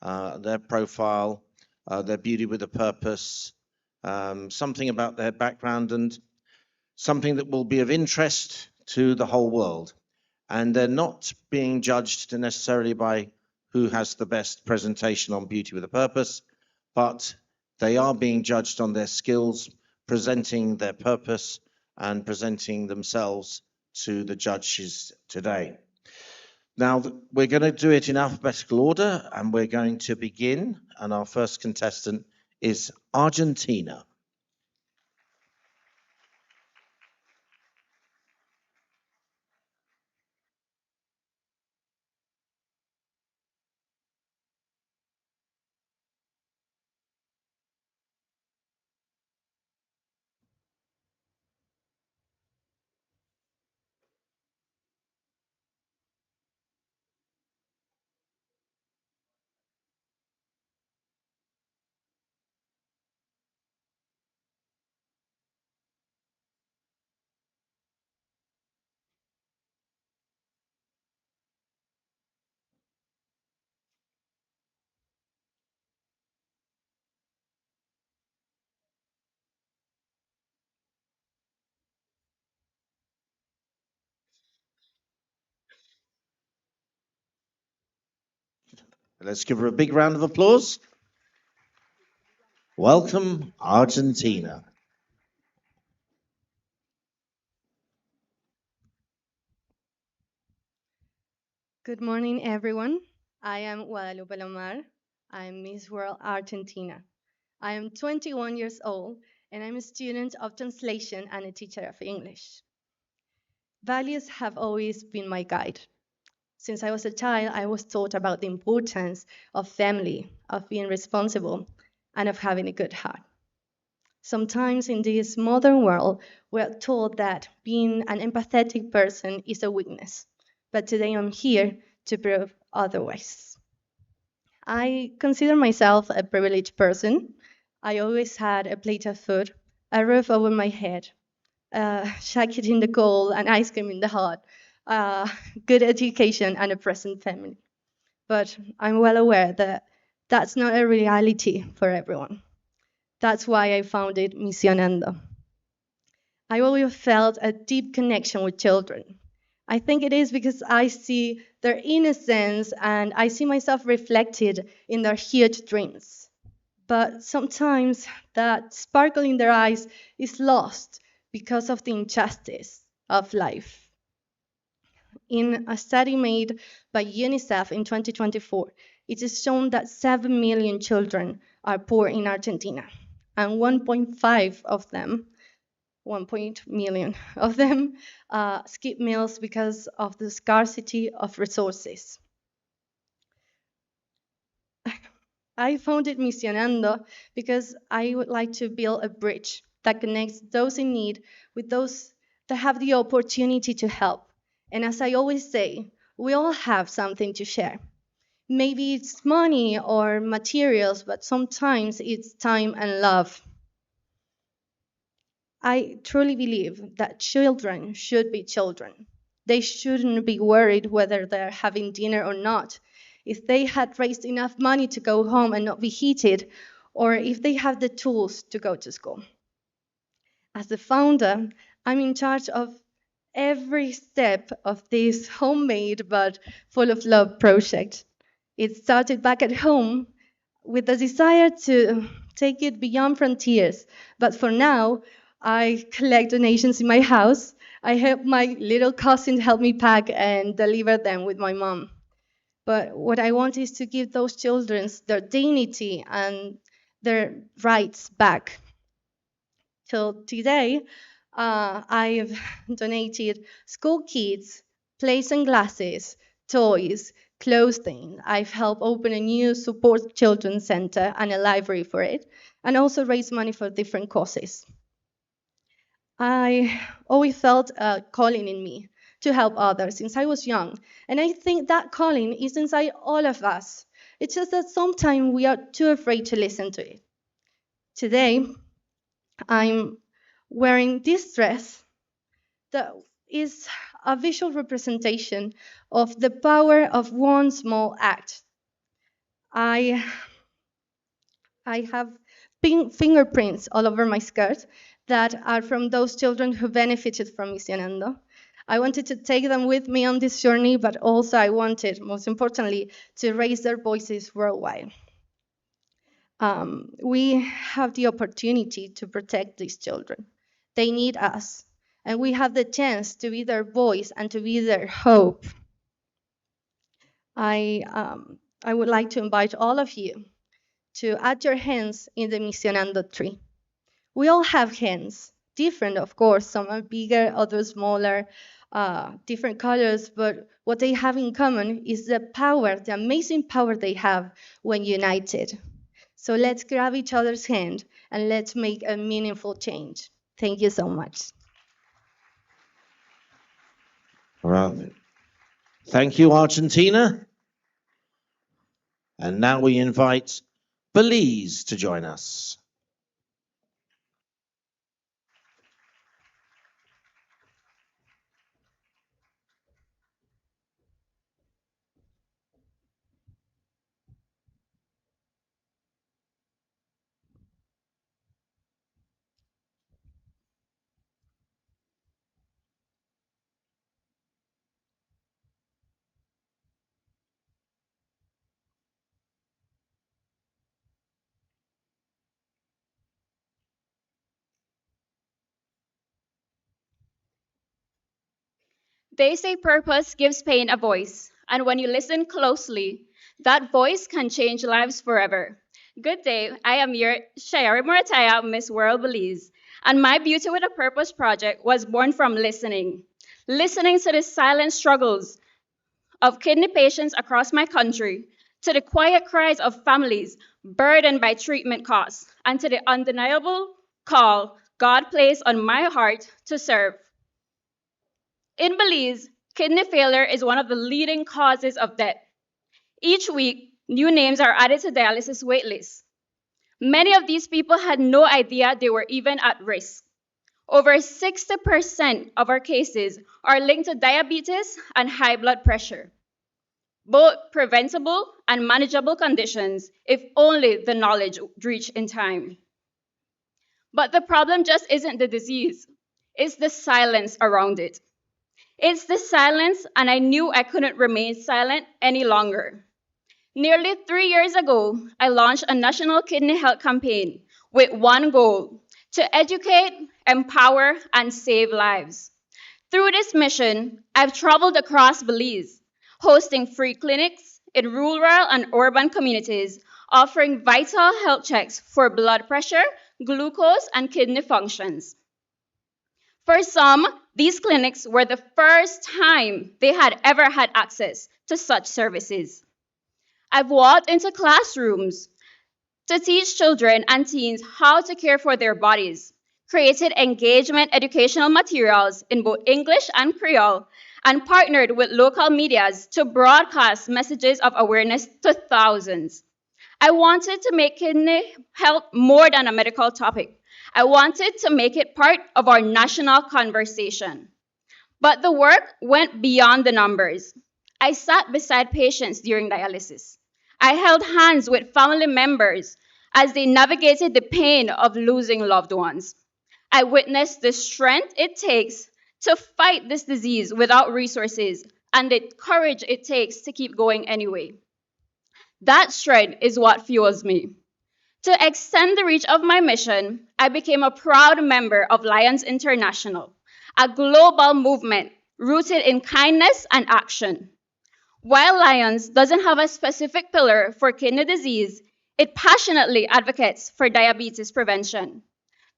their profile, their beauty with a purpose, something about their background, and something that will be of interest to the whole world. And they're not being judged necessarily by who has the best presentation on beauty with a purpose, but they are being judged on their skills, presenting their purpose and presenting themselves to the judges today. Now, we're going to do it in alphabetical order, and we're going to begin, and our first contestant is Argentina. Let's give her a big round of applause. Welcome, Argentina. Good morning, everyone. I am Guadalupe Lomar. I am Miss World Argentina. I am 21 years old, and I'm a student of translation and a teacher of English. Values have always been my guide. Since I was a child, I was taught about the importance of family, of being responsible, and of having a good heart. Sometimes in this modern world, we're told that being an empathetic person is a weakness, but today I'm here to prove otherwise. I consider myself a privileged person. I always had a plate of food, a roof over my head, a jacket in the cold, and ice cream in the hot, good education, and a present family. But I'm well aware that that's not a reality for everyone. That's why I founded Misionando. I always felt a deep connection with children. I think it is because I see their innocence and I see myself reflected in their huge dreams. But sometimes that sparkle in their eyes is lost because of the injustice of life. In a study made by UNICEF in 2024, it is shown that 7 million children are poor in Argentina, and 1.5 of them 1 million of them skip meals because of the scarcity of resources. I founded Misionando because I would like to build a bridge that connects those in need with those that have the opportunity to help. And as I always say, we all have something to share. Maybe it's money or materials, but sometimes it's time and love. I truly believe that children should be children. They shouldn't be worried whether they're having dinner or not. If they had raised enough money to go home and not be heated, or if they have the tools to go to school. As the founder, I'm in charge of every step of this homemade but full of love project. It started back at home with the desire to take it beyond frontiers. But for now, I collect donations in my house. I help my little cousin help me pack and deliver them with my mom. But what I want is to give those children their dignity and their rights back. Till today, I've donated school kits, plates and glasses, toys, clothing. I've helped open a new support children's center and a library for it, and also raised money for different causes. I always felt a calling in me to help others since I was young, and I think that calling is inside all of us. It's just that sometimes we are too afraid to listen to it. Today, I'm wearing this dress that is a visual representation of the power of one small act. I have fingerprints all over my skirt that are from those children who benefited from Misionando. I wanted to take them with me on this journey, but also I wanted, most importantly, to raise their voices worldwide. We have the opportunity to protect these children. They need us, and we have the chance to be their voice and to be their hope. I would like to invite all of you to add your hands in the Misionando tree. We all have hands, different, of course. Some are bigger, others smaller, different colors, but what they have in common is the power, the amazing power they have when united. So let's grab each other's hand and let's make a meaningful change. Thank you so much. Well, thank you, Argentina. And now we invite Belize to join us. They say purpose gives pain a voice, and when you listen closely, that voice can change lives forever. Good day, I am your Shayari Morataya, Miss World Belize, and my Beauty with a Purpose project was born from listening. Listening to the silent struggles of kidney patients across my country, to the quiet cries of families burdened by treatment costs, and to the undeniable call God placed on my heart to serve. In Belize, kidney failure is one of the leading causes of death. Each week, new names are added to dialysis waitlists. Many of these people had no idea they were even at risk. Over 60% of our cases are linked to diabetes and high blood pressure, both preventable and manageable conditions if only the knowledge reached in time. But the problem just isn't the disease, it's the silence around it. It's the silence, and I knew I couldn't remain silent any longer. Nearly 3 years ago, I launched a national kidney health campaign with one goal: to educate, empower, and save lives. Through this mission, I've traveled across Belize, hosting free clinics in rural and urban communities, offering vital health checks for blood pressure, glucose, and kidney functions. For some, these clinics were the first time they had ever had access to such services. I've walked into classrooms to teach children and teens how to care for their bodies, created engagement educational materials in both English and Creole, and partnered with local medias to broadcast messages of awareness to thousands. I wanted to make kidney health more than a medical topic. I wanted to make it part of our national conversation. But the work went beyond the numbers. I sat beside patients during dialysis. I held hands with family members as they navigated the pain of losing loved ones. I witnessed the strength it takes to fight this disease without resources and the courage it takes to keep going anyway. That strength is what fuels me. To extend the reach of my mission, I became a proud member of Lions International, a global movement rooted in kindness and action. While Lions doesn't have a specific pillar for kidney disease, it passionately advocates for diabetes prevention.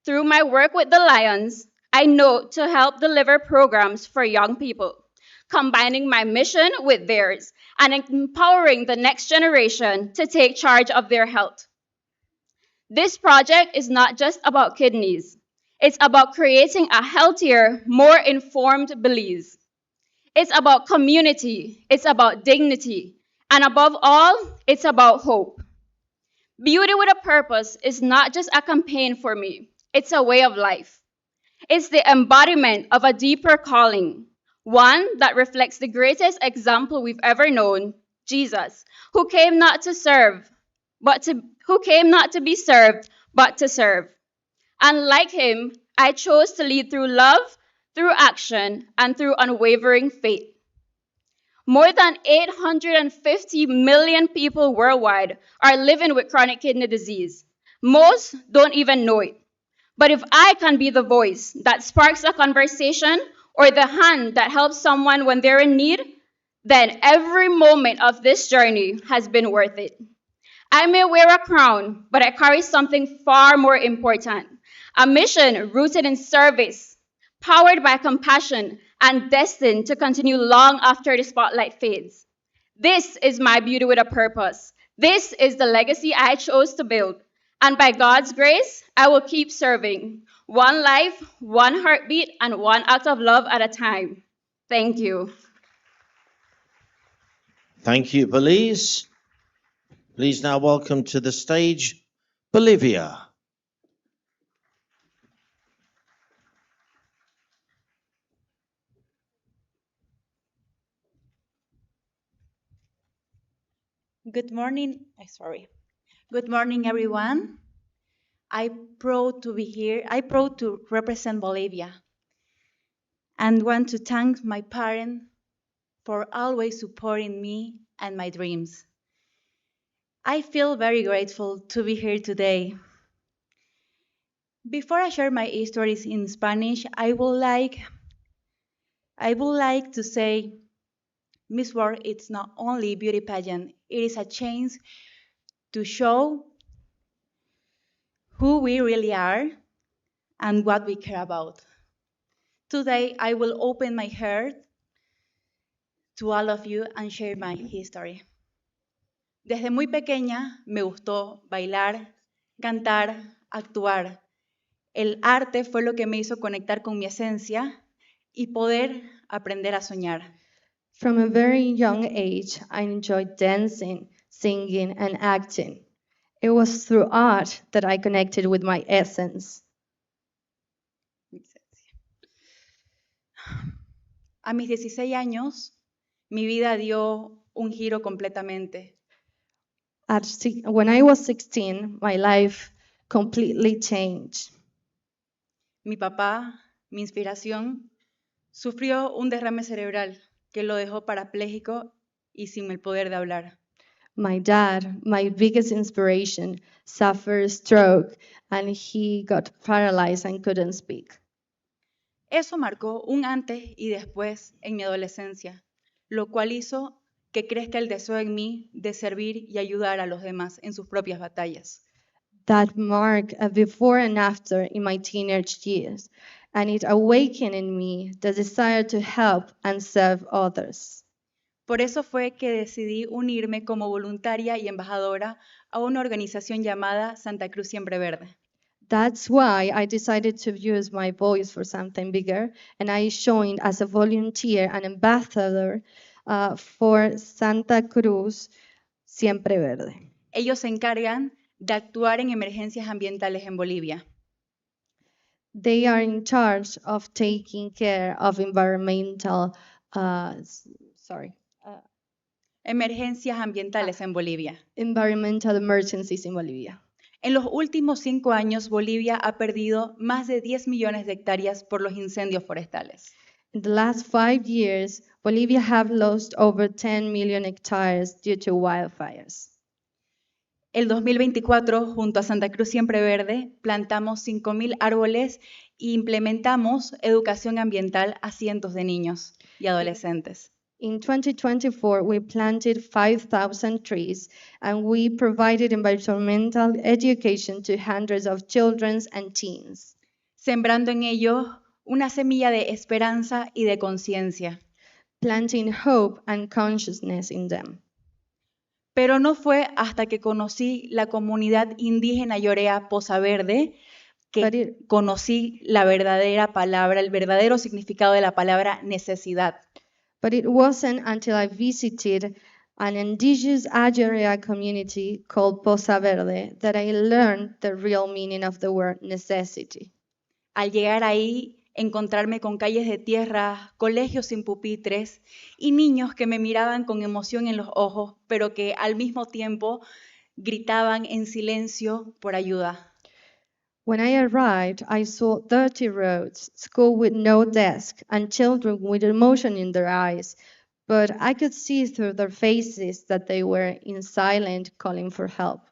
Through my work with the Lions, I know to help deliver programs for young people, combining my mission with theirs and empowering the next generation to take charge of their health. This project is not just about kidneys. It's about creating a healthier, more informed Belize. It's about community. It's about dignity. And above all, it's about hope. Beauty with a Purpose is not just a campaign for me. It's a way of life. It's the embodiment of a deeper calling, one that reflects the greatest example we've ever known, Jesus, who came not to serve, who came not to be served, but to serve. And like him, I chose to lead through love, through action, and through unwavering faith. More than 850 million people worldwide are living with chronic kidney disease. Most don't even know it. But if I can be the voice that sparks a conversation or the hand that helps someone when they're in need, then every moment of this journey has been worth it. I may wear a crown, but I carry something far more important, a mission rooted in service, powered by compassion, and destined to continue long after the spotlight fades. This is my beauty with a purpose. This is the legacy I chose to build. And by God's grace, I will keep serving. One life, one heartbeat, and one act of love at a time. Thank you. Thank you, Belize. Please now welcome to the stage, Bolivia. Good morning. Good morning, everyone. I'm proud to be here. I'm proud to represent Bolivia and want to thank my parents for always supporting me and my dreams. I feel very grateful to be here today. Before I share my stories in Spanish, I would like to say Miss World is not only a beauty pageant, it is a chance to show who we really are and what we care about. Today, I will open my heart to all of you and share my history. Desde muy pequeña me gustó bailar, cantar, actuar. El arte fue lo que me hizo conectar con mi esencia y poder aprender a soñar. From a very young age, I enjoyed dancing, singing, and acting. It was through art that I connected with my essence. A mis 16 años, mi vida dio un giro completamente. When I was 16, my life completely changed. Mi papá, mi inspiración, sufrió un derrame cerebral que lo dejó parapléjico y sin el poder de hablar. My dad, my biggest inspiration, suffered a stroke and he got paralyzed and couldn't speak. Eso marcó un antes y después en mi adolescencia, lo cual hizo que crezca el deseo en mí de servir y ayudar a los demás en sus propias batallas. That marked a before and after in my teenage years, and it awakened in me the desire to help and serve others. Por eso fue que decidí unirme como voluntaria y embajadora a una organización llamada Santa Cruz Siempre Verde. That's why I decided to use my voice for something bigger, and I joined as a volunteer and ambassador for Santa Cruz Siempre Verde. Ellos se encargan de actuar en emergencias ambientales en Bolivia. They are in charge of taking care of Emergencias ambientales en Bolivia. environmental emergencies in Bolivia. En los últimos 5 años, Bolivia ha perdido más de 10 millones de hectáreas por los incendios forestales. In the last 5 years, Bolivia have lost over 10 million hectares due to wildfires. El 2024, junto a Santa Cruz Siempre Verde, plantamos 5.000 árboles e implementamos educación ambiental a cientos de niños y adolescentes. In 2024, we planted 5,000 trees and we provided environmental education to hundreds of children and teens, sembrando en ellos una semilla de esperanza y de conciencia. planting hope and consciousness in them. Pero no fue hasta que conocí la comunidad indígena Yorea Poza Verde que conocí la verdadera palabra, el verdadero significado de la palabra necesidad. But it wasn't until I visited an indigenous Ayorea community called Poza Verde that I learned the real meaning of the word necessity. Al llegar ahí, encontrarme con calles de tierra, colegios sin pupitres y niños que me miraban con emoción en los ojos, pero que al mismo tiempo gritaban en silencio por ayuda. When I arrived, I saw dirty roads, school with no desk, and children with emotion in their eyes. But I could see through their faces that they were in silent calling for help.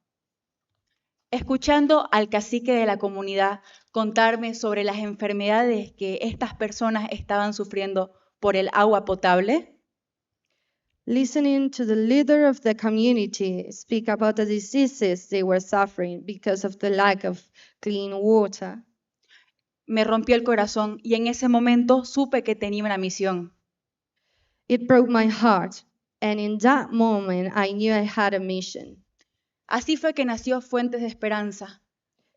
Escuchando al cacique de la comunidad contarme sobre las enfermedades que estas personas estaban sufriendo por el agua potable, Listening to the leader of the community speak about the diseases they were suffering because of the lack of clean water, me rompió el corazón y en ese momento supe que tenía una misión. it broke my heart. And in that moment, I knew I had a mission. Así fue que nació Fuentes de Esperanza,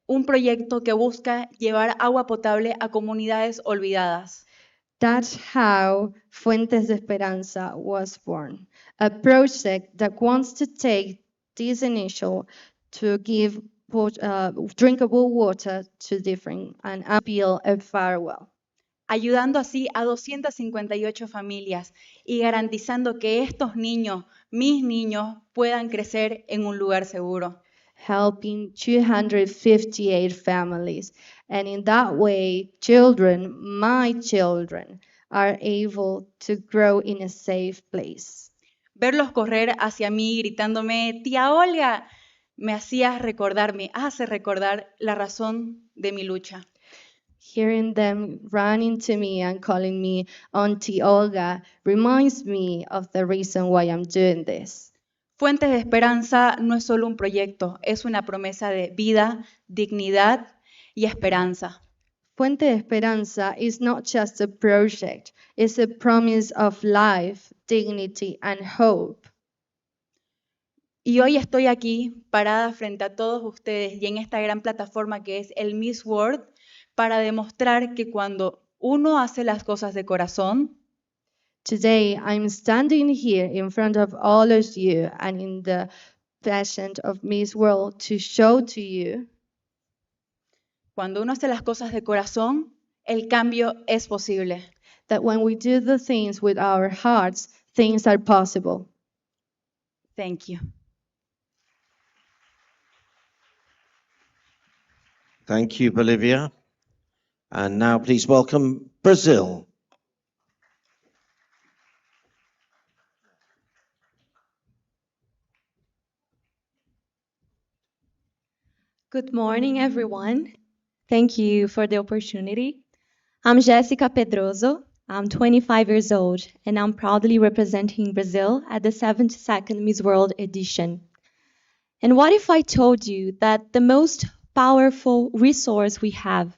un proyecto que busca llevar agua potable a comunidades olvidadas. That's how Fuentes de Esperanza was born, a project that wants to take this initial to give drinkable water to different and build a farewell, Ayudando así a 258 familias y garantizando que estos niños, mis niños, puedan crecer en un lugar seguro. helping 258 families. And in that way, children, my children, are able to grow in a safe place. Verlos correr hacia mí gritándome, tía Olga, me hace recordar la razón de mi lucha. Hearing them running to me and calling me Auntie Olga reminds me of the reason why I'm doing this. Fuentes de Esperanza no es solo un proyecto, es una promesa de vida, dignidad y esperanza. Fuente de Esperanza is not just a project, it's a promise of life, dignity, and hope. Y hoy estoy aquí parada frente a todos ustedes y en esta gran plataforma que es el Miss World para demostrar que cuando uno hace las cosas de corazón, Today, I'm standing here in front of all of you and in the passion of Miss World to show to you cuando uno hace las cosas de corazón, el cambio es posible. that when we do the things with our hearts, things are possible. Thank you. Thank you, Bolivia. And now please welcome Brazil. Good morning, everyone. Thank you for the opportunity. I'm Jessica Pedroso. I'm 25 years old, and I'm proudly representing Brazil at the 72nd Miss World edition. And what if I told you that the most powerful resource we have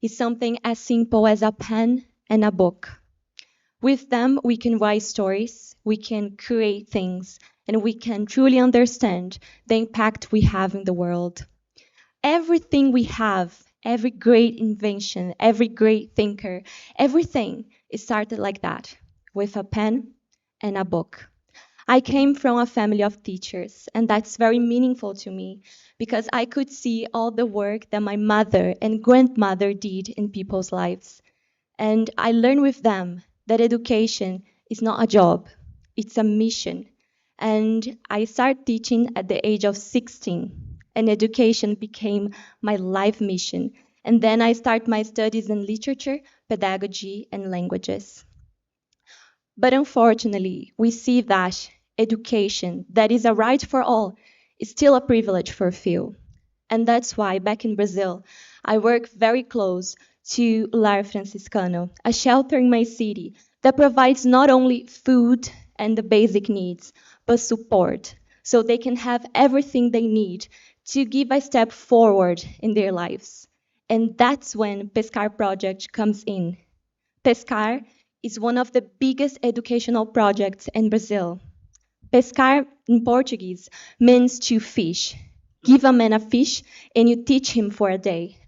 is something as simple as a pen and a book? With them, we can write stories, we can create things, and we can truly understand the impact we have in the world. Everything we have, every great invention, every great thinker, everything is started like that, with a pen and a book. I came from a family of teachers, and that's very meaningful to me because I could see all the work that my mother and grandmother did in people's lives. And I learned with them that education is not a job, it's a mission. And I started teaching at the age of 16. And education became my life mission. And then I started my studies in literature, pedagogy, and languages. But unfortunately, we see that education, that is a right for all, is still a privilege for few. And that's why back in Brazil, I work very close to Lar Franciscano, a shelter in my city that provides not only food and the basic needs, but support, so they can have everything they need to give a step forward in their lives. And that's when Pescar project comes in. Pescar is one of the biggest educational projects in Brazil. Pescar in Portuguese means to fish. Give a man a fish and you teach him for a day.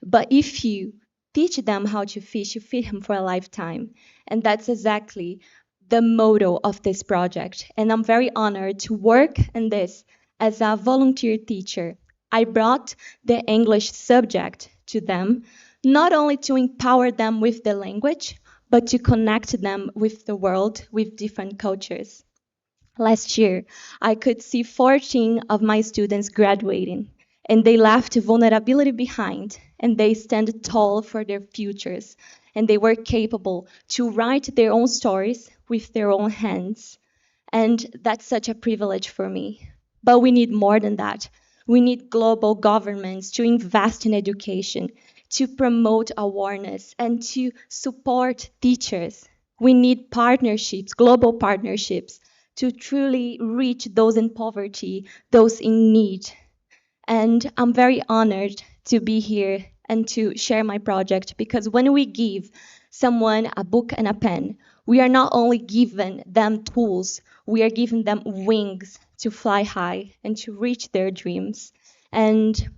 But if you teach them how to fish, you feed him for a lifetime. And that's exactly the motto of this project. And I'm very honored to work in this as a volunteer teacher. I brought the English subject to them, not only to empower them with the language, but to connect them with the world, with different cultures. Last year, I could see 14 of my students graduating, and they left vulnerability behind, and they stand tall for their futures, and they were capable to write their own stories with their own hands. And that's such a privilege for me. But we need more than that. We need global governments to invest in education, to promote awareness, and to support teachers. We need partnerships, global partnerships, to truly reach those in poverty, those in need. And I'm very honored to be here and to share my project, because when we give someone a book and a pen, we are not only giving them tools, we are giving them wings to fly high and to reach their dreams. And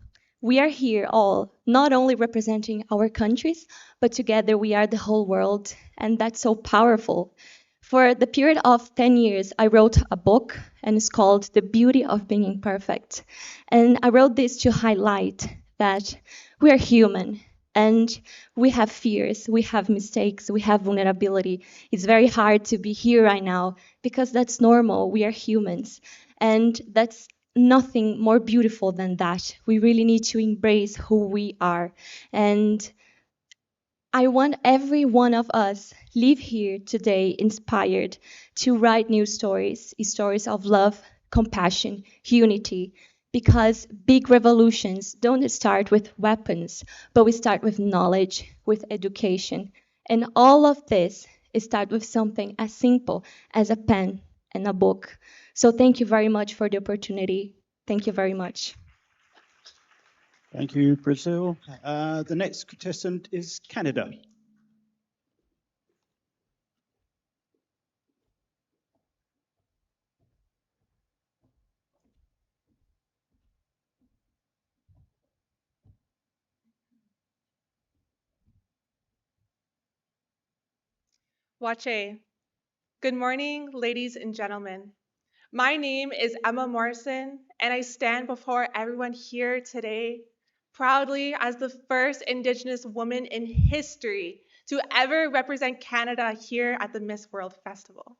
we are here all not only representing our countries, but together we are the whole world. And that's so powerful. For the period of 10 years, I wrote a book, and it's called The Beauty of Being Imperfect. And I wrote this to highlight that we are human, and we have fears, we have mistakes, we have vulnerability. It's very hard to be here right now because that's normal. We are humans, and that's nothing more beautiful than that. We really need to embrace who we are. And I want every one of us live here today inspired to write new stories, stories of love, compassion, unity, because big revolutions don't start with weapons, but we start with knowledge, with education. And all of this start with something as simple as a pen and a book. So thank you very much for the opportunity. Thank you very much. Thank you, Brazil. The next contestant is Canada. Wache. Good morning, ladies and gentlemen. My name is Emma Morrison, and I stand before everyone here today proudly as the first Indigenous woman in history to ever represent Canada here at the Miss World Festival.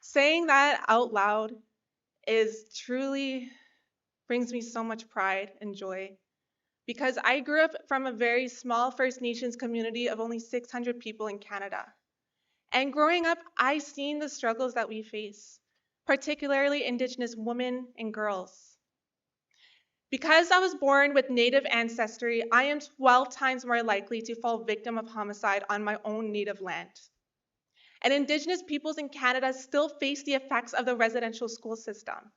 Saying that out loud is truly brings me so much pride and joy, because I grew up from a very small First Nations community of only 600 people in Canada. And growing up, I've seen the struggles that we face, particularly Indigenous women and girls. Because I was born with Native ancestry, I am 12 times more likely to fall victim of homicide on my own native land. And Indigenous peoples in Canada still face the effects of the residential school system,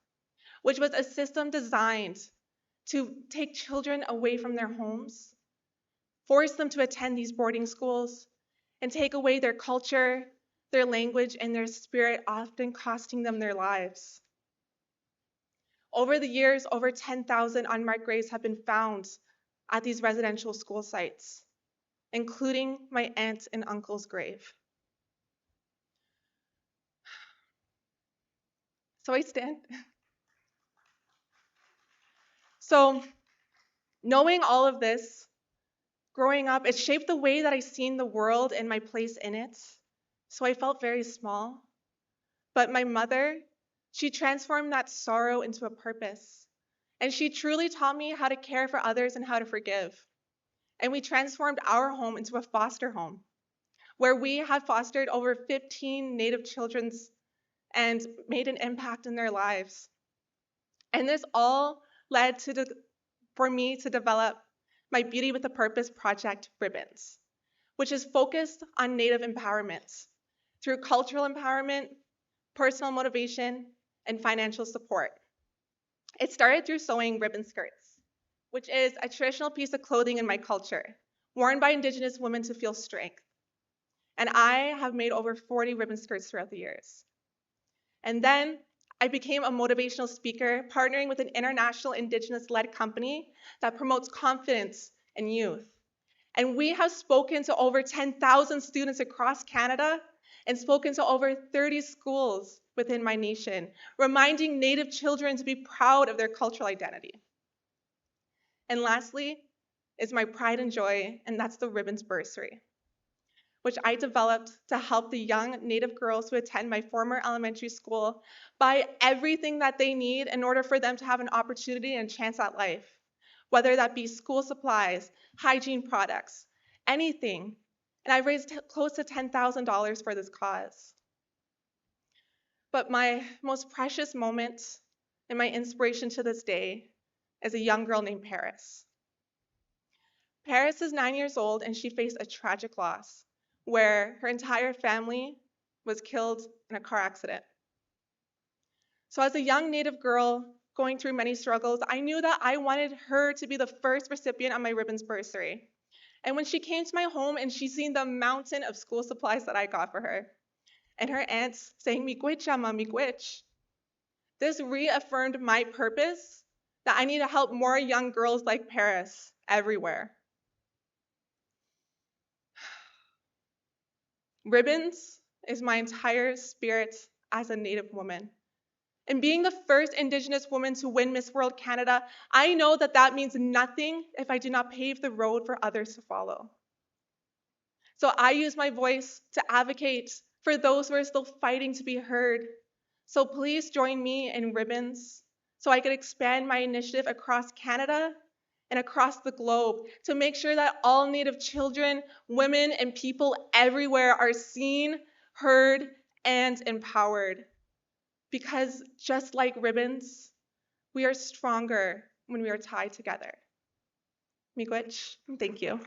which was a system designed to take children away from their homes, force them to attend these boarding schools, and take away their culture, their language, and their spirit, often costing them their lives. Over the years, over 10,000 unmarked graves have been found at these residential school sites, including my aunt and uncle's grave. So I stand. So knowing all of this, growing up, it shaped the way that I seen the world and my place in it. So I felt very small. But my mother, she transformed that sorrow into a purpose. And she truly taught me how to care for others and how to forgive. And we transformed our home into a foster home, where we have fostered over 15 Native children and made an impact in their lives. And this all led for me to develop my Beauty with a Purpose project, Ribbons, which is focused on Native empowerment through cultural empowerment, personal motivation, and financial support. It started through sewing ribbon skirts, which is a traditional piece of clothing in my culture, worn by Indigenous women to feel strength. And I have made over 40 ribbon skirts throughout the years. And then I became a motivational speaker, partnering with an international Indigenous-led company that promotes confidence in youth. And we have spoken to over 10,000 students across Canada and spoken to over 30 schools within my nation, reminding Native children to be proud of their cultural identity. And lastly is my pride and joy, and that's the Ribbons Bursary, which I developed to help the young Native girls who attend my former elementary school buy everything that they need in order for them to have an opportunity and chance at life, whether that be school supplies, hygiene products, anything. And I raised close to $10,000 for this cause. But my most precious moment and my inspiration to this day is a young girl named Paris. Paris is 9 years old and she faced a tragic loss where her entire family was killed in a car accident. So as a young Native girl going through many struggles, I knew that I wanted her to be the first recipient of my ribbons bursary. And when she came to my home and she seen the mountain of school supplies that I got for her, and her aunts saying, "Miigwech, ama, miigwech," this reaffirmed my purpose that I need to help more young girls like Paris everywhere. Ribbons is my entire spirit as a Native woman. And being the first Indigenous woman to win Miss World Canada, I know that that means nothing if I do not pave the road for others to follow. So I use my voice to advocate for those who are still fighting to be heard. So please join me in Ribbons so I can expand my initiative across Canada and across the globe to make sure that all Native children, women, and people everywhere are seen, heard, and empowered. Because just like ribbons, we are stronger when we are tied together. Miigwech, thank you.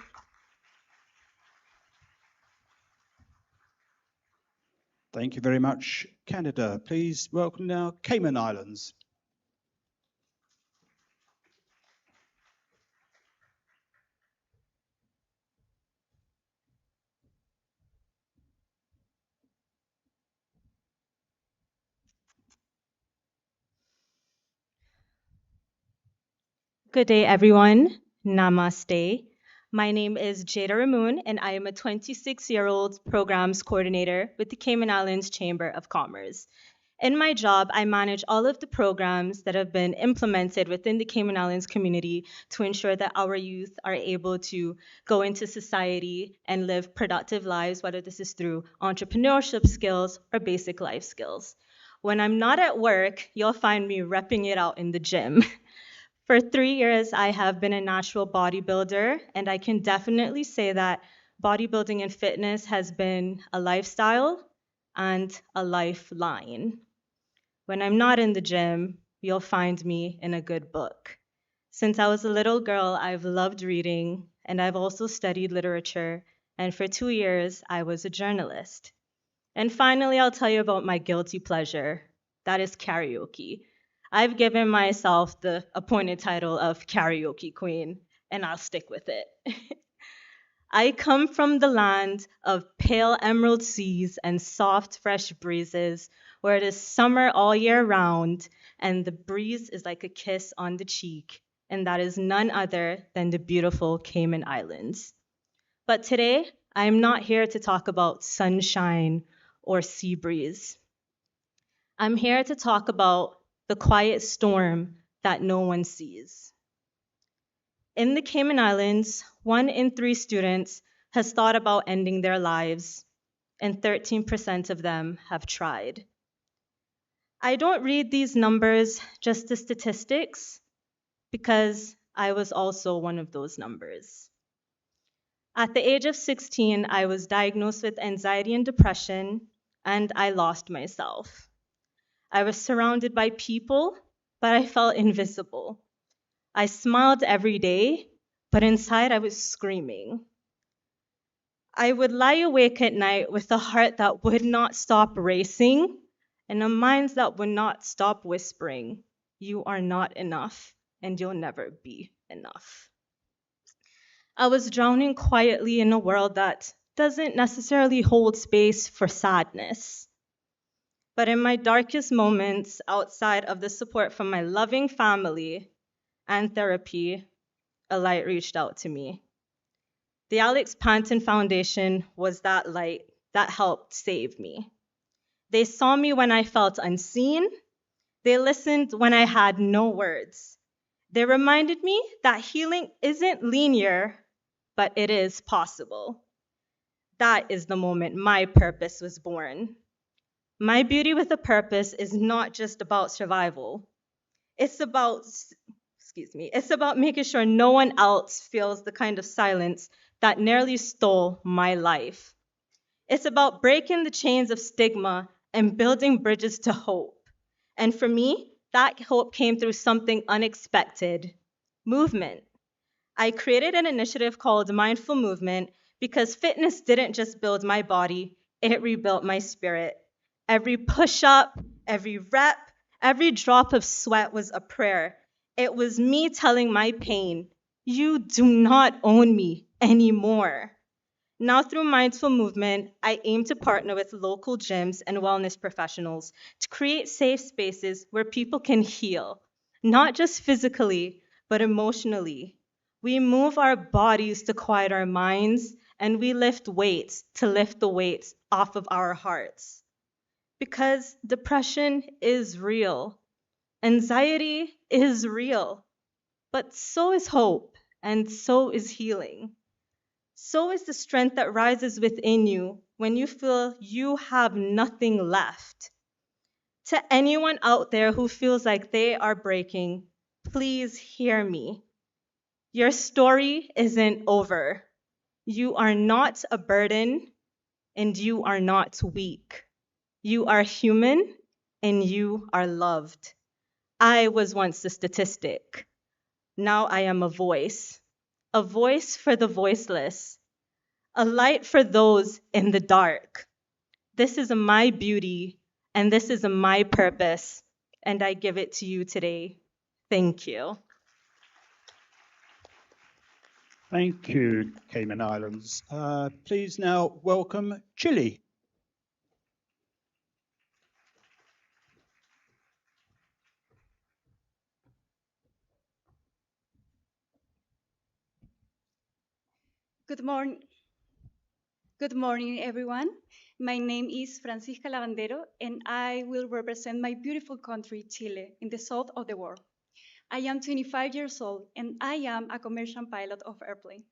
Thank you very much, Canada. Please welcome now Cayman Islands. Good day, everyone. Namaste. My name is Jada Ramoon, and I am a 26-year-old programs coordinator with the Cayman Islands Chamber of Commerce. In my job, I manage all of the programs that have been implemented within the Cayman Islands community to ensure that our youth are able to go into society and live productive lives, whether this is through entrepreneurship skills or basic life skills. When I'm not at work, you'll find me repping it out in the gym. For 3 years, I have been a natural bodybuilder, and I can definitely say that bodybuilding and fitness has been a lifestyle and a lifeline. When I'm not in the gym, you'll find me in a good book. Since I was a little girl, I've loved reading, and I've also studied literature, and for 2 years, I was a journalist. And finally, I'll tell you about my guilty pleasure. That is karaoke. I've given myself the appointed title of karaoke queen, and I'll stick with it. I come from the land of pale emerald seas and soft, fresh breezes, where it is summer all year round, and the breeze is like a kiss on the cheek, and that is none other than the beautiful Cayman Islands. But today, I am not here to talk about sunshine or sea breeze. I'm here to talk about the quiet storm that no one sees. In the Cayman Islands, 1 in 3 students has thought about ending their lives, and 13% of them have tried. I don't read these numbers just as statistics, because I was also one of those numbers. At the age of 16, I was diagnosed with anxiety and depression, and I lost myself. I was surrounded by people, but I felt invisible. I smiled every day, but inside I was screaming. I would lie awake at night with a heart that would not stop racing and a mind that would not stop whispering, "You are not enough, and you'll never be enough." I was drowning quietly in a world that doesn't necessarily hold space for sadness. But in my darkest moments, outside of the support from my loving family and therapy, a light reached out to me. The Alex Panton Foundation was that light that helped save me. They saw me when I felt unseen. They listened when I had no words. They reminded me that healing isn't linear, but it is possible. that is the moment my purpose was born. My beauty with a purpose is not just about survival. It's about, it's about making sure no one else feels the kind of silence that nearly stole my life. It's about breaking the chains of stigma and building bridges to hope. And for me, that hope came through something unexpected: movement. I created an initiative called Mindful Movement because fitness didn't just build my body, it rebuilt my spirit. Every push up, every rep, every drop of sweat was a prayer. It was me telling my pain, you do not own me anymore. Now, through Mindful Movement, I aim to partner with local gyms and wellness professionals to create safe spaces where people can heal, not just physically, but emotionally. We move our bodies to quiet our minds, and we lift weights to lift the weights off of our hearts. Because depression is real, anxiety is real, but so is hope, and so is healing. So is the strength that rises within you when you feel you have nothing left. To anyone out there who feels like they are breaking, please hear me. Your story isn't over. You are not a burden, and you are not weak. You are human, and you are loved. I was once a statistic. Now I am a voice for the voiceless, a light for those in the dark. This is my beauty, and this is my purpose, and I give it to you today. Thank you. Thank you, Cayman Islands. Please now welcome Chile. Good morning. Good morning, everyone. My name is Francisca Lavandero, and I will represent my beautiful country, Chile, in the south of the world. I am 25 years old, and I am a commercial pilot of airplane.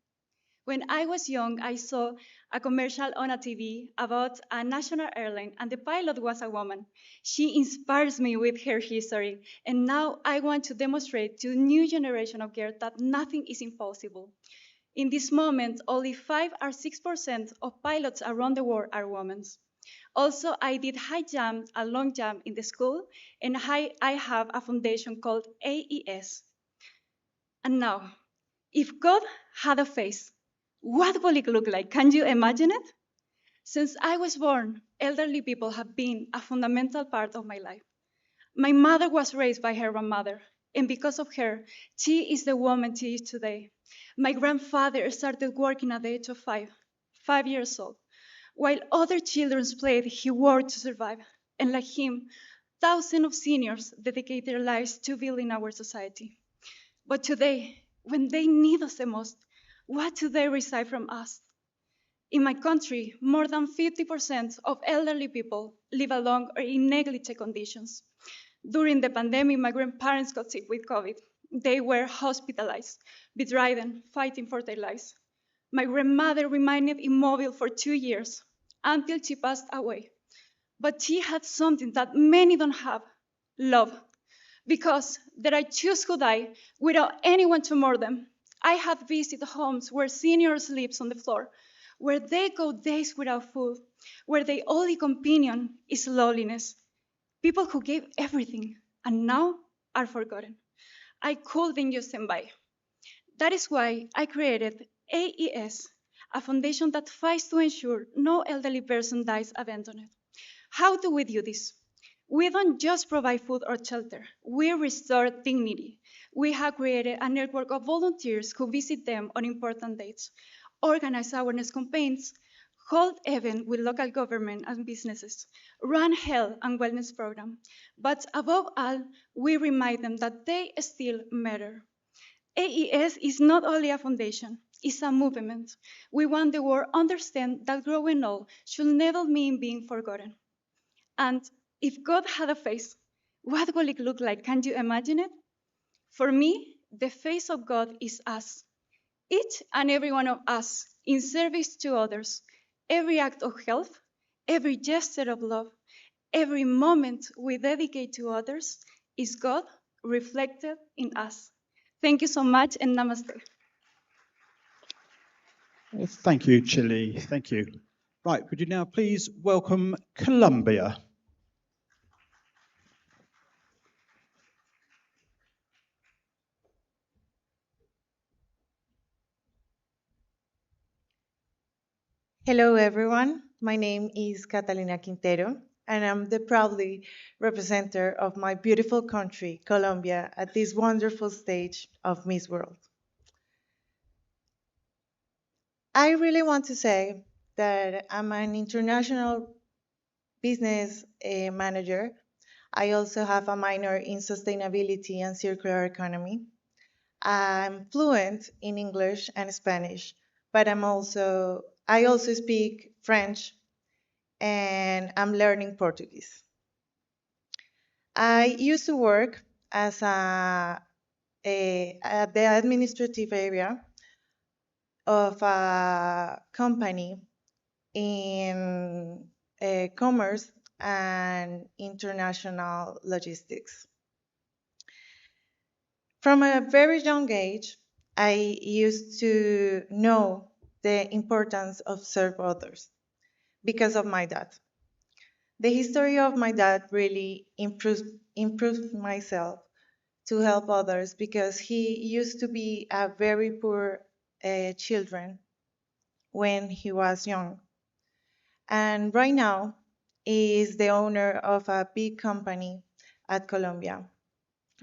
When I was young, I saw a commercial on a TV about a national airline, and the pilot was a woman. She inspires me with her history, and now I want to demonstrate to the new generation of girls that nothing is impossible. In this moment, only 5 or 6% of pilots around the world are women. Also, I did high jump and long jump in the school, and I have a foundation called AES. And now, if God had a face, what would it look like? Can you imagine it? Since I was born, elderly people have been a fundamental part of my life. My mother was raised by her grandmother, and because of her, she is the woman she is today. My grandfather started working at the age of 5 years old. While other children played, he worked to survive. And like him, thousands of seniors dedicate their lives to building our society. But today, when they need us the most, what do they receive from us? In my country, more than 50% of elderly people live alone or in negligent conditions. During the pandemic, my grandparents got sick with COVID. They were hospitalized, bedridden, fighting for their lives. My grandmother remained immobile for 2 years until she passed away. But she had something that many don't have: love. Because there are those who die without anyone to mourn them. I have visited homes where seniors live on the floor, where they go days without food, where their only companion is loneliness. People who gave everything and now are forgotten. I couldn't just stand by. That is why I created AES, a foundation that fights to ensure no elderly person dies abandoned. How do we do this? We don't just provide food or shelter, we restore dignity. We have created a network of volunteers who visit them on important dates, organize awareness campaigns, hold events with local government and businesses, run health and wellness programs. But above all, we remind them that they still matter. AES is not only a foundation, it's a movement. We want the world to understand that growing old should never mean being forgotten. And if God had a face, what would it look like? Can you imagine it? For me, the face of God is us. Each and every one of us in service to others, Every act of help, every gesture of love, every moment we dedicate to others is God reflected in us. Thank you so much and namaste. Well, thank you, Chile. Thank you. Right, would you now please welcome Colombia? Hello, everyone. My name is Catalina Quintero, and I'm the proudly representative of my beautiful country, Colombia, at this wonderful stage of Miss World. I really want to say that I'm an international business manager. I also have a minor in sustainability and circular economy. I'm fluent in English and Spanish, but I also speak French and I'm learning Portuguese. I used to work as at the administrative area of a company in commerce and international logistics. From a very young age, I used to know the importance of serve others because of my dad. The history of my dad really improved myself to help others because he used to be a very poor children when he was young. And right now is the owner of a big company at Colombia,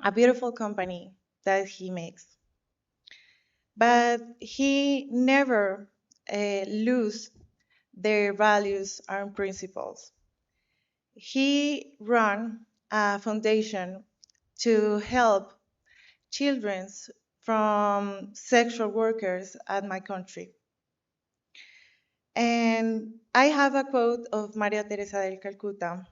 a beautiful company that he makes. But he never lose their values and principles. He run a foundation to help children from sexual workers at my country. And I have a quote of Maria Teresa del Calcutta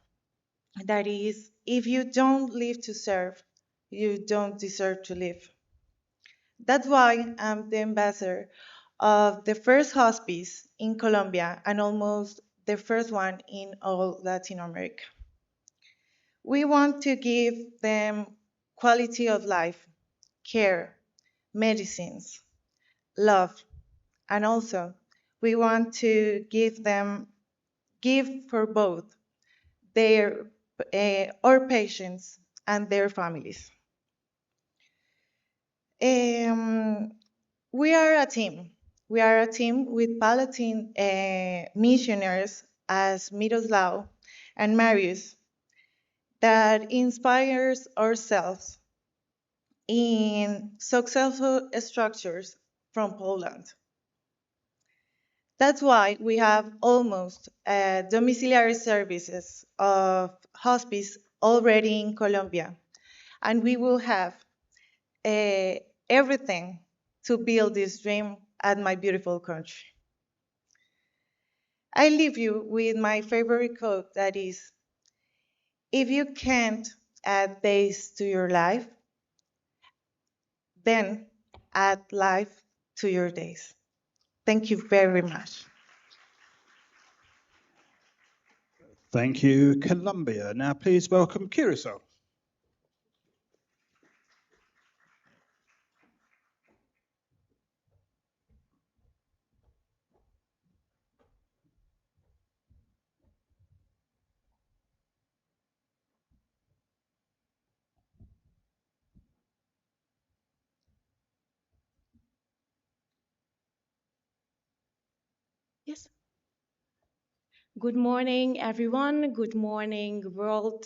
that is, if you don't live to serve, you don't deserve to live. That's why I'm the ambassador of the first hospice in Colombia and almost the first one in all Latin America. We want to give them quality of life, care, medicines, love, and also we want to give for both their our patients and their families. We are a team. We are a team with Palatine missionaries as Miroslav and Marius that inspires ourselves in successful structures from Poland. That's why we have almost domiciliary services of hospice already in Colombia. And we will have everything to build this dream at my beautiful country. I leave you with my favorite quote that is, if you can't add days to your life, then add life to your days. Thank you very much. Thank you, Colombia. Now please welcome Curacao. Yes. Good morning, everyone. Good morning, world.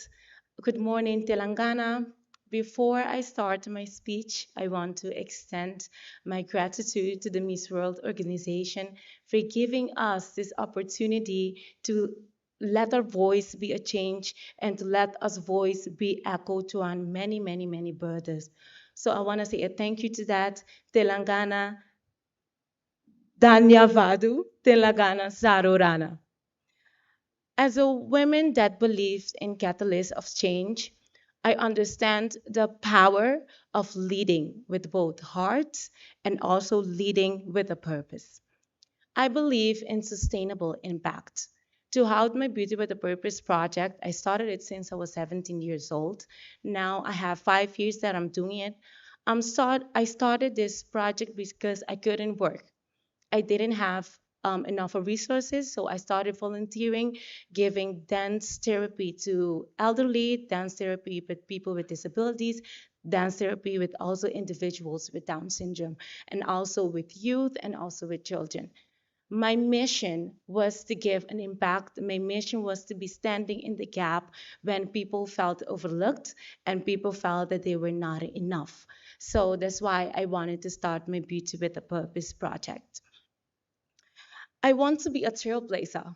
Good morning, Telangana. Before I start my speech, I want to extend my gratitude to the Miss World organization for giving us this opportunity to let our voice be a change and to let us voice be echoed to on many, many, many borders. So I want to say a thank you to that, Telangana, Dhanyavadu, Telangana Sarorana. As a woman that believes in catalyst of change, I understand the power of leading with both heart and also leading with a purpose. I believe in sustainable impact. Throughout my Beauty with a Purpose project, I started it since I was 17 years old. Now I have 5 years that I'm doing it. I started this project because I couldn't work. I didn't have enough of resources, so I started volunteering, giving dance therapy to elderly, dance therapy with people with disabilities, dance therapy with also individuals with Down syndrome, and also with youth and also with children. My mission was to give an impact. My mission was to be standing in the gap when people felt overlooked and people felt that they were not enough. So that's why I wanted to start my Beauty with a Purpose project. I want to be a trailblazer.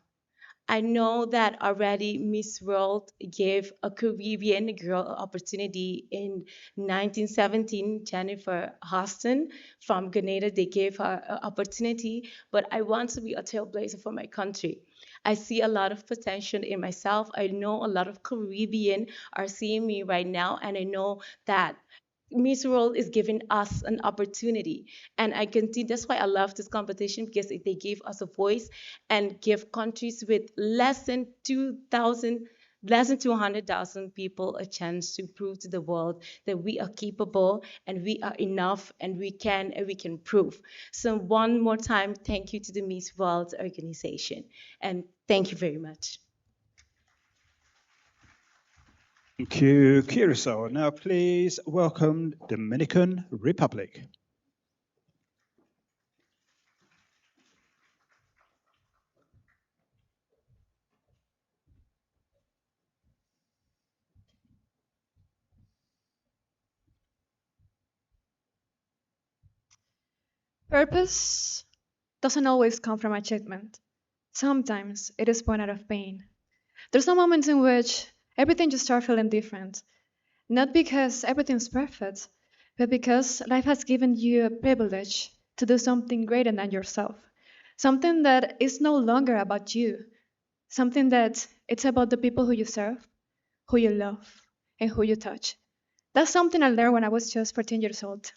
I know that already Miss World gave a Caribbean girl opportunity in 1917, Jennifer Hostin from Grenada. They gave her an opportunity, but I want to be a trailblazer for my country. I see a lot of potential in myself. I know a lot of Caribbean are seeing me right now, and I know that Miss World is giving us an opportunity. And I continue, that's why I love this competition because they give us a voice and give countries with less than 200,000 people a chance to prove to the world that we are capable and we are enough and we can prove. So one more time, thank you to the Miss World organization. And thank you very much. Thank you, Curacao. Now, please welcome Dominican Republic. Purpose doesn't always come from achievement. Sometimes it is born out of pain. There's some moments in which everything just starts feeling different. Not because everything's perfect, but because life has given you a privilege to do something greater than yourself. Something that is no longer about you. Something that it's about the people who you serve, who you love, and who you touch. That's something I learned when I was just 14 years old.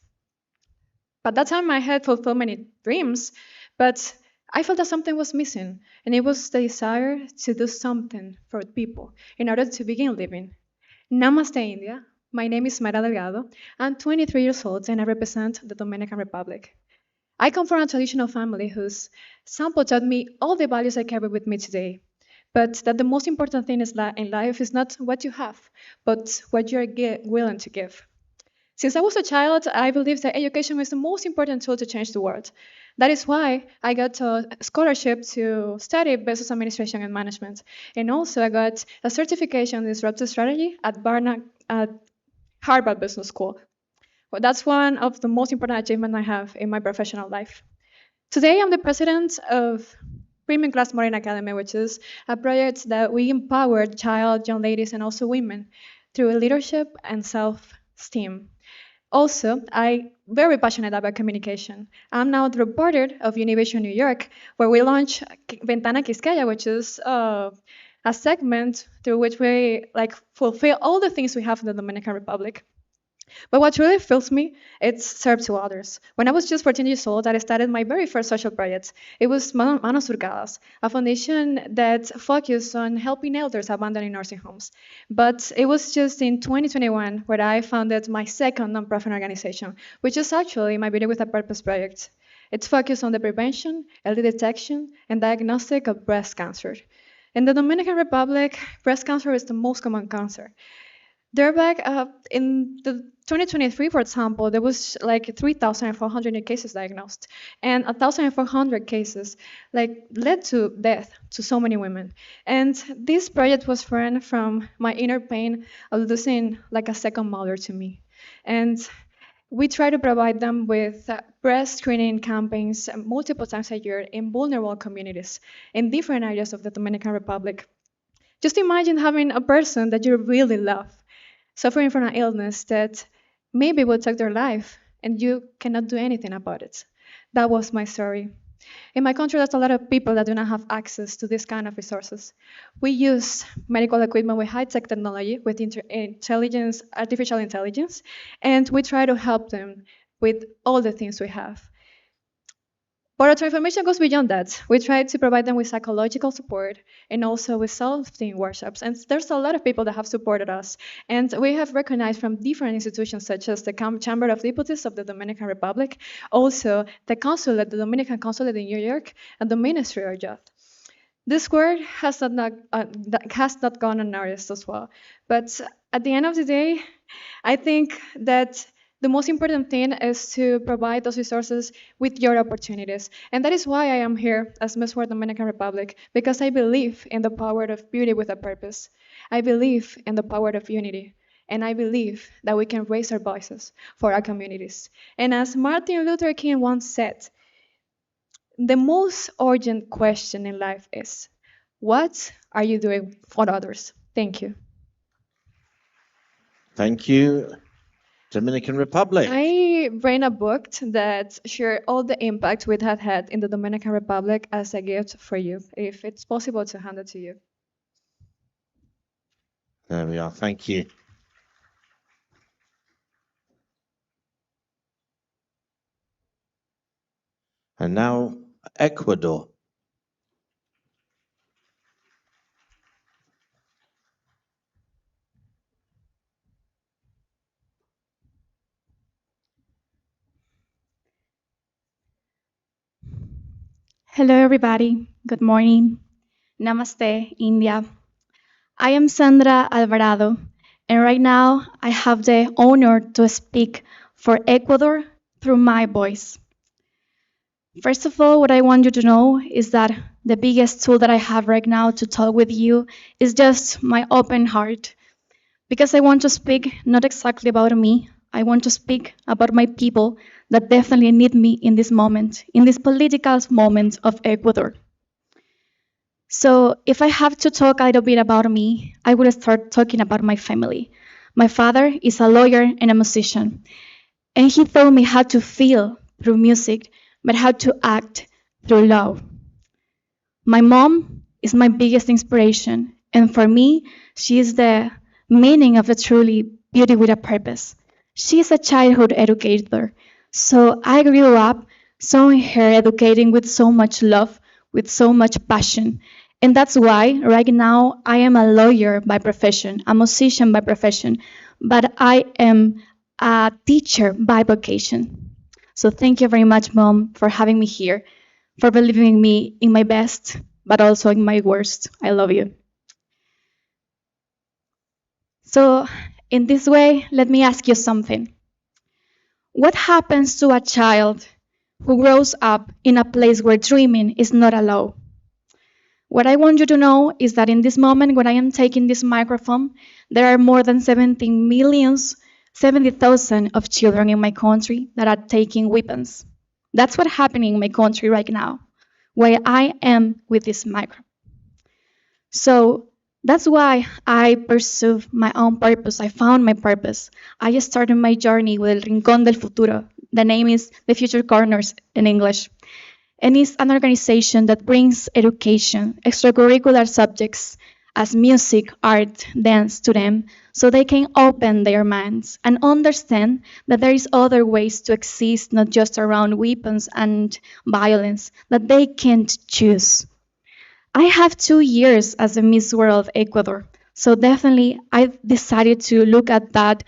By that time, I had fulfilled many dreams, but I felt that something was missing, and it was the desire to do something for people in order to begin living. Namaste, India. My name is Mayra Delgado. I'm 23 years old, and I represent the Dominican Republic. I come from a traditional family whose sample taught me all the values I carry with me today, but that the most important thing in life is not what you have, but what you're willing to give. Since I was a child, I believed that education was the most important tool to change the world. That is why I got a scholarship to study business administration and management. And also I got a certification in disruptive strategy at Harvard Business School. Well, that's one of the most important achievements I have in my professional life. Today, I'm the president of Premium Class Marine Academy, which is a project that we empower young ladies, and also women through leadership and self-esteem. Also, I'm very passionate about communication. I'm now the reporter of Univision New York, where we launch Ventana Quisqueya, which is a segment through which we fulfill all the things we have in the Dominican Republic. But what really fills me, it's serve to others. When I was just 14 years old, I started my very first social project. It was Manos Surcadas, a foundation that focused on helping elders abandoned in nursing homes. But it was just in 2021 where I founded my second nonprofit organization, which is actually my Beauty with a Purpose project. It's focused on the prevention, early detection, and diagnostic of breast cancer. In the Dominican Republic, breast cancer is the most common cancer. Thereby, in the 2023, for example, there was like 3,400 new cases diagnosed, and 1,400 cases led to death to so many women. And this project was born from my inner pain of losing like a second mother to me. And we try to provide them with breast screening campaigns multiple times a year in vulnerable communities in different areas of the Dominican Republic. Just imagine having a person that you really love suffering from an illness that maybe will take their life and you cannot do anything about it. That was my story. In my country, there's a lot of people that do not have access to this kind of resources. We use medical equipment with high-tech technology, with artificial intelligence, and we try to help them with all the things we have. But our transformation goes beyond that. We try to provide them with psychological support and also with self-esteem workshops. And there's a lot of people that have supported us. And we have recognized from different institutions such as the Chamber of Deputies of the Dominican Republic, also the consulate, the Dominican consulate in New York, and the Ministry of Youth. This work has not gone unnoticed as well. But at the end of the day, I think that the most important thing is to provide those resources with your opportunities. And that is why I am here as Miss World Dominican Republic, because I believe in the power of beauty with a purpose. I believe in the power of unity. And I believe that we can raise our voices for our communities. And as Martin Luther King once said, the most urgent question in life is, what are you doing for others? Thank you. Thank you, Dominican Republic. I ran a book that shared all the impact we had had in the Dominican Republic as a gift for you, if it's possible to hand it to you. There we are. Thank you. And now, Ecuador. Hello, everybody. Good morning. Namaste, India. I am Sandra Alvarado, and right now I have the honor to speak for Ecuador through my voice. First of all, what I want you to know is that the biggest tool that I have right now to talk with you is just my open heart. Because I want to speak not exactly about me, I want to speak about my people that definitely need me in this moment, in this political moment of Ecuador. So if I have to talk a little bit about me, I will start talking about my family. My father is a lawyer and a musician, and he taught me how to feel through music, but how to act through love. My mom is my biggest inspiration, and for me, she is the meaning of a truly beauty with a purpose. She is a childhood educator, so I grew up seeing her educating with so much love, with so much passion. And that's why right now I am a lawyer by profession, a musician by profession, but I am a teacher by vocation. So thank you very much, Mom, for having me here, for believing in me in my best, but also in my worst. I love you. So in this way, let me ask you something. What happens to a child who grows up in a place where dreaming is not allowed? What I want you to know is that in this moment when I am taking this microphone, there are more than 70,000 of children in my country that are taking weapons. That's what's happening in my country right now, where I am with this microphone. So that's why I pursue my own purpose. I found my purpose. I started my journey with El Rincón del Futuro. The name is The Future Corners in English. And it's an organization that brings education, extracurricular subjects as music, art, dance to them so they can open their minds and understand that there is other ways to exist, not just around weapons and violence, that they can't choose. I have 2 years as a Miss World Ecuador, so definitely I decided to look at that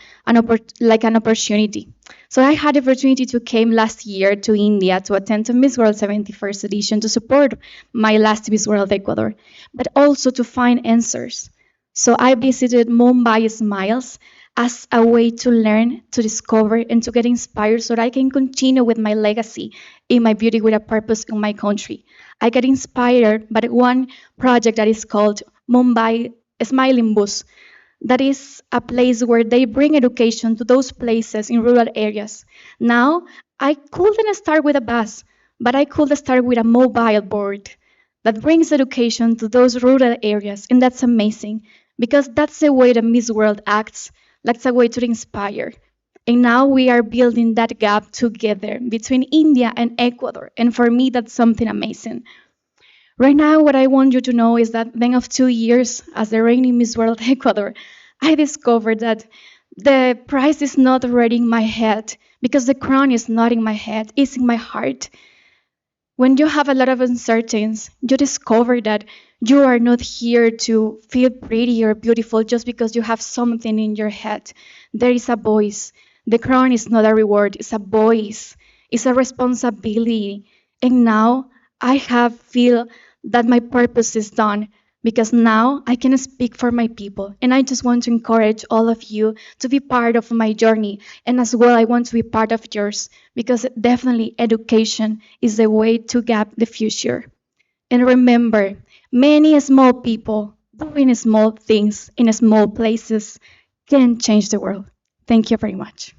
like an opportunity. So I had the opportunity to came last year to India to attend the Miss World 71st edition to support my last Miss World Ecuador, but also to find answers. So I visited Mumbai Smiles as a way to learn, to discover, and to get inspired so that I can continue with my legacy in my beauty with a purpose in my country. I get inspired by one project that is called Mumbai Smiling Bus. That is a place where they bring education to those places in rural areas. Now, I couldn't start with a bus, but I could start with a mobile board that brings education to those rural areas, and that's amazing because that's the way the Miss World acts. That's a way to inspire. And now we are building that gap together between India and Ecuador. And for me, that's something amazing. Right now, what I want you to know is that then of 2 years as the reigning Miss World Ecuador, I discovered that the prize is not already in my head because the crown is not in my head, it's in my heart. When you have a lot of uncertainties, you discover that you are not here to feel pretty or beautiful just because you have something in your head. There is a voice. The crown is not a reward, it's a voice. It's a responsibility. And now I have feel that my purpose is done because now I can speak for my people. And I just want to encourage all of you to be part of my journey. And as well, I want to be part of yours because definitely education is the way to gap the future. And remember, many small people doing small things in small places can change the world. Thank you very much.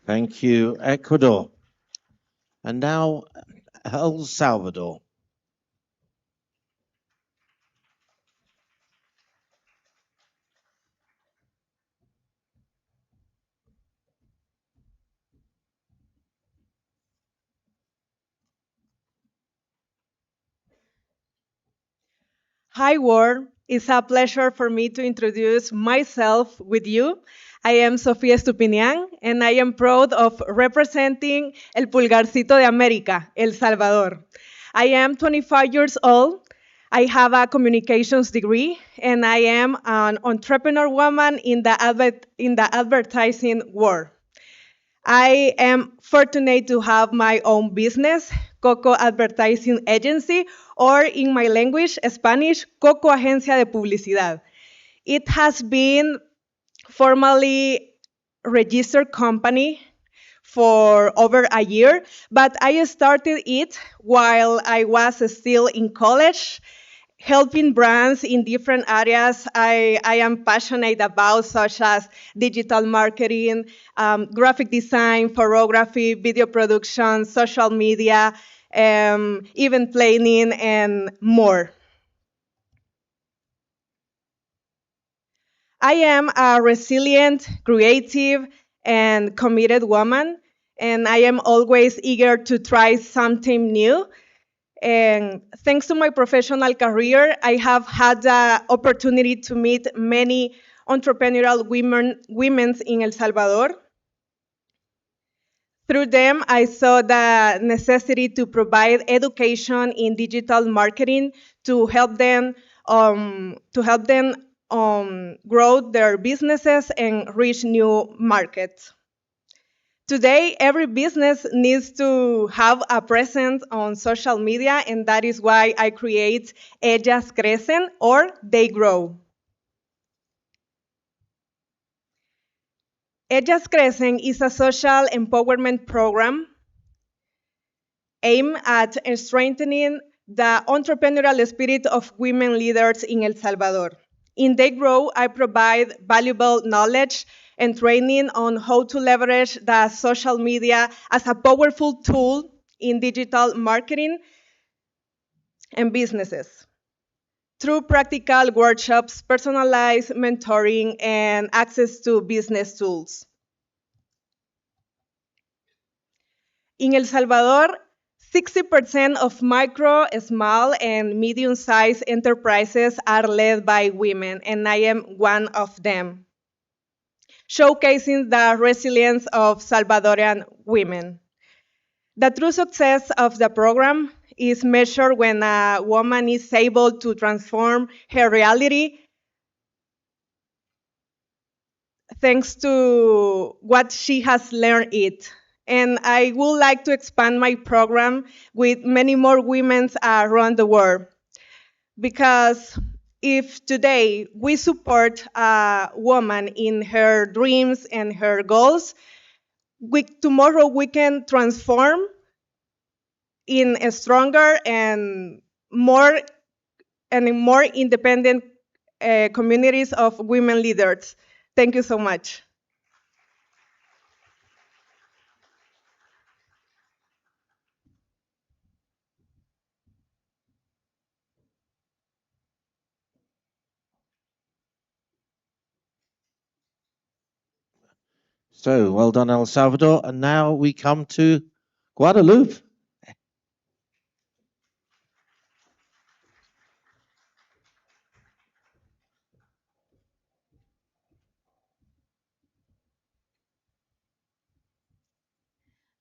Thank you, Ecuador. And now, El Salvador. Hi, world. It's a pleasure for me to introduce myself with you. I am Sofía Estupinian, and I am proud of representing El Pulgarcito de América, El Salvador. I am 25 years old. I have a communications degree, and I am an entrepreneur woman in the advertising world. I am fortunate to have my own business, Coco Advertising Agency, or in my language, Spanish, Coco Agencia de Publicidad. It has been formally registered company for over a year, but I started it while I was still in college, helping brands in different areas I am passionate about, such as digital marketing, graphic design, photography, video production, social media, event planning, and more. I am a resilient, creative, and committed woman, and I am always eager to try something new. And thanks to my professional career, I have had the opportunity to meet many entrepreneurial women in El Salvador. Through them, I saw the necessity to provide education in digital marketing to help them grow their businesses and reach new markets. Today, every business needs to have a presence on social media, and that is why I create Ellas Crecen, or They Grow. Ellas Crecen is a social empowerment program aimed at strengthening the entrepreneurial spirit of women leaders in El Salvador. In They Grow, I provide valuable knowledge and training on how to leverage the social media as a powerful tool in digital marketing and businesses. Through practical workshops, personalized mentoring, and access to business tools. In El Salvador, 60% of micro, small, and medium-sized enterprises are led by women, and I am one of them, showcasing the resilience of Salvadorian women. The true success of the program is measured when a woman is able to transform her reality thanks to what she has learned it. And I would like to expand my program with many more women around the world. Because if today we support a woman in her dreams and her goals, tomorrow we can transform in a stronger and more independent communities of women leaders. Thank you so much. So well done, El Salvador. And now we come to Guadeloupe.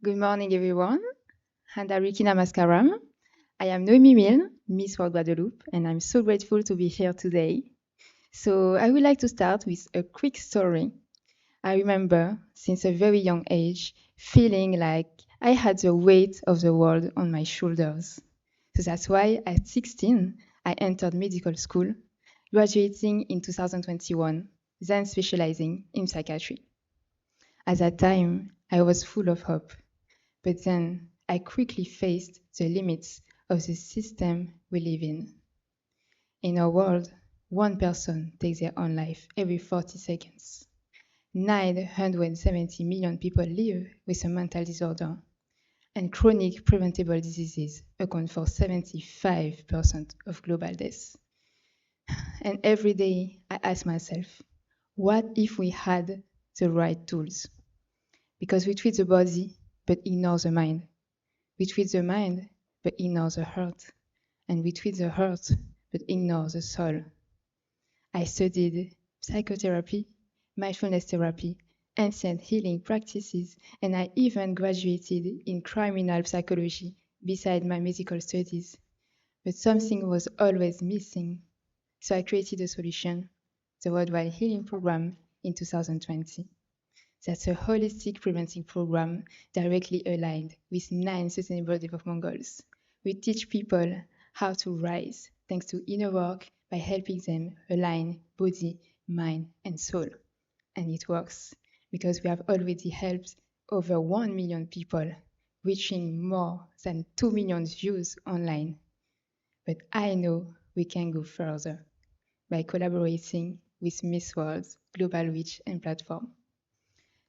Good morning, everyone. Handariki Namaskaram. I am Noemi Milne, Miss World Guadeloupe, and I'm so grateful to be here today. So I would like to start with a quick story. I remember, since a very young age, feeling like I had the weight of the world on my shoulders. So that's why at 16, I entered medical school, graduating in 2021, then specializing in psychiatry. At that time, I was full of hope, but then I quickly faced the limits of the system we live in. In our world, one person takes their own life every 40 seconds. 970 million people live with a mental disorder, and chronic preventable diseases account for 75% of global deaths. And every day I ask myself, what if we had the right tools? Because we treat the body but ignore the mind. We treat the mind but ignore the heart. And we treat the heart but ignore the soul. I studied psychotherapy, mindfulness therapy, ancient healing practices, and I even graduated in criminal psychology beside my medical studies. But something was always missing. So I created a solution, the Worldwide Healing Program in 2020. That's a holistic preventing program directly aligned with 9 Sustainable Development Goals. We teach people how to rise thanks to inner work by helping them align body, mind, and soul. And it works because we have already helped over 1 million people, reaching more than 2 million views online. But I know we can go further by collaborating with Miss World's global reach and platform.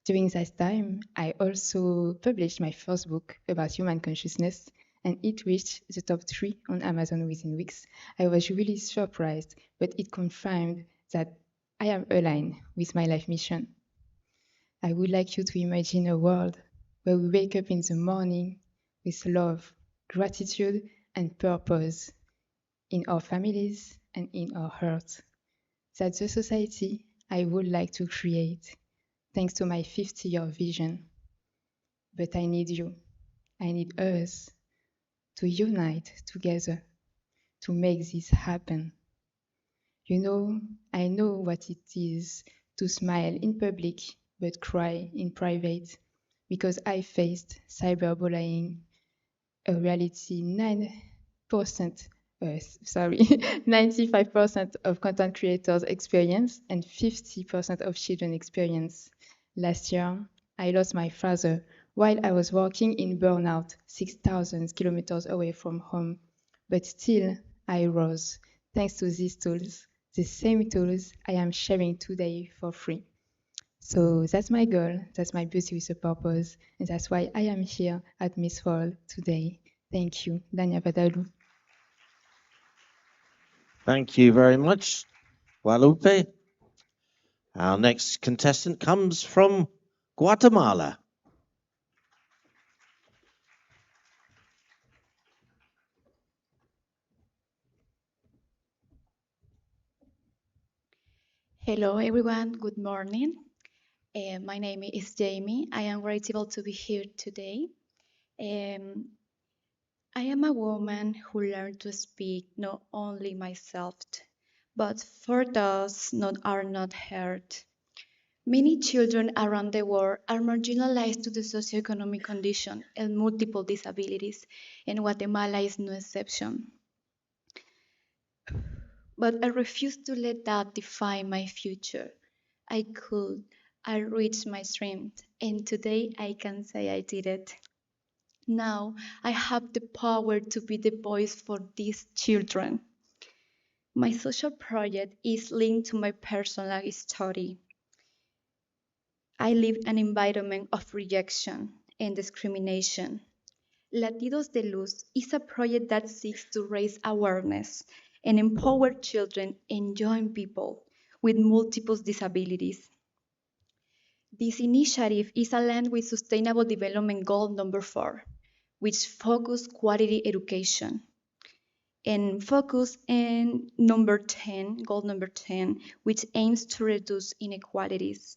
During that time, I also published my first book about human consciousness, and it reached the top 3 on Amazon within weeks. I was really surprised, but it confirmed that I am aligned with my life mission. I would like you to imagine a world where we wake up in the morning with love, gratitude, and purpose in our families and in our hearts. That's the society I would like to create, thanks to my 50-year vision. But I need you, I need us to unite together to make this happen. You know, I know what it is to smile in public but cry in private because I faced cyberbullying, a reality 95% of content creators experience and 50% of children experience. Last year, I lost my father while I was working in burnout 6,000 kilometers away from home. But still, I rose thanks to these tools, the same tools I am sharing today for free. So that's my goal, that's my beauty with a purpose, and that's why I am here at Miss World today. Thank you. Dania Badalu. Thank you very much, Guadalupe. Our next contestant comes from Guatemala. Hello, everyone. Good morning. My name is Jamie. I am grateful to be here today. I am a woman who learned to speak not only myself, but for those that are not heard. Many children around the world are marginalized due to socioeconomic condition and multiple disabilities, and Guatemala is no exception. But I refuse to let that define my future. I reached my dream, and today I can say I did it. Now I have the power to be the voice for these children. My social project is linked to my personal story. I lived an environment of rejection and discrimination. Latidos de Luz is a project that seeks to raise awareness and empower children and young people with multiple disabilities. This initiative is aligned with Sustainable Development Goal number 4, which focus quality education, and focus in goal number 10, which aims to reduce inequalities.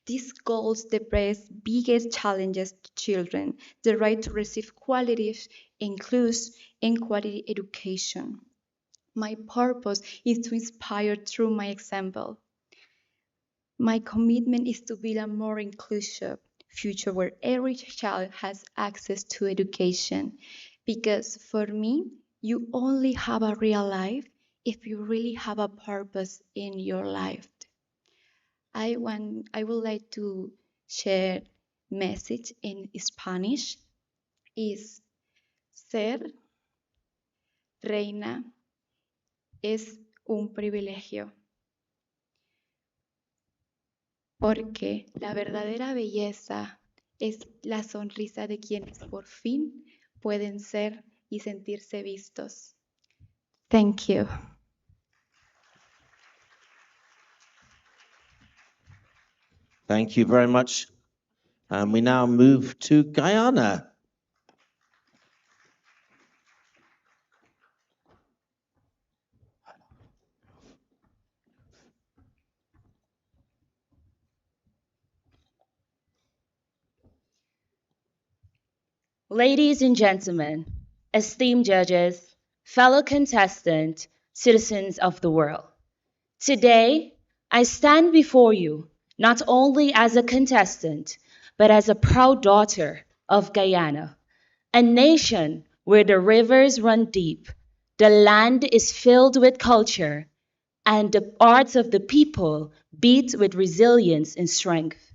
These goals address biggest challenges to children, the right to receive quality, inclusive, and quality education. My purpose is to inspire through my example. My commitment is to build a more inclusive future where every child has access to education. Because for me, you only have a real life if you really have a purpose in your life. I would like to share message in Spanish. Is ser reina es un privilegio. Porque la verdadera belleza es la sonrisa de quienes por fin pueden ser y sentirse vistos. Thank you. Thank you very much. And we now move to Guyana. Ladies and gentlemen, esteemed judges, fellow contestants, citizens of the world. Today, I stand before you not only as a contestant, but as a proud daughter of Guyana, a nation where the rivers run deep, the land is filled with culture, and the hearts of the people beat with resilience and strength.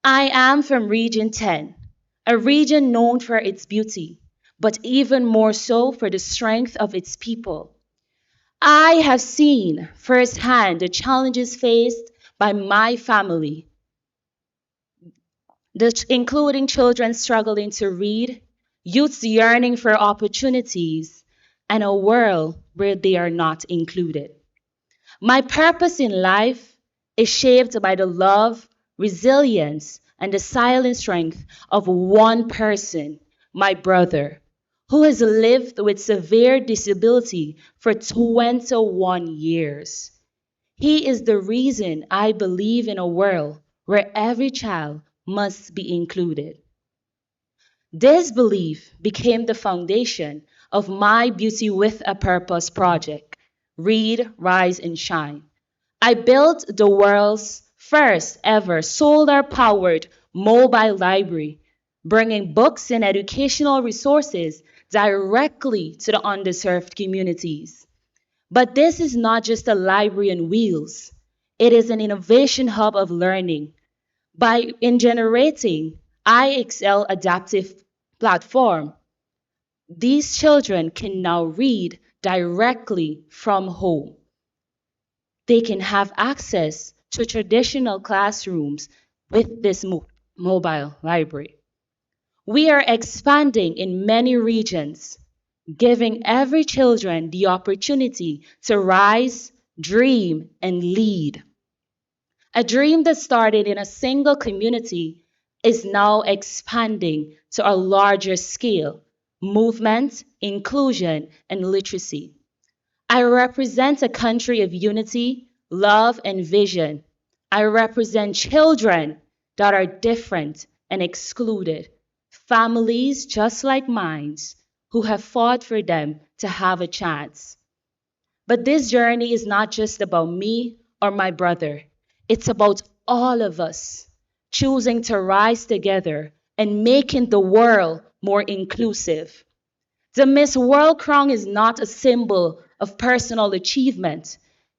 I am from Region 10, a region known for its beauty, but even more so for the strength of its people. I have seen firsthand the challenges faced by my family, including children struggling to read, youths yearning for opportunities, and a world where they are not included. My purpose in life is shaped by the love, resilience, and the silent strength of one person, my brother, who has lived with severe disability for 21 years. He is the reason I believe in a world where every child must be included. This belief became the foundation of my Beauty with a Purpose project, Read, Rise, and Shine. I built the world's first ever solar-powered mobile library, bringing books and educational resources directly to the underserved communities. But this is not just a library on wheels. It is an innovation hub of learning. In generating IXL adaptive platform, these children can now read directly from home. They can have access to traditional classrooms with this mobile library. We are expanding in many regions, giving every children the opportunity to rise, dream, and lead. A dream that started in a single community is now expanding to a larger scale, movement, inclusion, and literacy. I represent a country of unity, love, and vision. I represent children that are different and excluded, families just like mine who have fought for them to have a chance. But this journey is not just about me or my brother. It's about all of us choosing to rise together and making the world more inclusive. The Miss World crown is not a symbol of personal achievement.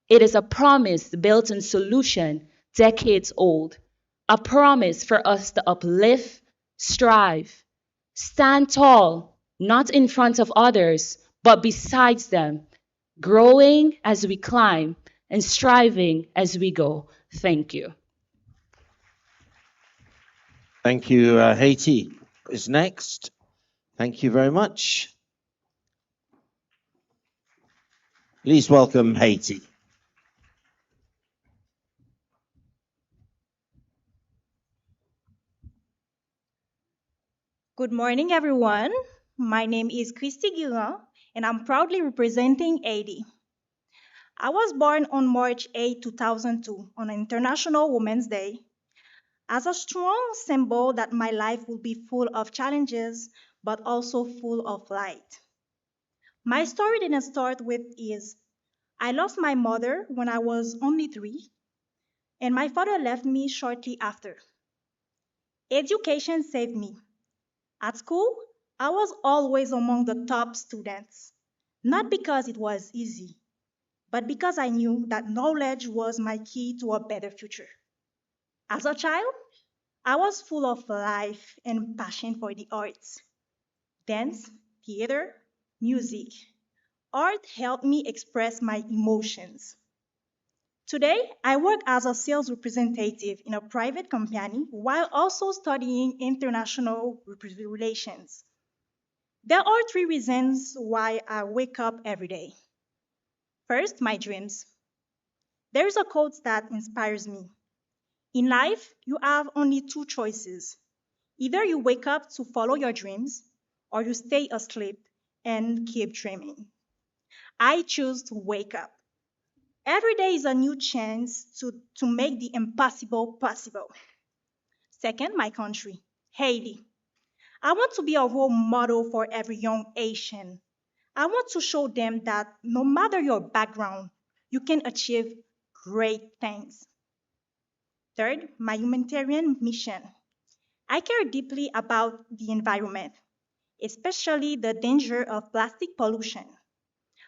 It is a promise built on solution decades old, a promise for us to uplift, strive, stand tall, not in front of others, but besides them, growing as we climb and striving as we go. Thank you. Thank you. Haiti is next. Thank you very much. Please welcome Haiti. Good morning, everyone. My name is Christy Guirin, and I'm proudly representing Haiti. I was born on March 8, 2002, on International Women's Day, as a strong symbol that my life will be full of challenges, but also full of light. My story didn't start with is I lost my mother when I was only 3, and my father left me shortly after. Education saved me. At school, I was always among the top students, not because it was easy, but because I knew that knowledge was my key to a better future. As a child, I was full of life and passion for the arts. Dance, theater, music. Art helped me express my emotions. Today, I work as a sales representative in a private company while also studying international relations. There are 3 reasons why I wake up every day. First, my dreams. There is a quote that inspires me. In life, you have only 2 choices. Either you wake up to follow your dreams, or you stay asleep and keep dreaming. I choose to wake up. Every day is a new chance to make the impossible possible. Second, my country, Haiti. I want to be a role model for every young Asian. I want to show them that no matter your background, you can achieve great things. Third, my humanitarian mission. I care deeply about the environment, especially the danger of plastic pollution.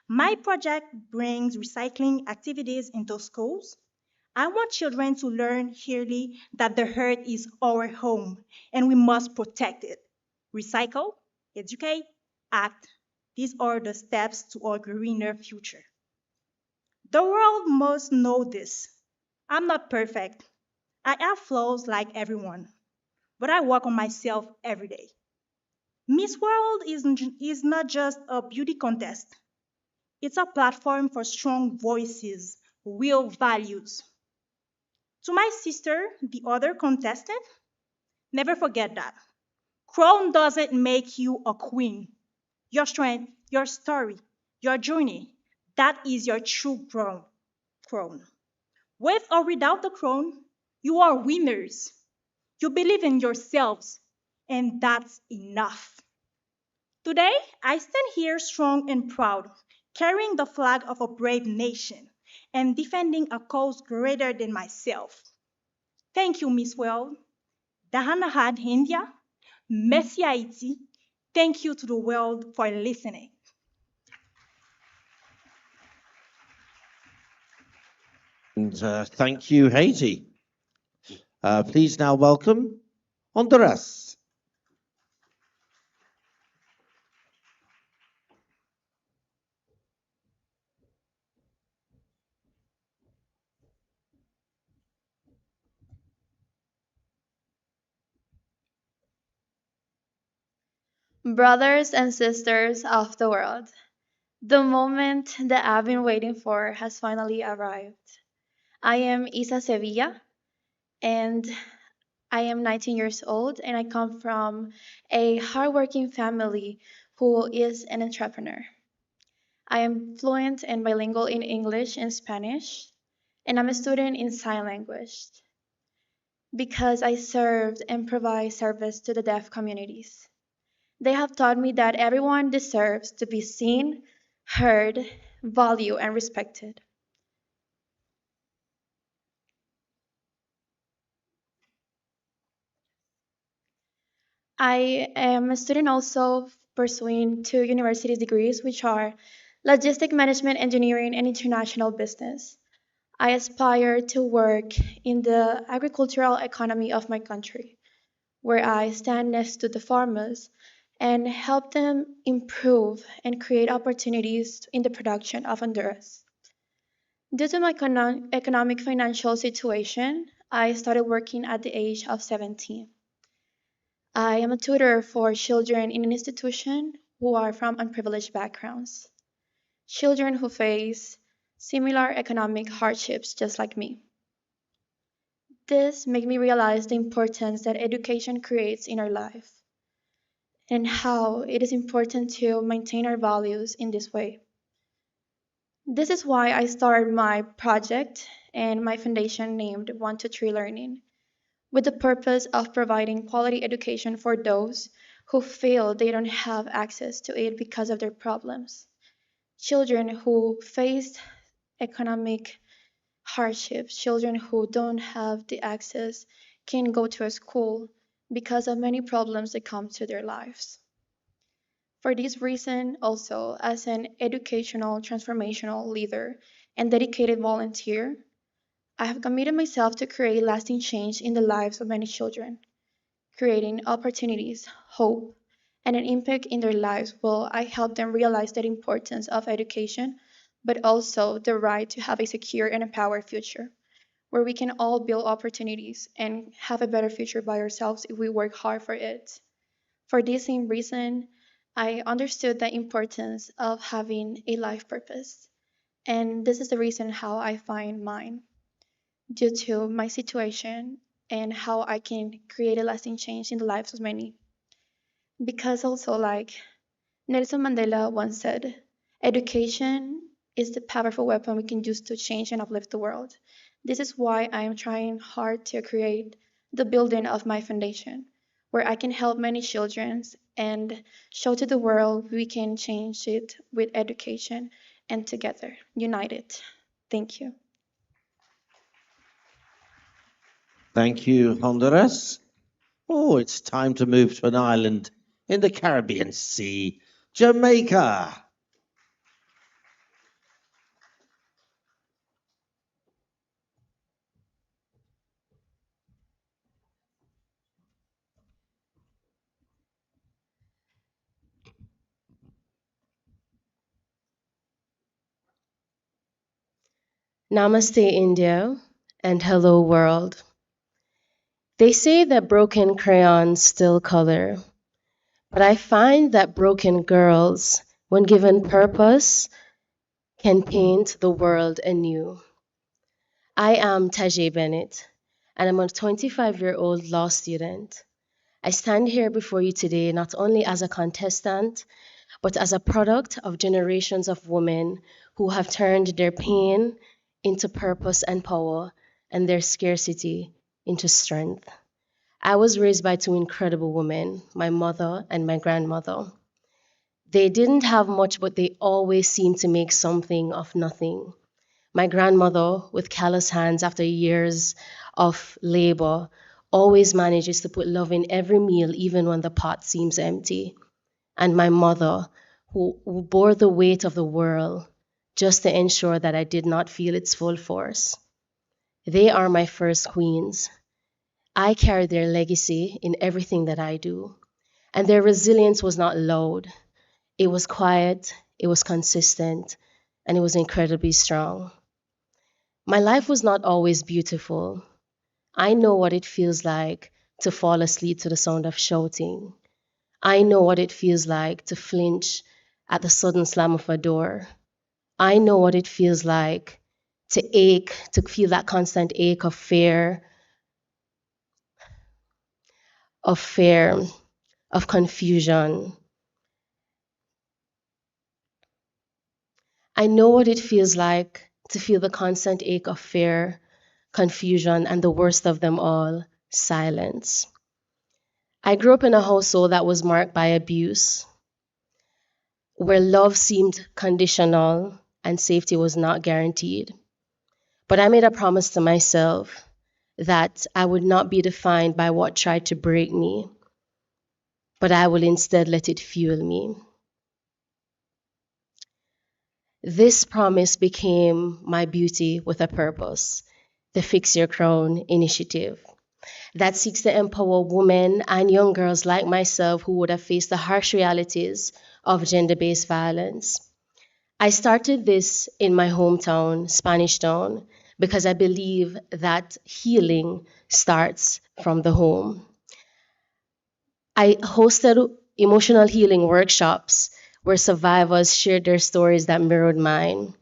My project brings recycling activities into schools. I want children to learn early that the earth is our home and we must protect it. Recycle, educate, act. These are the steps to a greener future. The world must know this. I'm not perfect. I have flaws like everyone, but I work on myself every day. Miss World is not just a beauty contest. It's a platform for strong voices, real values. To my sister, the other contestant, never forget that. Crown doesn't make you a queen. Your strength, your story, your journey, that is your true crown. With or without the crown, you are winners. You believe in yourselves, and that's enough. Today, I stand here strong and proud, carrying the flag of a brave nation and defending a cause greater than myself. Thank you, Miss World. Dhahanahad India. Merci Haiti. Thank you to the world for listening. And thank you, Haiti. Please now welcome Honduras. Brothers and sisters of the world, the moment that I've been waiting for has finally arrived. I am Isa Sevilla, and I am 19 years old, and I come from a hardworking family who is an entrepreneur. I am fluent and bilingual in English and Spanish, and I'm a student in sign language because I served and provide service to the deaf communities. They have taught me that everyone deserves to be seen, heard, valued, and respected. I am a student also pursuing 2 university degrees, which are Logistic Management Engineering and International Business. I aspire to work in the agricultural economy of my country, where I stand next to the farmers and help them improve and create opportunities in the production of Honduras. Due to my economic financial situation, I started working at the age of 17. I am a tutor for children in an institution who are from unprivileged backgrounds, children who face similar economic hardships just like me. This made me realize the importance that education creates in our life and how it is important to maintain our values in this way. This is why I started my project and my foundation named 123 Learning, with the purpose of providing quality education for those who feel they don't have access to it because of their problems. Children who face economic hardships, children who don't have the access can go to a school because of many problems that come to their lives. For this reason, also, as an educational transformational leader and dedicated volunteer, I have committed myself to create lasting change in the lives of many children, creating opportunities, hope, and an impact in their lives while I help them realize the importance of education, but also the right to have a secure and empowered future, where we can all build opportunities and have a better future by ourselves if we work hard for it. For this same reason, I understood the importance of having a life purpose. And this is the reason how I find mine, due to my situation and how I can create a lasting change in the lives of many. Because also, like Nelson Mandela once said, education is the powerful weapon we can use to change and uplift the world. This is why I am trying hard to create the building of my foundation, where I can help many children and show to the world we can change it with education and together, united. Thank you. Thank you, Honduras. Oh, it's time to move to an island in the Caribbean Sea, Jamaica. Namaste, India, and hello, world. They say that broken crayons still color, but I find that broken girls, when given purpose, can paint the world anew. I am Tajay Bennett, and I'm a 25-year-old law student. I stand here before you today not only as a contestant, but as a product of generations of women who have turned their pain into purpose and power, and their scarcity into strength. I was raised by two incredible women, my mother and my grandmother. They didn't have much, but they always seemed to make something of nothing. My grandmother, with callous hands after years of labor, always manages to put love in every meal, even when the pot seems empty. And my mother, who bore the weight of the world just to ensure that I did not feel its full force. They are my first queens. I carry their legacy in everything that I do. And their resilience was not loud. It was quiet, it was consistent, and it was incredibly strong. My life was not always beautiful. I know what it feels like to fall asleep to the sound of shouting. I know what it feels like to flinch at the sudden slam of a door. I know what it feels like to ache, to feel that constant ache of fear, of confusion. I know what it feels like to feel the constant ache of fear, confusion, and the worst of them all, silence. I grew up in a household that was marked by abuse, where love seemed conditional and safety was not guaranteed. But I made a promise to myself that I would not be defined by what tried to break me, but I will instead let it fuel me. This promise became my beauty with a purpose, the Fix Your Crown initiative, that seeks to empower women and young girls like myself who would have faced the harsh realities of gender-based violence. I started this in my hometown, Spanish Town, because I believe that healing starts from the home. I hosted emotional healing workshops where survivors shared their stories that mirrored mine.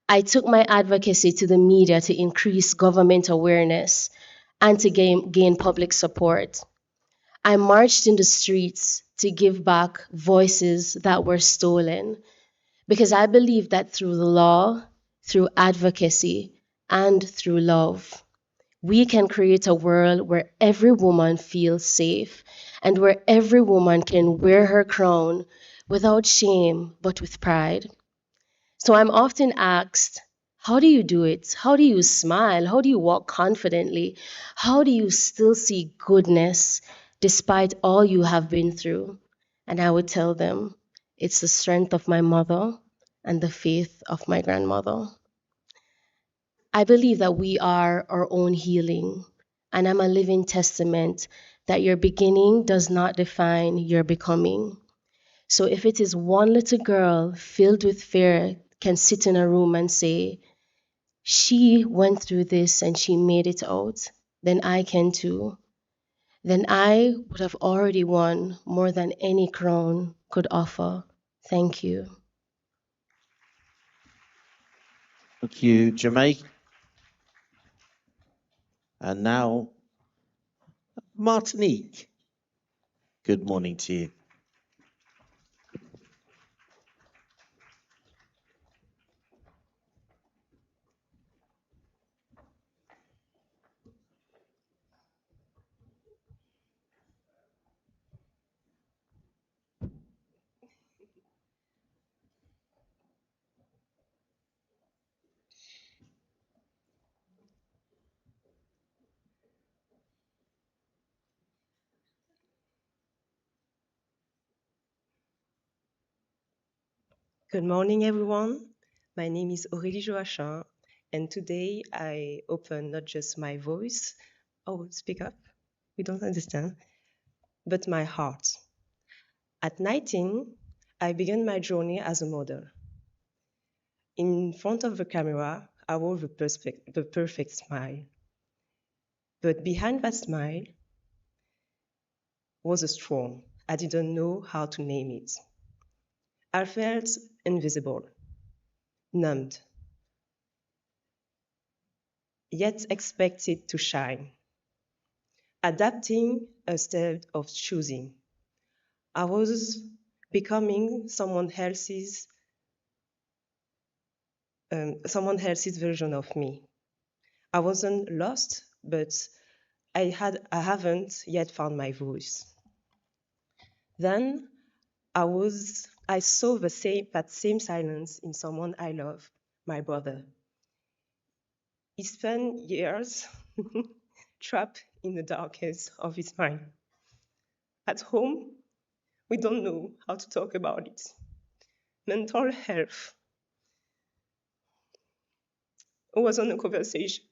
I took my advocacy to the media to increase government awareness and to gain public support. I marched in the streets to give back voices that were stolen, because I believe that through the law, through advocacy, and through love, We can create a world where every woman feels safe and where every woman can wear her crown without shame but with pride. So I'm often asked, how do you do it? How do you smile? How do you walk confidently? How do you still see goodness despite all you have been through? And I would tell them, it's the strength of my mother and the faith of my grandmother. I believe that we are our own healing, and I'm a living testament that your beginning does not define your becoming. So if it is one little girl filled with fear can sit in a room and say, she went through this and she made it out, then I can too. Then I would have already won more than any crown could offer. Thank you. Thank you, Jamaica. And now, Martinique. Good morning to you. Good morning, everyone. My name is Aurélie Joachim, and today I open not just my voice, oh, speak up, we don't understand, but my heart. At 19, I began my journey as a model. In front of the camera, I wore the perfect smile. But behind that smile was a storm. I didn't know how to name it. I felt invisible, numbed, yet expected to shine. Adapting instead of choosing. I was becoming someone else's version of me. I wasn't lost, but I haven't yet found my voice. Then I saw that same silence in someone I love, my brother. He spent years trapped in the darkness of his mind. At home, we don't know how to talk about it. Mental health wasn't a conversation.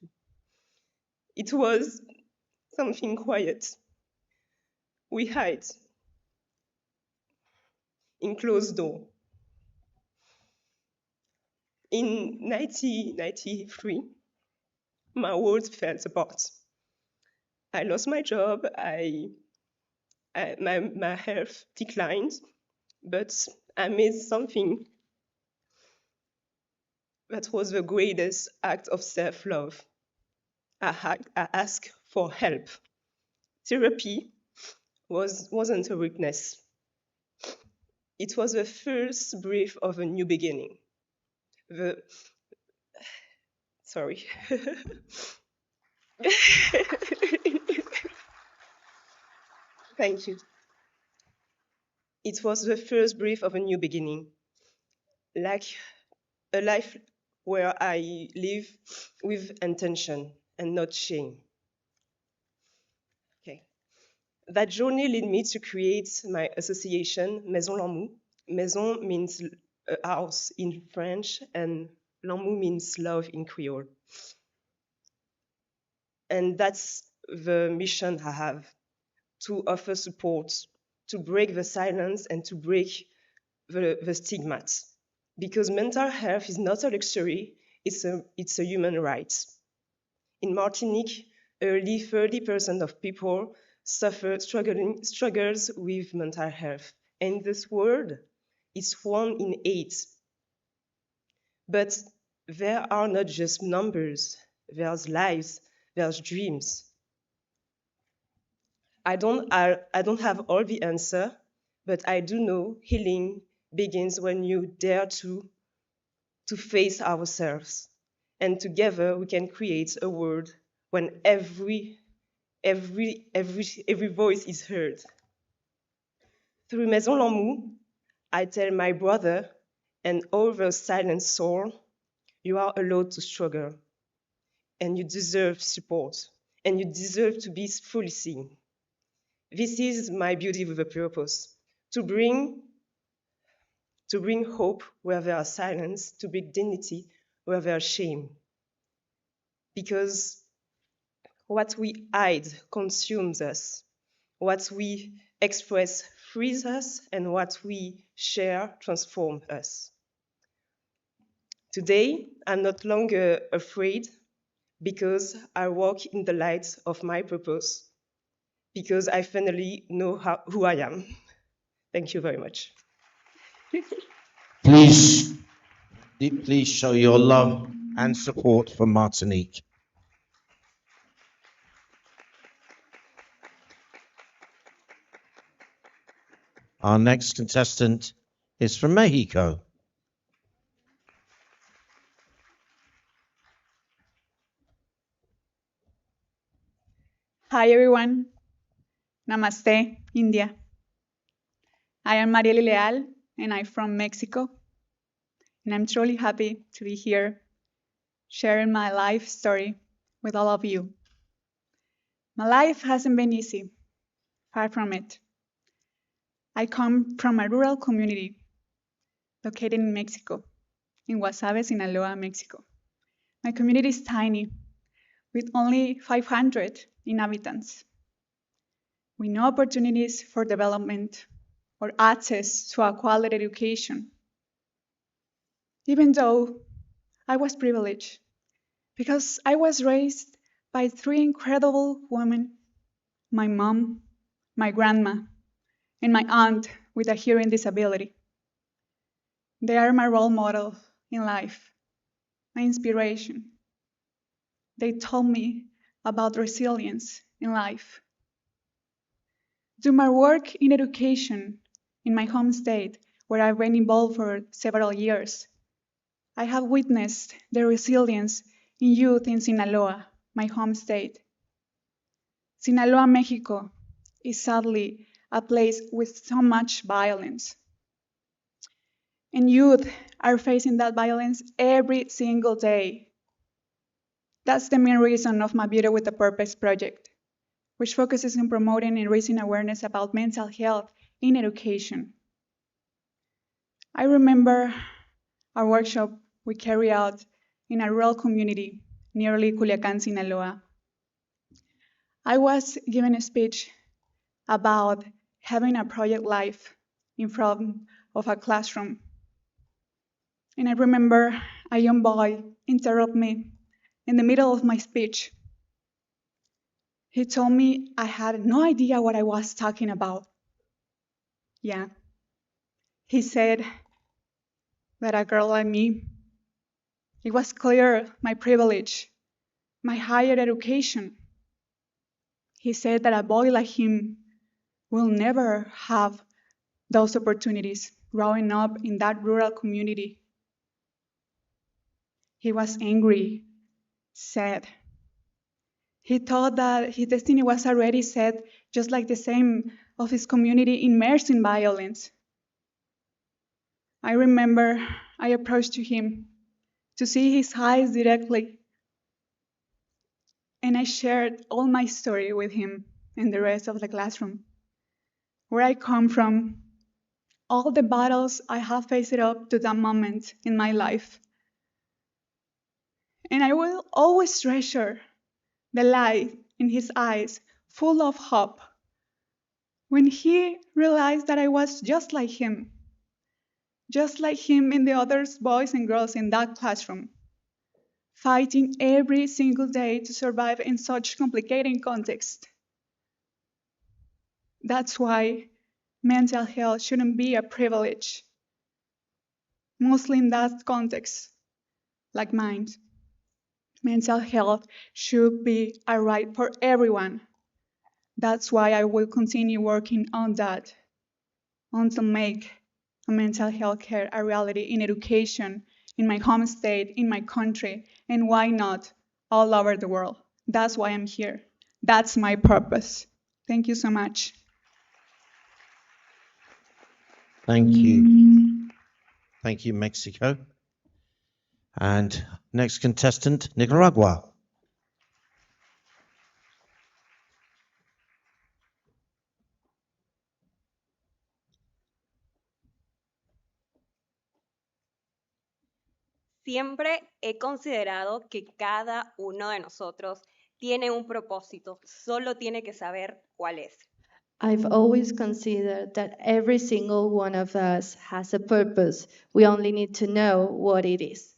It was something quiet. We hide in closed door. In 1993, my world fell apart. I lost my job, my health declined, but I made something that was the greatest act of self-love. I asked for help. Therapy wasn't a weakness. It was the first breath of a new beginning. Sorry. Thank you. It was the first breath of a new beginning, like a life where I live with intention and not shame. Okay. That journey led me to create my association, Maison Lanmou. Maison means a house in French, and Lanmou means love in Creole. And that's the mission I have, to offer support, to break the silence and to break the stigmas. Because mental health is not a luxury, it's a human right. In Martinique, early 30% of people struggles with mental health. And this world is 1 in 8. But there are not just numbers, there's lives, there's dreams. I don't have all the answer, but I do know healing begins when you dare to face ourselves. And together we can create a world when every voice is heard. Through Maison Lormeaux, I tell my brother and all those silent souls, you are allowed to struggle, and you deserve support, and you deserve to be fully seen. This is my beauty with a purpose, to bring hope where there is silence, to bring dignity where there is shame. Because what we hide consumes us, what we express frees us, and what we share transforms us. Today, I'm no longer afraid because I walk in the light of my purpose, because I finally know who I am. Thank you very much. Please show your love and support for Martinique. Our next contestant is from Mexico. Hi everyone. Namaste, India. I am Marieli Leal and I'm from Mexico. And I'm truly happy to be here sharing my life story with all of you. My life hasn't been easy, far from it. I come from a rural community located in Mexico, in Guasave, Sinaloa, Mexico. My community is tiny, with only 500 inhabitants, with no opportunities for development or access to a quality education. Even though I was privileged, because I was raised by 3 incredible women, my mom, my grandma, and my aunt with a hearing disability. They are my role model in life, my inspiration. They told me about resilience in life. Through my work in education in my home state, where I've been involved for several years, I have witnessed the resilience in youth in Sinaloa, my home state. Sinaloa, Mexico, is sadly a place with so much violence. And youth are facing that violence every single day. That's the main reason of my Beauty with a Purpose project, which focuses on promoting and raising awareness about mental health in education. I remember a workshop we carried out in a rural community nearly Culiacan, Sinaloa. I was given a speech about having a project life in front of a classroom. And I remember a young boy interrupted me in the middle of my speech. He told me I had no idea what I was talking about. Yeah. He said that a girl like me, it was clear my privilege, my higher education. He said that a boy like him will never have those opportunities growing up in that rural community. He was angry, sad. He thought that his destiny was already set, just like the same of his community immersed in violence. I remember I approached to him to see his eyes directly, and I shared all my story with him and the rest of the classroom. Where I come from, all the battles I have faced up to that moment in my life. And I will always treasure the light in his eyes, full of hope, when he realized that I was just like him and the other boys and girls in that classroom, fighting every single day to survive in such complicated context. That's why mental health shouldn't be a privilege, mostly in that context, like mine. Mental health should be a right for everyone. That's why I will continue working on that until make mental health care a reality in education, in my home state, in my country, and why not all over the world. That's why I'm here. That's my purpose. Thank you so much. Thank you. Thank you, Mexico. And next contestant, Nicaragua. Siempre he considerado que cada uno de nosotros tiene un propósito, solo tiene que saber cuál es. I've always considered that every single one of us has a purpose. We only need to know what it is.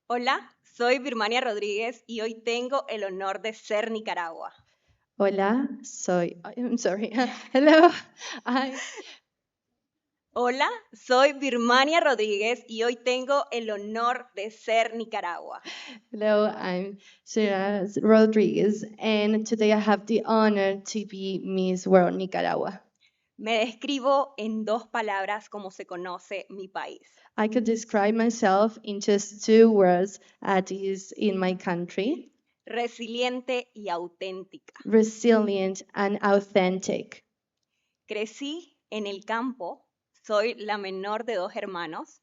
Hola, soy Birmania Rodríguez y hoy tengo el honor de ser Nicaragua. Hola, I'm sorry. Hello, Hola, soy Birmania Rodríguez y hoy tengo el honor de ser Nicaragua. Hello, I'm Shiraz Rodriguez, and today I have the honor to be Miss World Nicaragua. Me describo en 2 palabras como se conoce mi país. I could describe myself in just 2 words, as is in my country: Resiliente y auténtica. resilient and authentic. Crecí en el campo, soy la menor de 2 hermanos.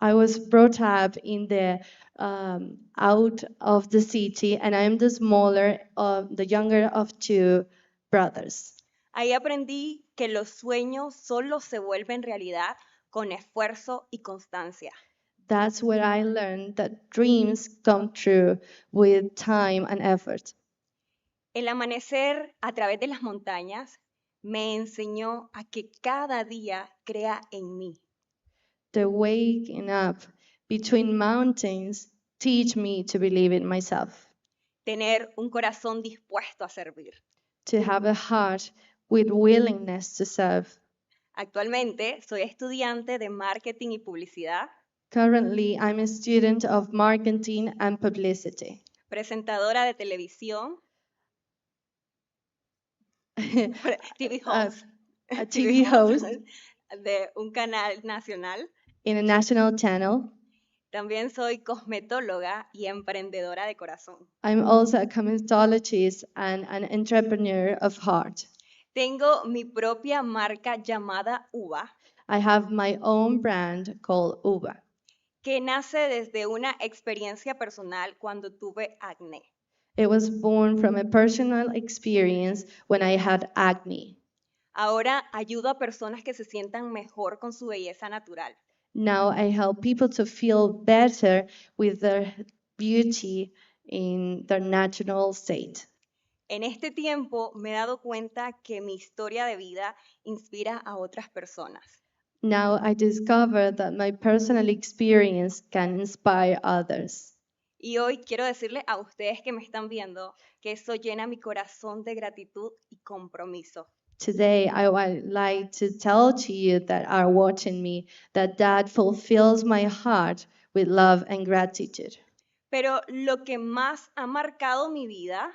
I was brought up in the out of the city, and I am the younger of 2 brothers. Ahí aprendí que los sueños solo se vuelven realidad con esfuerzo y constancia. That's where I learned that dreams come true with time and effort. El amanecer a través de las montañas me enseñó a que cada día crea en mí. The waking up between mountains teach me to believe in myself, Tener un corazón dispuesto a servir. to have a heart with willingness to serve. Actualmente soy estudiante de marketing y publicidad, Currently, I'm a student of marketing and publicity. presentadora de televisión, TV host, a TV host de un canal nacional. in a national channel. También soy cosmetóloga y emprendedora de corazón. I'm also a cosmetologist and an entrepreneur of heart. Tengo mi propia marca llamada Uva, I have my own brand called Uva, que nace desde una experiencia personal cuando tuve acné. It was born from a personal experience when I had acne. Ahora ayudo a personas que se sientan mejor con su belleza natural. Now I help people to feel better with their beauty in their natural state. En este tiempo me he dado cuenta que mi historia de vida inspira a otras personas. Now I discover that my personal experience can inspire others. Y hoy quiero decirles a ustedes que me están viendo que eso llena mi corazón de gratitud y compromiso. Today, I would like to tell to you that are watching me that fulfills my heart with love and gratitude. Pero lo que más ha marcado mi vida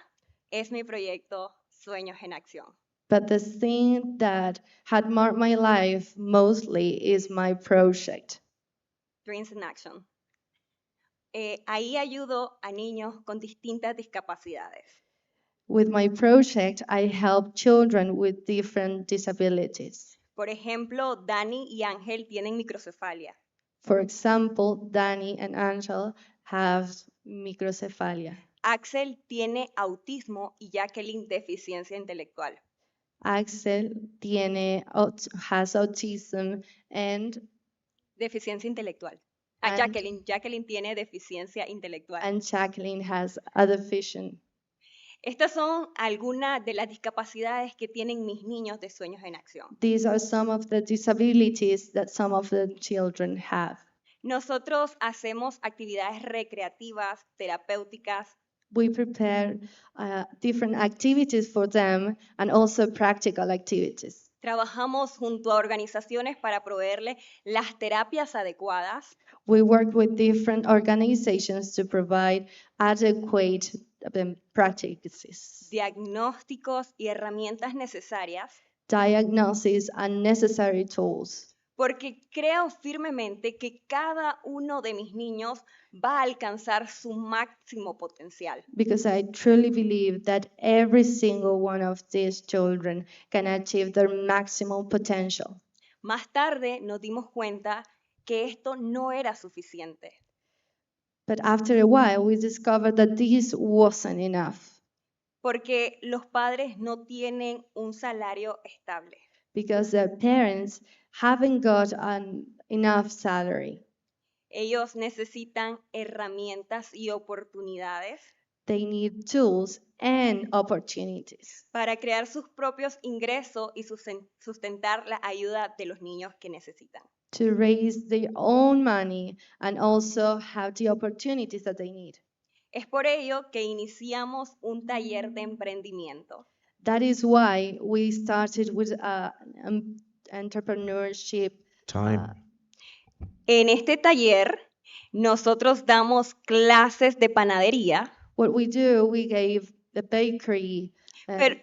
es mi proyecto Sueños en Acción. But the thing that had marked my life mostly is my project. Dreams in Action. Ahí ayudo a niños con distintas discapacidades. With my project, I help children with different disabilities. Por ejemplo, Dani y Ángel tienen microcefalia. For example, Danny and Angel have microcephalia. Axel tiene autismo y Jacqueline deficiencia intelectual. Axel has autism and deficiencia intelectual. Jacqueline tiene deficiencia intelectual. And Jacqueline has a deficient. Estas son algunas de las discapacidades que tienen mis niños de Sueños en Acción. These are some of the disabilities that some of the children have. Nosotros hacemos actividades recreativas, terapéuticas. We prepare different activities for them and also practical activities. Trabajamos junto a organizaciones para proveerle las terapias adecuadas. We work with different organizations to provide adequate practices, diagnósticos y herramientas necesarias diagnosis and necessary tools porque creo firmemente que cada uno de mis niños va a alcanzar su máximo potencial. Because I truly believe that every single one of these children can achieve their maximum potential. Más tarde nos dimos cuenta que esto no era suficiente. But after a while, we discovered that this wasn't enough Porque los padres no tienen un salario estable. because their parents haven't got enough salary. Ellos necesitan herramientas y oportunidades They need tools and opportunities para crear sus propios ingresos y sustentar la ayuda de los niños que necesitan. to raise their own money and also have the opportunities that they need. Es por ello que iniciamos un taller de emprendimiento. That is why we started with entrepreneurship. Time. En este taller, nosotros damos clases de panadería, What we do, we gave the bakery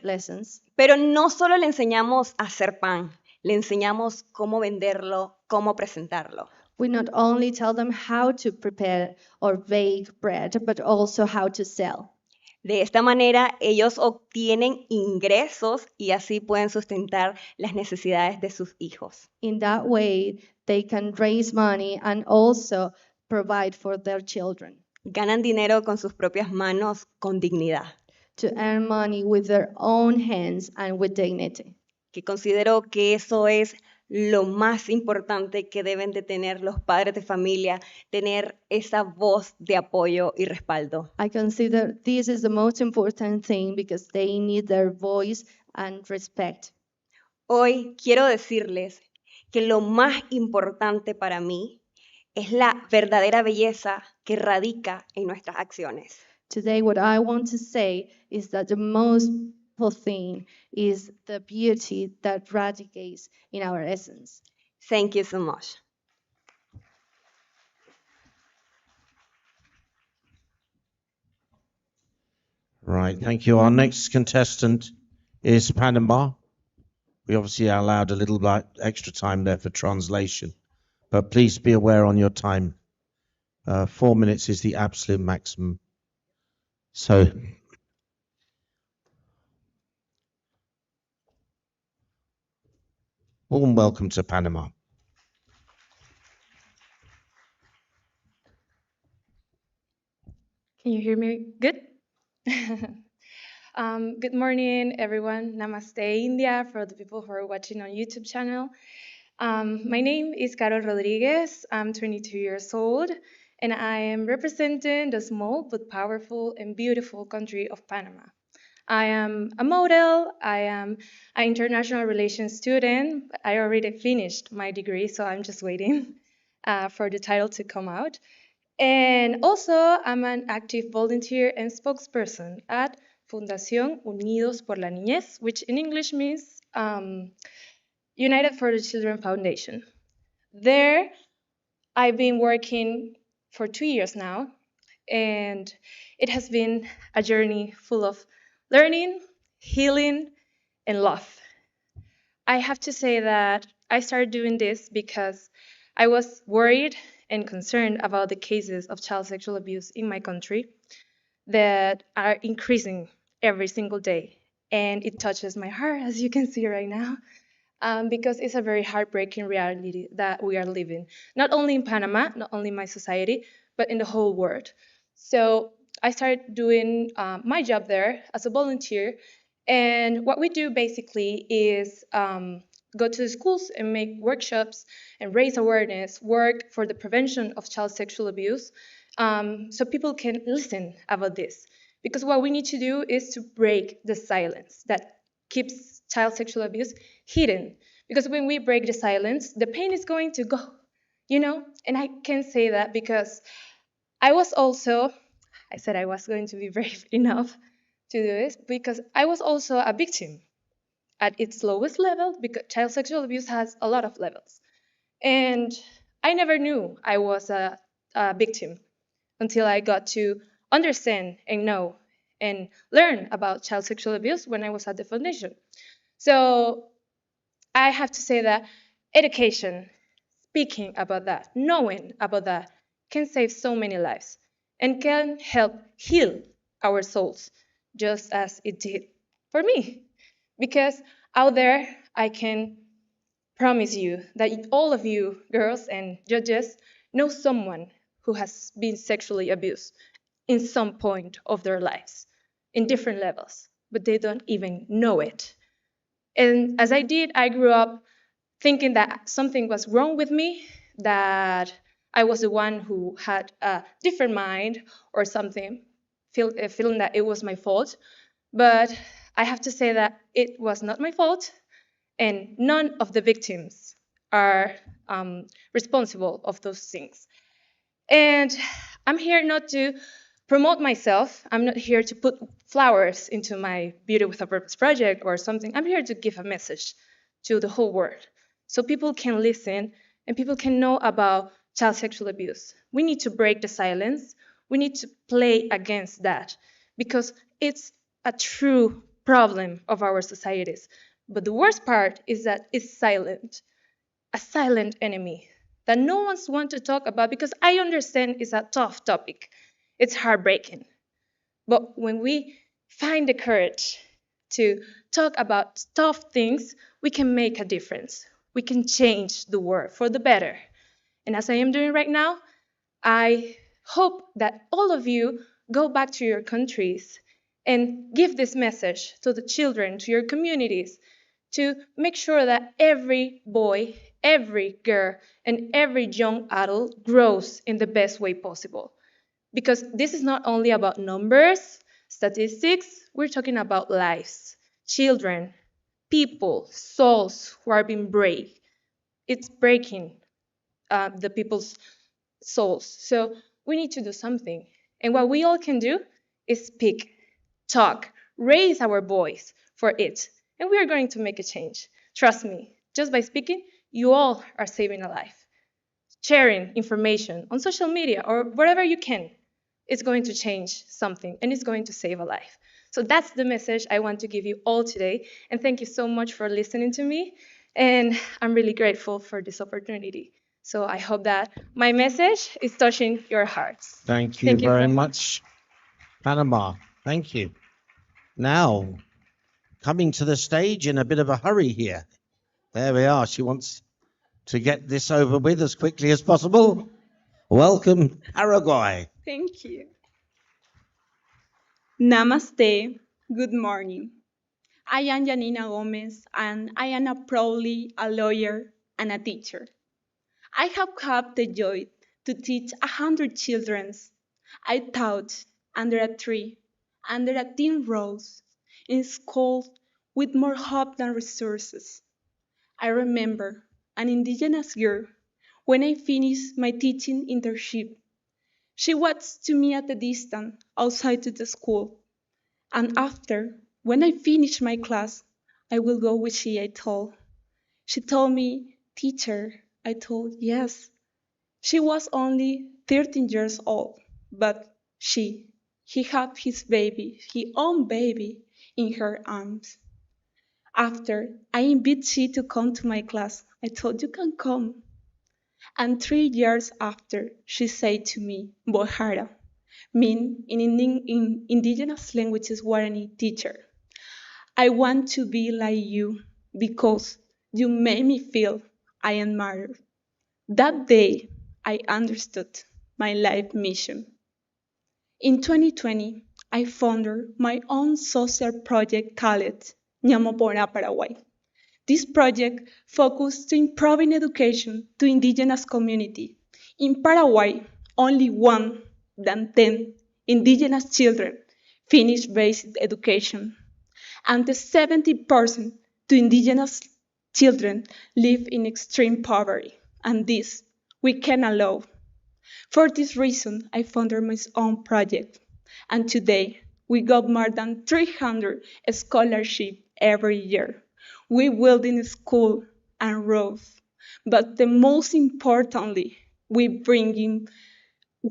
lessons, pero no solo le enseñamos a hacer pan, le enseñamos cómo venderlo, cómo presentarlo. we not only tell them how to prepare or bake bread, but also how to sell. De esta manera, ellos obtienen ingresos y así pueden sustentar las necesidades de sus hijos. In that way, they can raise money and also provide for their children. Ganan dinero con sus propias manos con dignidad. To earn money with their own hands and with dignity. Que considero que eso es lo más importante que deben de tener los padres de familia, tener esa voz de apoyo y respaldo. I consider this is the most important thing because they need their voice and respect. Hoy quiero decirles que lo más importante para mí es la verdadera belleza que radica en nuestras acciones. Today, what I want to say is that the most beautiful thing is the beauty that radicates in our essence. Thank you so much. Right, thank you. Our next contestant is Panama. We obviously allowed a little bit extra time there for translation, but please be aware on your time. 4 minutes is the absolute maximum. So, warm welcome to Panama. Can you hear me good? Good morning, everyone. Namaste, India, for the people who are watching on YouTube channel. My name is Carol Rodriguez. I'm 22 years old, and I am representing the small but powerful and beautiful country of Panama. I am a model. I am an international relations student. I already finished my degree, so I'm just waiting for the title to come out. And also, I'm an active volunteer and spokesperson at Fundación Unidos por la Niñez, which in English means United for the Children Foundation. There, I've been working for 2 years now, and it has been a journey full of learning, healing, and love. I have to say that I started doing this because I was worried and concerned about the cases of child sexual abuse in my country that are increasing every single day. And it touches my heart, as you can see right now, because it's a very heartbreaking reality that we are living, not only in Panama, not only in my society, but in the whole world. So I started doing my job there as a volunteer. And what we do basically is go to the schools and make workshops and raise awareness, work for the prevention of child sexual abuse, so people can listen about this. Because what we need to do is to break the silence that keeps child sexual abuse hidden. Because when we break the silence, the pain is going to go, you know? And I can say that because I said I was going to be brave enough to do this, because I was also a victim at its lowest level, because child sexual abuse has a lot of levels. And I never knew I was a victim until I got to understand and know and learn about child sexual abuse when I was at the foundation. So I have to say that education speaking about that, knowing about that, can save so many lives and can help heal our souls, just as it did for me. Because out there, I can promise you that all of you, girls and judges, know someone who has been sexually abused in some point of their lives, in different levels, but they don't even know it. And as I did, I grew up thinking that something was wrong with me, that I was the one who had a different mind or something, feeling that it was my fault. But I have to say that it was not my fault, and none of the victims are responsible of those things. And I'm here not to promote myself. I'm not here to put flowers into my Beauty with a Purpose project or something. I'm here to give a message to the whole world so people can listen and people can know about child sexual abuse. We need to break the silence. We need to play against that because it's a true problem of our societies. But the worst part is that it's silent, a silent enemy that no one's want to talk about because I understand it's a tough topic. It's heartbreaking. But when we find the courage to talk about tough things, we can make a difference. We can change the world for the better. And as I am doing right now, I hope that all of you go back to your countries and give this message to the children, to your communities, to make sure that every boy, every girl, and every young adult grows in the best way possible. Because this is not only about numbers, statistics, we're talking about lives, children, people, souls who are being break. It's breaking the people's souls. So we need to do something. And what we all can do is speak, talk, raise our voice for it. And we are going to make a change. Trust me, just by speaking, you all are saving a life. Sharing information on social media or wherever you can, it's going to change something and it's going to save a life. So that's the message I want to give you all today. And thank you so much for listening to me. And I'm really grateful for this opportunity. So I hope that my message is touching your hearts. Thank you Thank you very so much, Panama. Thank you. Now, coming to the stage in a bit of a hurry here. There we are. She wants to get this over with as quickly as possible. Welcome, Paraguay. Thank you. Namaste. Good morning. I am Janina Gomez, and I am proudly a lawyer and a teacher. I have had the joy to teach 100 children. I taught under a tree, under a tin rose, in schools with more hope than resources. I remember an indigenous girl when I finished my teaching internship. She watched to me at a distance outside of the school. And after, when I finish my class, I will go with she, I told. She told me, teacher, I told, yes. She was only 13 years old, but he had his baby, his own baby, in her arms. After, I invited she to come to my class. I told, you can come. And 3 years after, she said to me, Bohara, mean in indigenous languages Guarani teacher. I want to be like you because you made me feel I am martyred. That day, I understood my life mission. In 2020, I founded my own social project called Ñamopona Paraguay. This project focused on improving education to indigenous community. In Paraguay, only 1 than 10 indigenous children finish basic education, and 70% to indigenous children live in extreme poverty, and this we can allow. For this reason, I founded my own project, and today we got more than 300 scholarships every year. We build in school and roads, but the most importantly, we bring in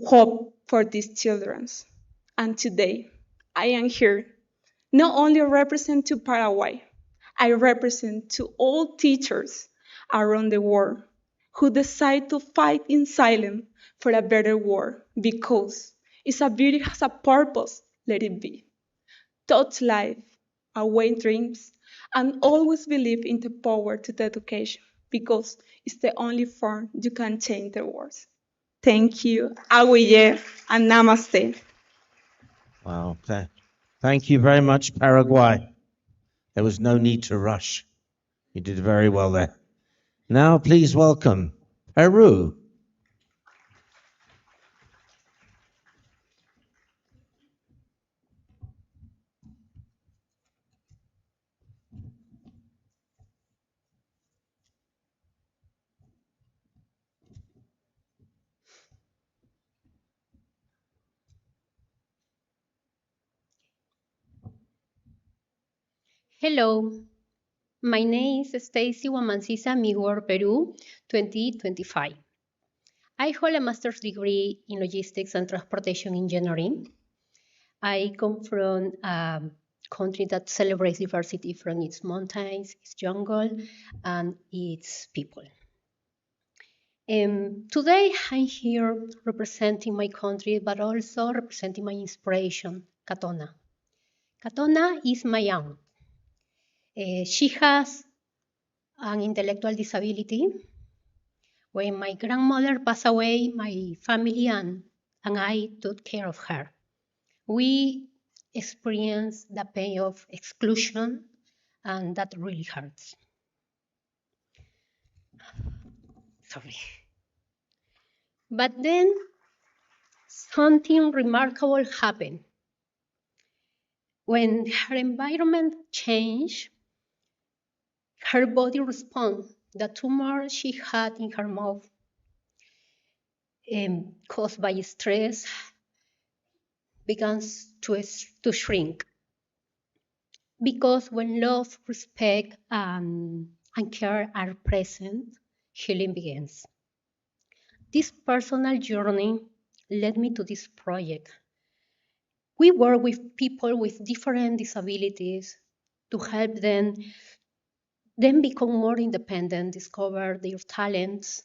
hope for these children. And today, I am here not only represent to Paraguay, I represent to all teachers around the world. who decide to fight in silence for a better world because it's a beauty has a purpose, let it be. Touch life, await dreams, and always believe in the power to the education because it's the only form you can change the world. Thank you, Aguille, and Namaste. Wow. Thank you very much, Paraguay. There was no need to rush. You did very well there. Now, please welcome Peru. Hello, my name is Stacy Wamancisa, Miss World Peru 2025. I hold a master's degree in logistics and transportation engineering. I come from a country that celebrates diversity from its mountains, its jungle, and its people. Today I'm here representing my country, but also representing my inspiration, Katona. Katona is my aunt. She has an intellectual disability. When my grandmother passed away, my family and I took care of her. We experienced the pain of exclusion, and that really hurts. Sorry. But then something remarkable happened. When her environment changed, her body responded. The tumor she had in her mouth, caused by stress, began to shrink. Because when love, respect, and care are present, healing begins. This personal journey led me to this project. We work with people with different disabilities to help them become more independent, discover their talents,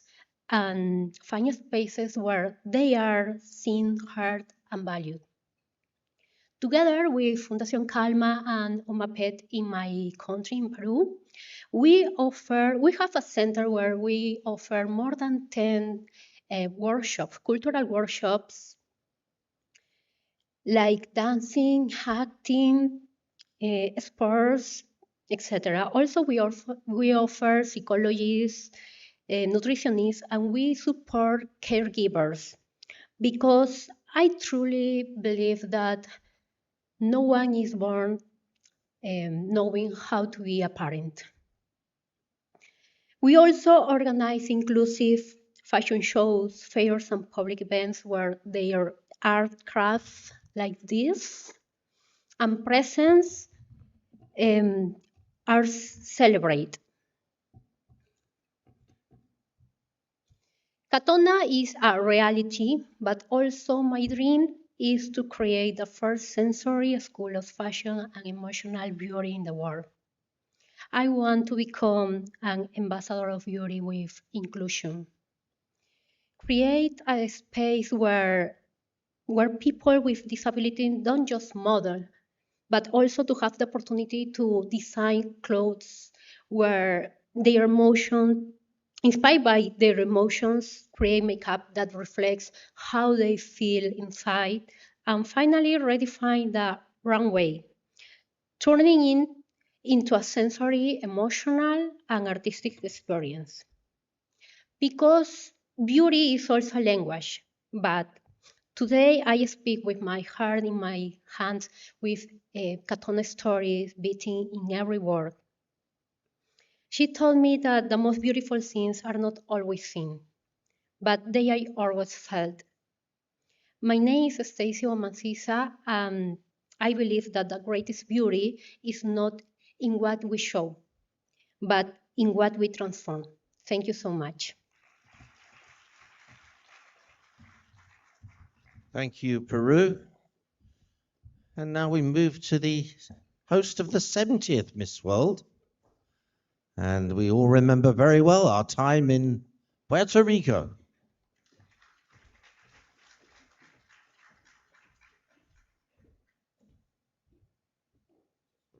and find spaces where they are seen, heard, and valued. Together with Fundación Calma and OMAPET in my country, in Peru, we have a center where we offer more than 10 workshops, cultural workshops, like dancing, acting, sports, etc. Also, we offer psychologists, nutritionists, and we support caregivers because I truly believe that no one is born knowing how to be a parent. We also organize inclusive fashion shows, fairs, and public events where their art crafts like this and presence are celebrated. Katona is a reality, but also my dream is to create the first sensory school of fashion and emotional beauty in the world. I want to become an ambassador of beauty with inclusion. Create a space where people with disability don't just model, but also to have the opportunity to design clothes where their emotions, inspired by their emotions, create makeup that reflects how they feel inside, and finally redefine the runway, turning it into a sensory, emotional, and artistic experience. Because beauty is also a language, but today I speak with my heart in my hands, with Katona stories beating in every word. She told me that the most beautiful things are not always seen, but they are always felt. My name is Stacy Wamancisa, and I believe that the greatest beauty is not in what we show, but in what we transform. Thank you so much. Thank you, Peru. And now we move to the host of the 70th Miss World. And we all remember very well our time in Puerto Rico.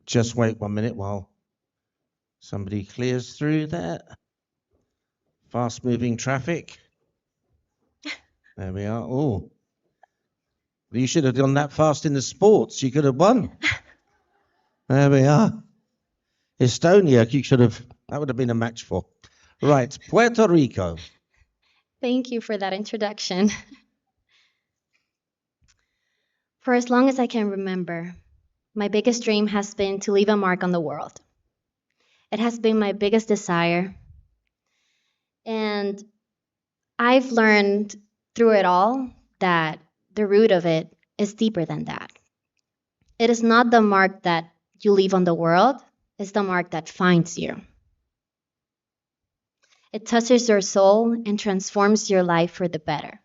Just wait 1 minute while somebody clears through there. Fast moving traffic. There we are. Oh, you should have gone that fast in the sports. You could have won. There we are. Estonia, that would have been a match for. Right, Puerto Rico. Thank you for that introduction. For as long as I can remember, my biggest dream has been to leave a mark on the world. It has been my biggest desire. And I've learned through it all that the root of it is deeper than that. It is not the mark that you leave on the world, it's the mark that finds you. It touches your soul and transforms your life for the better.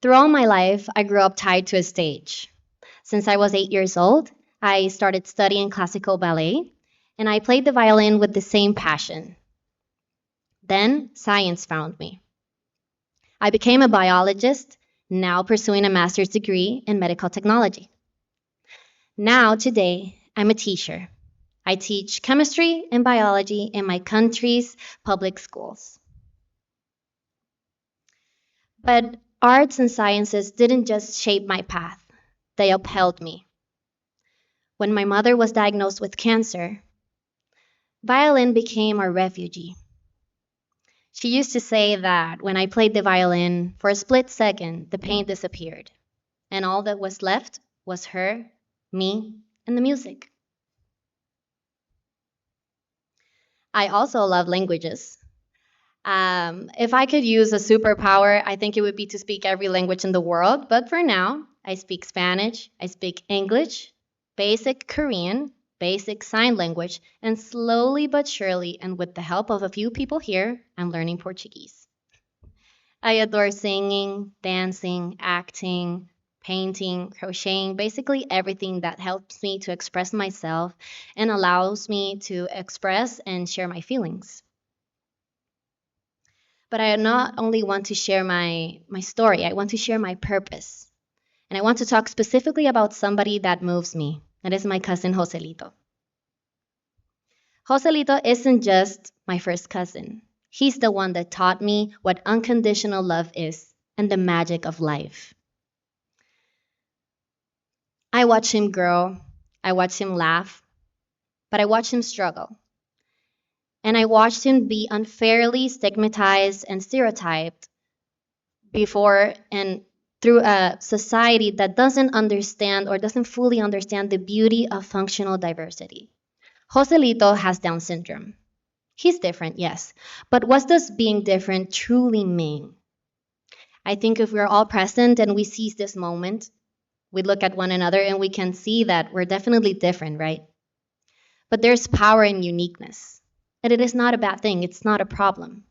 Throughout my life, I grew up tied to a stage. Since I was 8 years old, I started studying classical ballet, and I played the violin with the same passion. Then science found me. I became a biologist, now pursuing a master's degree in medical technology. Now, today, I'm a teacher. I teach chemistry and biology in my country's public schools. But arts and sciences didn't just shape my path, they upheld me. When my mother was diagnosed with cancer, violin became our refugee. She used to say that when I played the violin, for a split second, the pain disappeared, and all that was left was her, me, and the music. I also love languages. If I could use a superpower, I think it would be to speak every language in the world. But for now, I speak Spanish, I speak English, basic Korean, basic sign language, and slowly but surely, and with the help of a few people here, I'm learning Portuguese. I adore singing, dancing, acting, painting, crocheting, basically everything that helps me to express myself and allows me to express and share my feelings. But I not only want to share my story, I want to share my purpose. And I want to talk specifically about somebody that moves me. That is my cousin Joselito. Joselito isn't just my first cousin. He's the one that taught me what unconditional love is and the magic of life. I watch him grow, I watch him laugh, but I watch him struggle. And I watched him be unfairly stigmatized and stereotyped before and through a society that doesn't understand or doesn't fully understand the beauty of functional diversity. Joselito has Down syndrome. He's different, yes, but what does being different truly mean? I think if we're all present and we seize this moment, we look at one another and we can see that we're definitely different, right? But there's power in uniqueness. And it is not a bad thing, it's not a problem.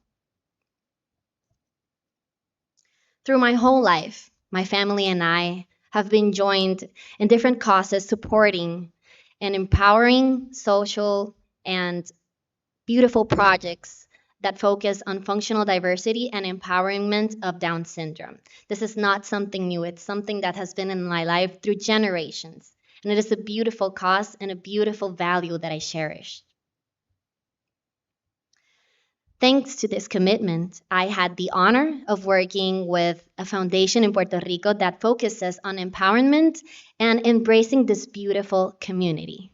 Through my whole life, my family and I have been joined in different causes supporting and empowering social and beautiful projects that focus on functional diversity and empowerment of Down syndrome. This is not something new, it's something that has been in my life through generations. And it is a beautiful cause and a beautiful value that I cherish. Thanks to this commitment, I had the honor of working with a foundation in Puerto Rico that focuses on empowerment and embracing this beautiful community.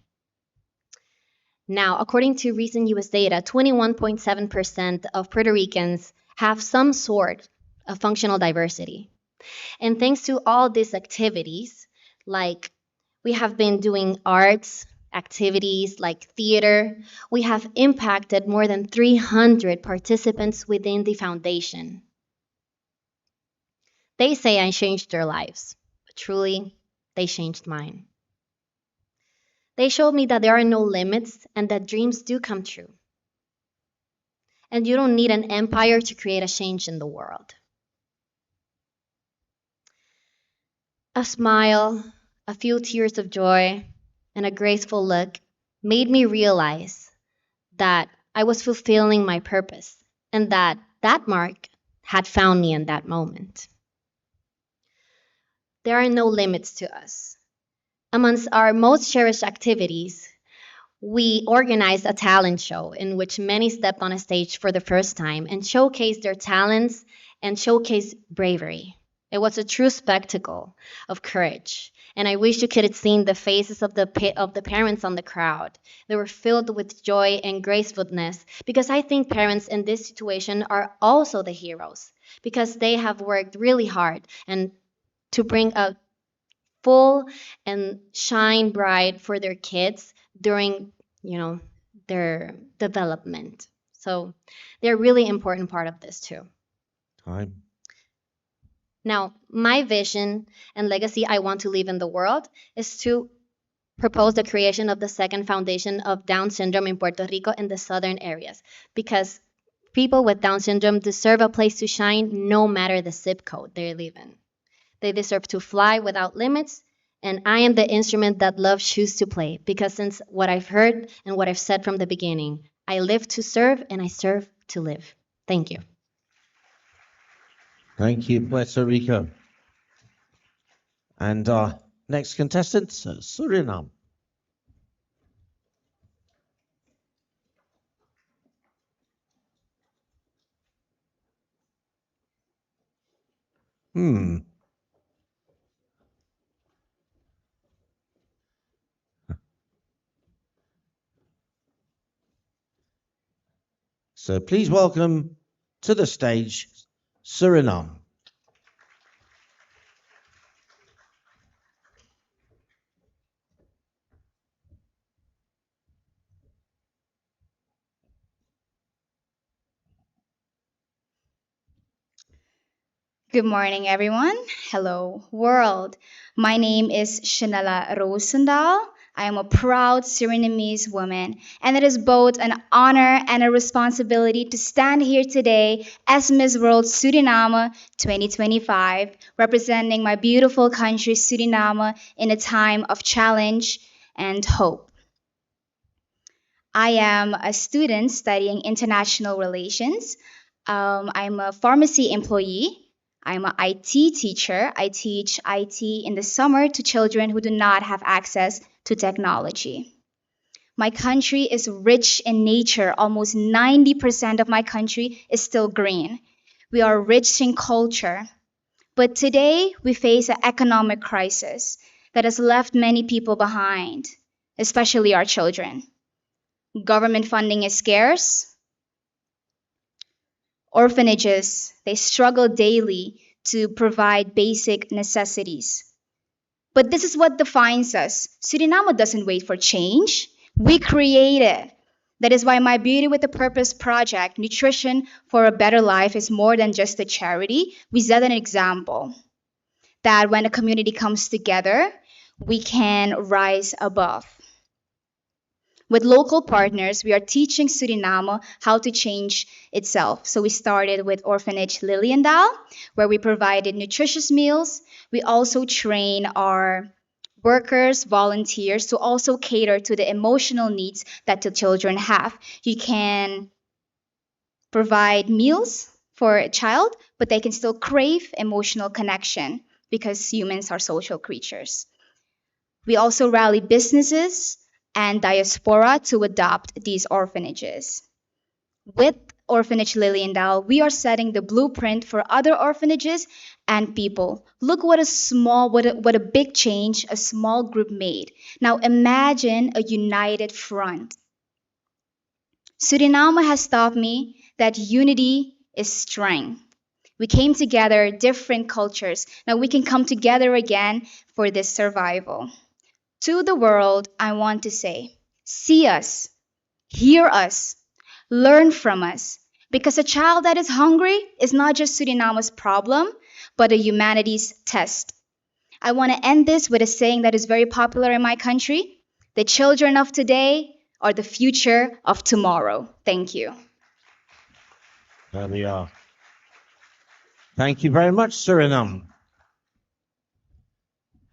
Now, according to recent US data, 21.7% of Puerto Ricans have some sort of functional diversity. And thanks to all these activities, like we have been doing arts, activities like theater, we have impacted more than 300 participants within the foundation. They say I changed their lives, but truly, they changed mine. They showed me that there are no limits and that dreams do come true. And you don't need an empire to create a change in the world. A smile, a few tears of joy, and a graceful look made me realize that I was fulfilling my purpose and that That mark had found me in that moment. There are no limits to us. Amongst our most cherished activities, we organized a talent show in which many stepped on a stage for the first time and showcased their talents and showcased bravery. It was a true spectacle of courage, and I wish you could have seen the faces of the parents on the crowd. They were filled with joy and gracefulness, because I think parents in this situation are also the heroes, because they have worked really hard and to bring a full and shine bright for their kids during, their development. So they're a really important part of this too. Time. Now, my vision and legacy I want to leave in the world is to propose the creation of the second foundation of Down syndrome in Puerto Rico in the southern areas, because people with Down syndrome deserve a place to shine no matter the zip code they live in. They deserve to fly without limits, and I am the instrument that love chooses to play, because since what I've heard and what I've said from the beginning, I live to serve and I serve to live. Thank you. Thank you, Puerto Rico. And our next contestant, Suriname. So please welcome to the stage, Suriname. Good morning, everyone. Hello, world. My name is Shanella Roosendaal. I am a proud Surinamese woman, and it is both an honor and a responsibility to stand here today as Miss World Suriname 2025, representing my beautiful country, Suriname, in a time of challenge and hope. I am a student studying international relations. I'm a pharmacy employee. I'm an IT teacher. I teach IT in the summer to children who do not have access to technology. My country is rich in nature. Almost 90% of my country is still green. We are rich in culture. But today we face an economic crisis that has left many people behind, especially our children. Government funding is scarce. Orphanages, they struggle daily to provide basic necessities. But this is what defines us. Suriname doesn't wait for change. We create it. That is why my Beauty with a Purpose project, Nutrition for a Better Life, is more than just a charity. We set an example that when a community comes together, we can rise above. With local partners, we are teaching Suriname how to change itself. So we started with Orphanage Liliendaal, where we provided nutritious meals. We also train our workers, volunteers to also cater to the emotional needs that the children have. You can provide meals for a child, but they can still crave emotional connection because humans are social creatures. We also rally businesses and diaspora to adopt these orphanages. With Orphanage Liliendaal, we are setting the blueprint for other orphanages and people. Look what a big change a small group made. Now imagine a united front. Suriname has taught me that unity is strength. We came together, different cultures. Now we can come together again for this survival. To the world, I want to say, see us, hear us, learn from us, because a child that is hungry is not just Suriname's problem, but a humanity's test. I want to end this with a saying that is very popular in my country: the children of today are the future of tomorrow. Thank you. There we are. Thank you very much, Suriname.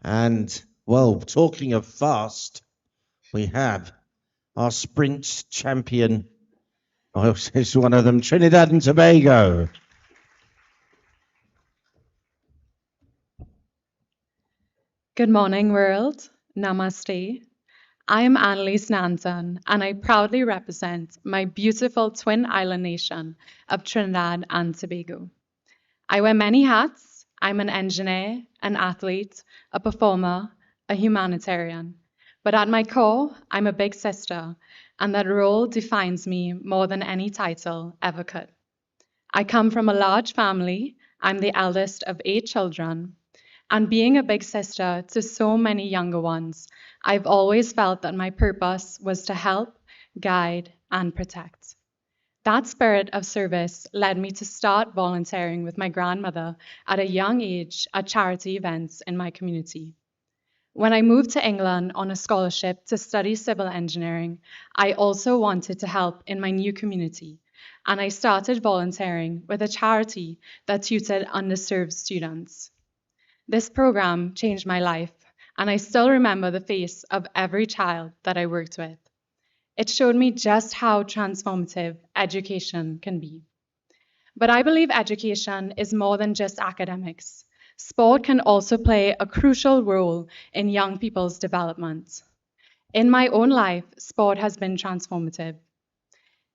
And, well, talking of fast, we have our sprint champion, Oh, it's one of them, Trinidad and Tobago. Good morning, world. Namaste. I am Annalise Nansen, and I proudly represent my beautiful twin island nation of Trinidad and Tobago. I wear many hats. I'm an engineer, an athlete, a performer, a humanitarian. But at my core, I'm a big sister, and that role defines me more than any title ever could. I come from a large family. I'm the eldest of 8 children. And being a big sister to so many younger ones, I've always felt that my purpose was to help, guide, and protect. That spirit of service led me to start volunteering with my grandmother at a young age at charity events in my community. When I moved to England on a scholarship to study civil engineering, I also wanted to help in my new community, and I started volunteering with a charity that tutored underserved students. This program changed my life, and I still remember the face of every child that I worked with. It showed me just how transformative education can be. But I believe education is more than just academics. Sport can also play a crucial role in young people's development. In my own life, sport has been transformative.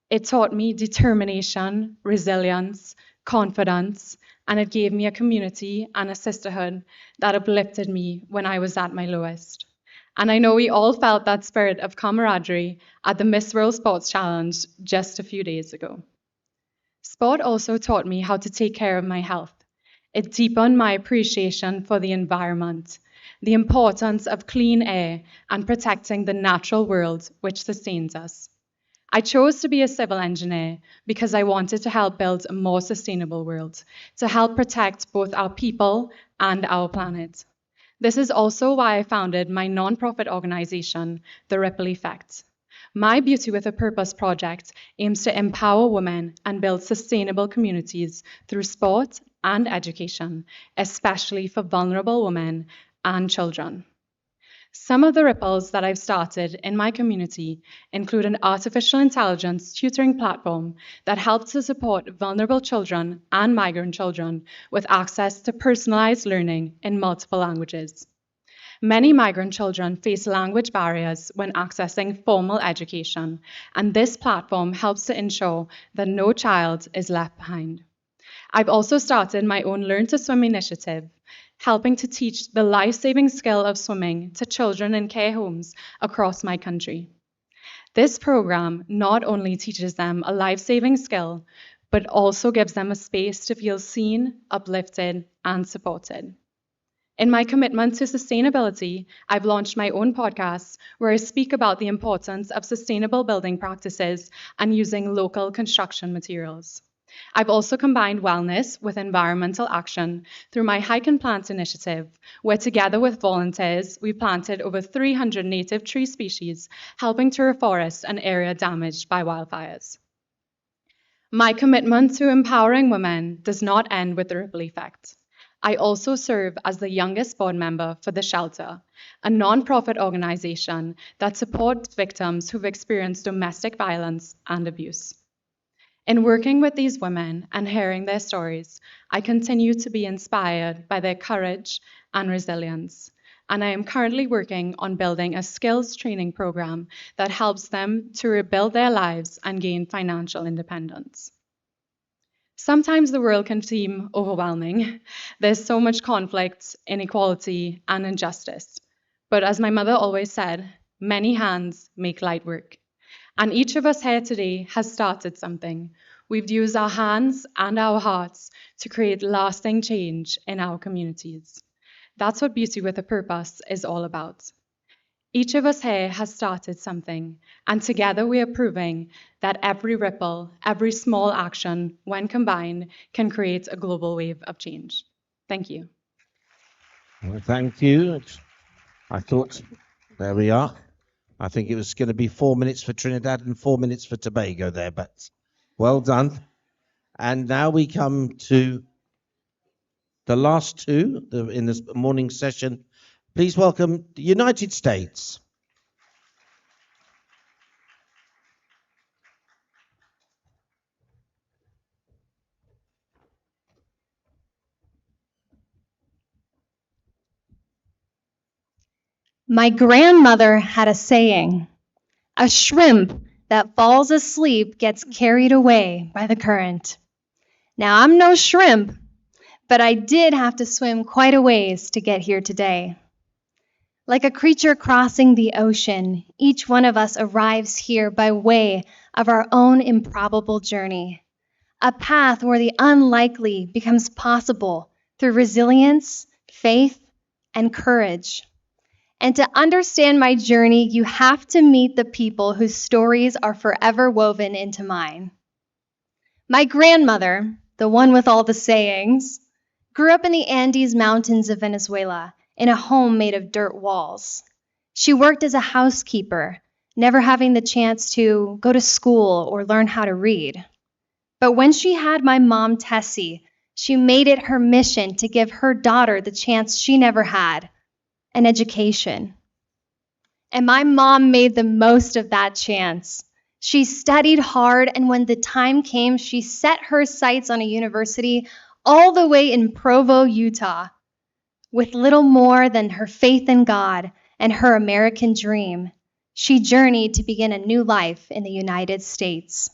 It taught me determination, resilience, confidence, and it gave me a community and a sisterhood that uplifted me when I was at my lowest. And I know we all felt that spirit of camaraderie at the Miss World Sports Challenge just a few days ago. Sport also taught me how to take care of my health. It deepened my appreciation for the environment, the importance of clean air, and protecting the natural world which sustains us. I chose to be a civil engineer because I wanted to help build a more sustainable world, to help protect both our people and our planet. This is also why I founded my nonprofit organization, The Ripple Effect. My Beauty with a Purpose project aims to empower women and build sustainable communities through sport and education, especially for vulnerable women and children. Some of the ripples that I've started in my community include an artificial intelligence tutoring platform that helps to support vulnerable children and migrant children with access to personalized learning in multiple languages. Many migrant children face language barriers when accessing formal education, and this platform helps to ensure that no child is left behind. I've also started my own Learn to Swim initiative, helping to teach the life-saving skill of swimming to children in care homes across my country. This program not only teaches them a life-saving skill, but also gives them a space to feel seen, uplifted, and supported. In my commitment to sustainability, I've launched my own podcast where I speak about the importance of sustainable building practices and using local construction materials. I've also combined wellness with environmental action through my Hike and Plant initiative, where together with volunteers, we planted over 300 native tree species, helping to reforest an area damaged by wildfires. My commitment to empowering women does not end with the Ripple Effect. I also serve as the youngest board member for The Shelter, a nonprofit organization that supports victims who've experienced domestic violence and abuse. In working with these women and hearing their stories, I continue to be inspired by their courage and resilience. And I am currently working on building a skills training program that helps them to rebuild their lives and gain financial independence. Sometimes the world can seem overwhelming. There's so much conflict, inequality, and injustice. But as my mother always said, many hands make light work. And each of us here today has started something. We've used our hands and our hearts to create lasting change in our communities. That's what Beauty with a Purpose is all about. Each of us here has started something, and together we are proving that every ripple, every small action, when combined, can create a global wave of change. Thank you. Well, thank you. I thought, there we are. I think it was going to be 4 minutes for Trinidad and 4 minutes for Tobago there, but well done. And now we come to the last two in this morning session. Please welcome the United States. My grandmother had a saying, a shrimp that falls asleep gets carried away by the current. Now, I'm no shrimp, but I did have to swim quite a ways to get here today. Like a creature crossing the ocean, each one of us arrives here by way of our own improbable journey, a path where the unlikely becomes possible through resilience, faith, and courage. And to understand my journey, you have to meet the people whose stories are forever woven into mine. My grandmother, the one with all the sayings, grew up in the Andes Mountains of Venezuela in a home made of dirt walls. She worked as a housekeeper, never having the chance to go to school or learn how to read. But when she had my mom, Tessie, she made it her mission to give her daughter the chance she never had, an education. And my mom made the most of that chance. She studied hard, and when the time came, she set her sights on a university all the way in Provo, Utah. With little more than her faith in God and her American dream, she journeyed to begin a new life in the United States.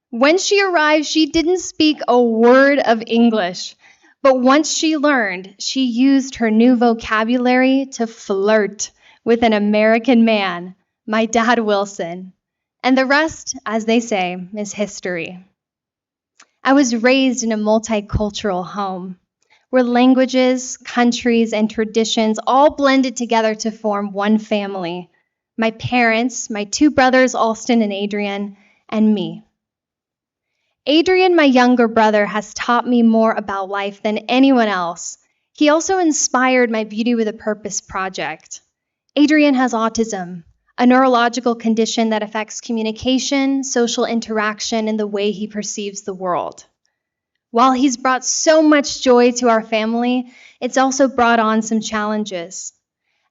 When she arrived, she didn't speak a word of English, but once she learned, she used her new vocabulary to flirt with an American man, my dad Wilson. And the rest, as they say, is history. I was raised in a multicultural home where languages, countries, and traditions all blended together to form one family. My parents, my two brothers, Alston and Adrian, and me. Adrian, my younger brother, has taught me more about life than anyone else. He also inspired my Beauty with a Purpose project. Adrian has autism, a neurological condition that affects communication, social interaction, and the way he perceives the world. While he's brought so much joy to our family, it's also brought on some challenges.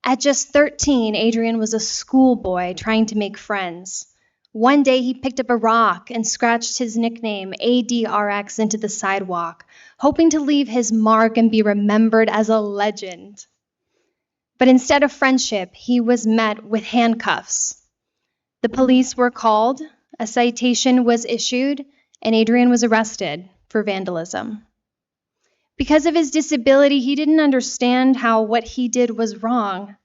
At just 13, Adrian was a schoolboy trying to make friends. One day he picked up a rock and scratched his nickname, ADRX, into the sidewalk, hoping to leave his mark and be remembered as a legend. But instead of friendship, he was met with handcuffs. The police were called, a citation was issued, and Adrian was arrested for vandalism. Because of his disability, he didn't understand how what he did was wrong,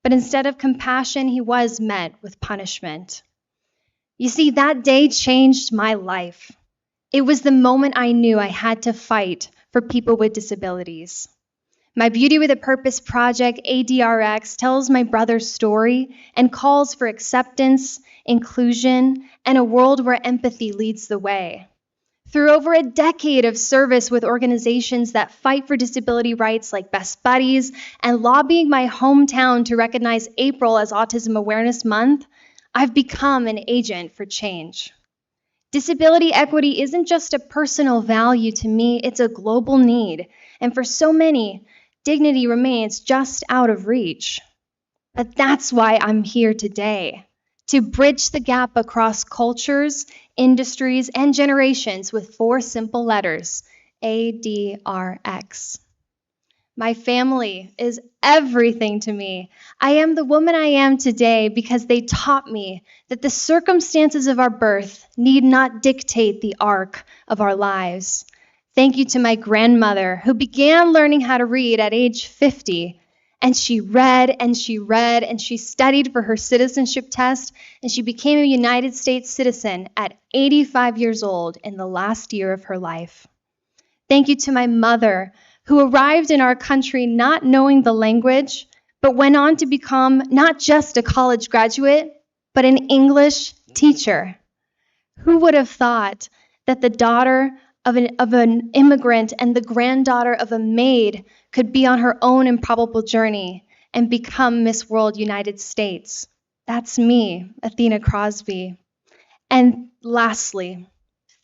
but instead of compassion, he was met with punishment. You see, that day changed my life. It was the moment I knew I had to fight for people with disabilities. My Beauty with a Purpose project, ADRX, tells my brother's story and calls for acceptance, inclusion, and a world where empathy leads the way. Through over a decade of service with organizations that fight for disability rights like Best Buddies and lobbying my hometown to recognize April as Autism Awareness Month, I've become an agent for change. Disability equity isn't just a personal value to me, it's a global need. And for so many, dignity remains just out of reach. But that's why I'm here today, to bridge the gap across cultures, industries, and generations with 4 simple letters, ADRX. My family is everything to me. I am the woman I am today because they taught me that the circumstances of our birth need not dictate the arc of our lives. Thank you to my grandmother, who began learning how to read at age 50. And she read and she read and she studied for her citizenship test, and she became a United States citizen at 85 years old in the last year of her life. Thank you to my mother, who arrived in our country not knowing the language, but went on to become not just a college graduate, but an English teacher. Who would have thought that the daughter of an immigrant and the granddaughter of a maid could be on her own improbable journey and become Miss World United States? That's me, Athena Crosby. And lastly,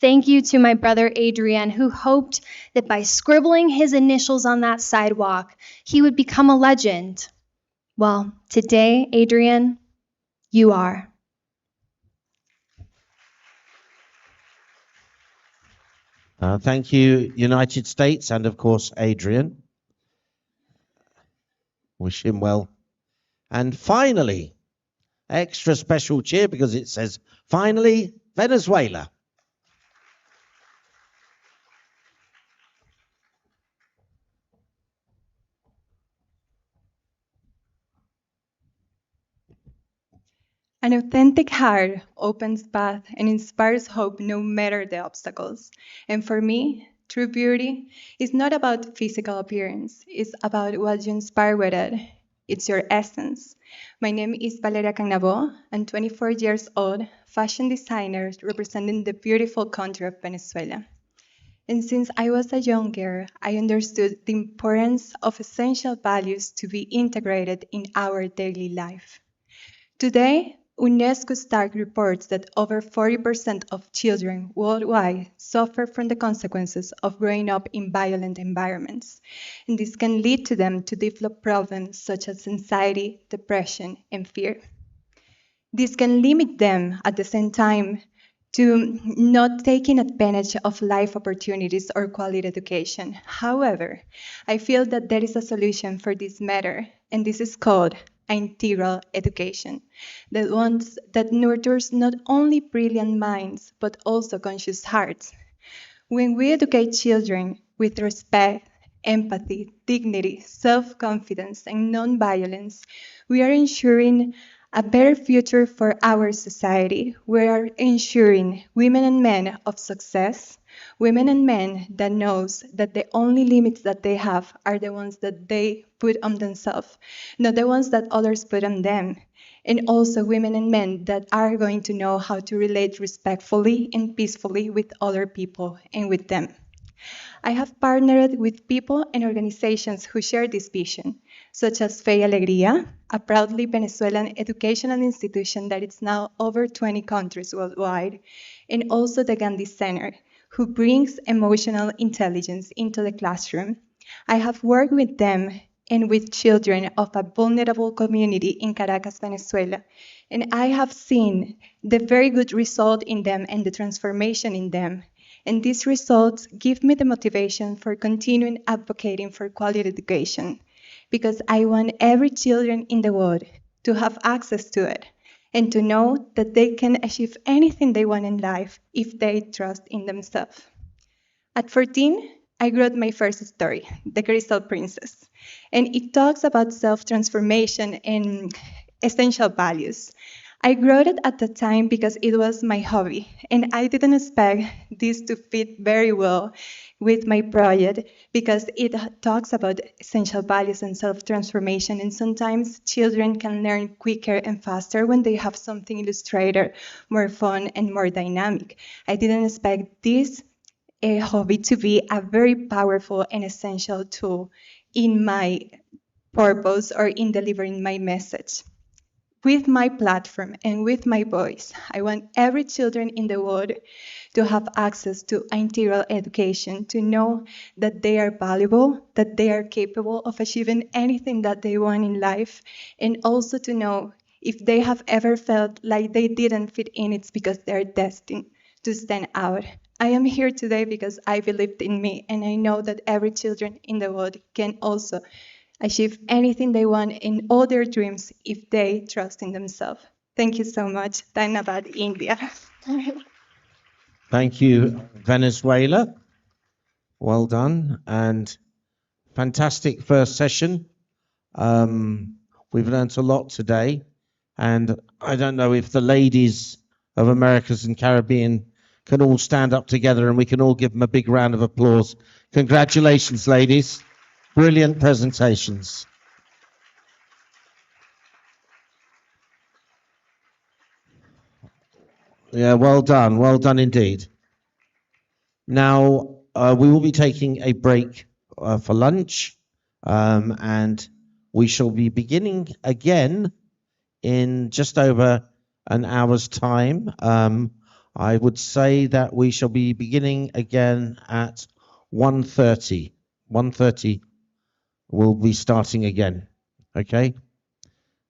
thank you to my brother Adrian, who hoped that by scribbling his initials on that sidewalk, he would become a legend. Well, today, Adrian, you are. Thank you, United States, and of course, Adrian. Wish him well And finally, extra special cheer because it says, finally, Venezuela. An authentic heart opens path and inspires hope no matter the obstacles. And for me, true beauty is not about physical appearance. It's about what you inspire with it. It's your essence. My name is Valeria Cagnabo. I'm 24 years old, fashion designer representing the beautiful country of Venezuela. And since I was a young girl, I understood the importance of essential values to be integrated in our daily life. Today, UNESCO STARK reports that over 40% of children worldwide suffer from the consequences of growing up in violent environments, and this can lead to them to develop problems such as anxiety, depression, and fear. This can limit them at the same time to not taking advantage of life opportunities or quality education. However, I feel that there is a solution for this matter, and this is called integral education, that nurtures not only brilliant minds, but also conscious hearts. When we educate children with respect, empathy, dignity, self-confidence, and non-violence, we are ensuring a better future for our society. We are ensuring women and men of success, women and men that knows that the only limits that they have are the ones that they put on themselves, not the ones that others put on them. And also women and men that are going to know how to relate respectfully and peacefully with other people and with them. I have partnered with people and organizations who share this vision, such as Fe y Alegría, a proudly Venezuelan educational institution that is now over 20 countries worldwide, and also the Gandhi Center, who brings emotional intelligence into the classroom. I have worked with them and with children of a vulnerable community in Caracas, Venezuela, and I have seen the very good result in them and the transformation in them. And these results give me the motivation for continuing advocating for quality education, because I want every children in the world to have access to it and to know that they can achieve anything they want in life if they trust in themselves. At 14, I wrote my first story, The Crystal Princess, and it talks about self-transformation and essential values. I wrote it at the time because it was my hobby, and I didn't expect this to fit very well with my project because it talks about essential values and self-transformation, and sometimes children can learn quicker and faster when they have something illustrated, more fun and more dynamic. I didn't expect this hobby to be a very powerful and essential tool in my purpose or in delivering my message. With my platform and with my voice, I want every children in the world to have access to integral education, to know that they are valuable, that they are capable of achieving anything that they want in life, and also to know if they have ever felt like they didn't fit in, it's because they're destined to stand out. I am here today because I believed in me, and I know that every children in the world can also achieve anything they want in all their dreams if they trust in themselves. Thank you so much. Dhanabad, India. Thank you, Venezuela. Well done, and fantastic first session. We've learnt a lot today, and I don't know if the ladies of Americas and Caribbean can all stand up together and we can all give them a big round of applause. Congratulations, ladies. Brilliant presentations. Yeah, well done indeed. Now, we will be taking a break for lunch, and we shall be beginning again in just over an hour's time. I would say that we shall be beginning again at 1:30. 1:30 we'll be starting again, okay?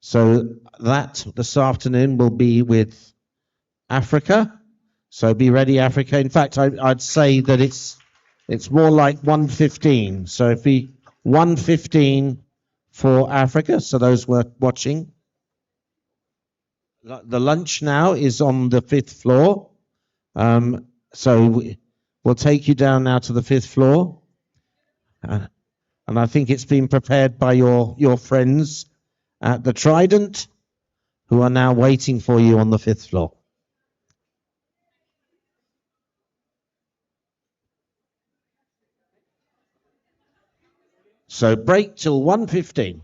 So that this afternoon will be with Africa. So be ready, Africa. In fact, I'd say that it's more like 1:15. So if we 1:15 for Africa, so those watching. The lunch now is on the 5th floor. So we'll take you down now to the 5th floor. And I think it's been prepared by your friends at the Trident, who are now waiting for you on the 5th floor. So break till 1:15.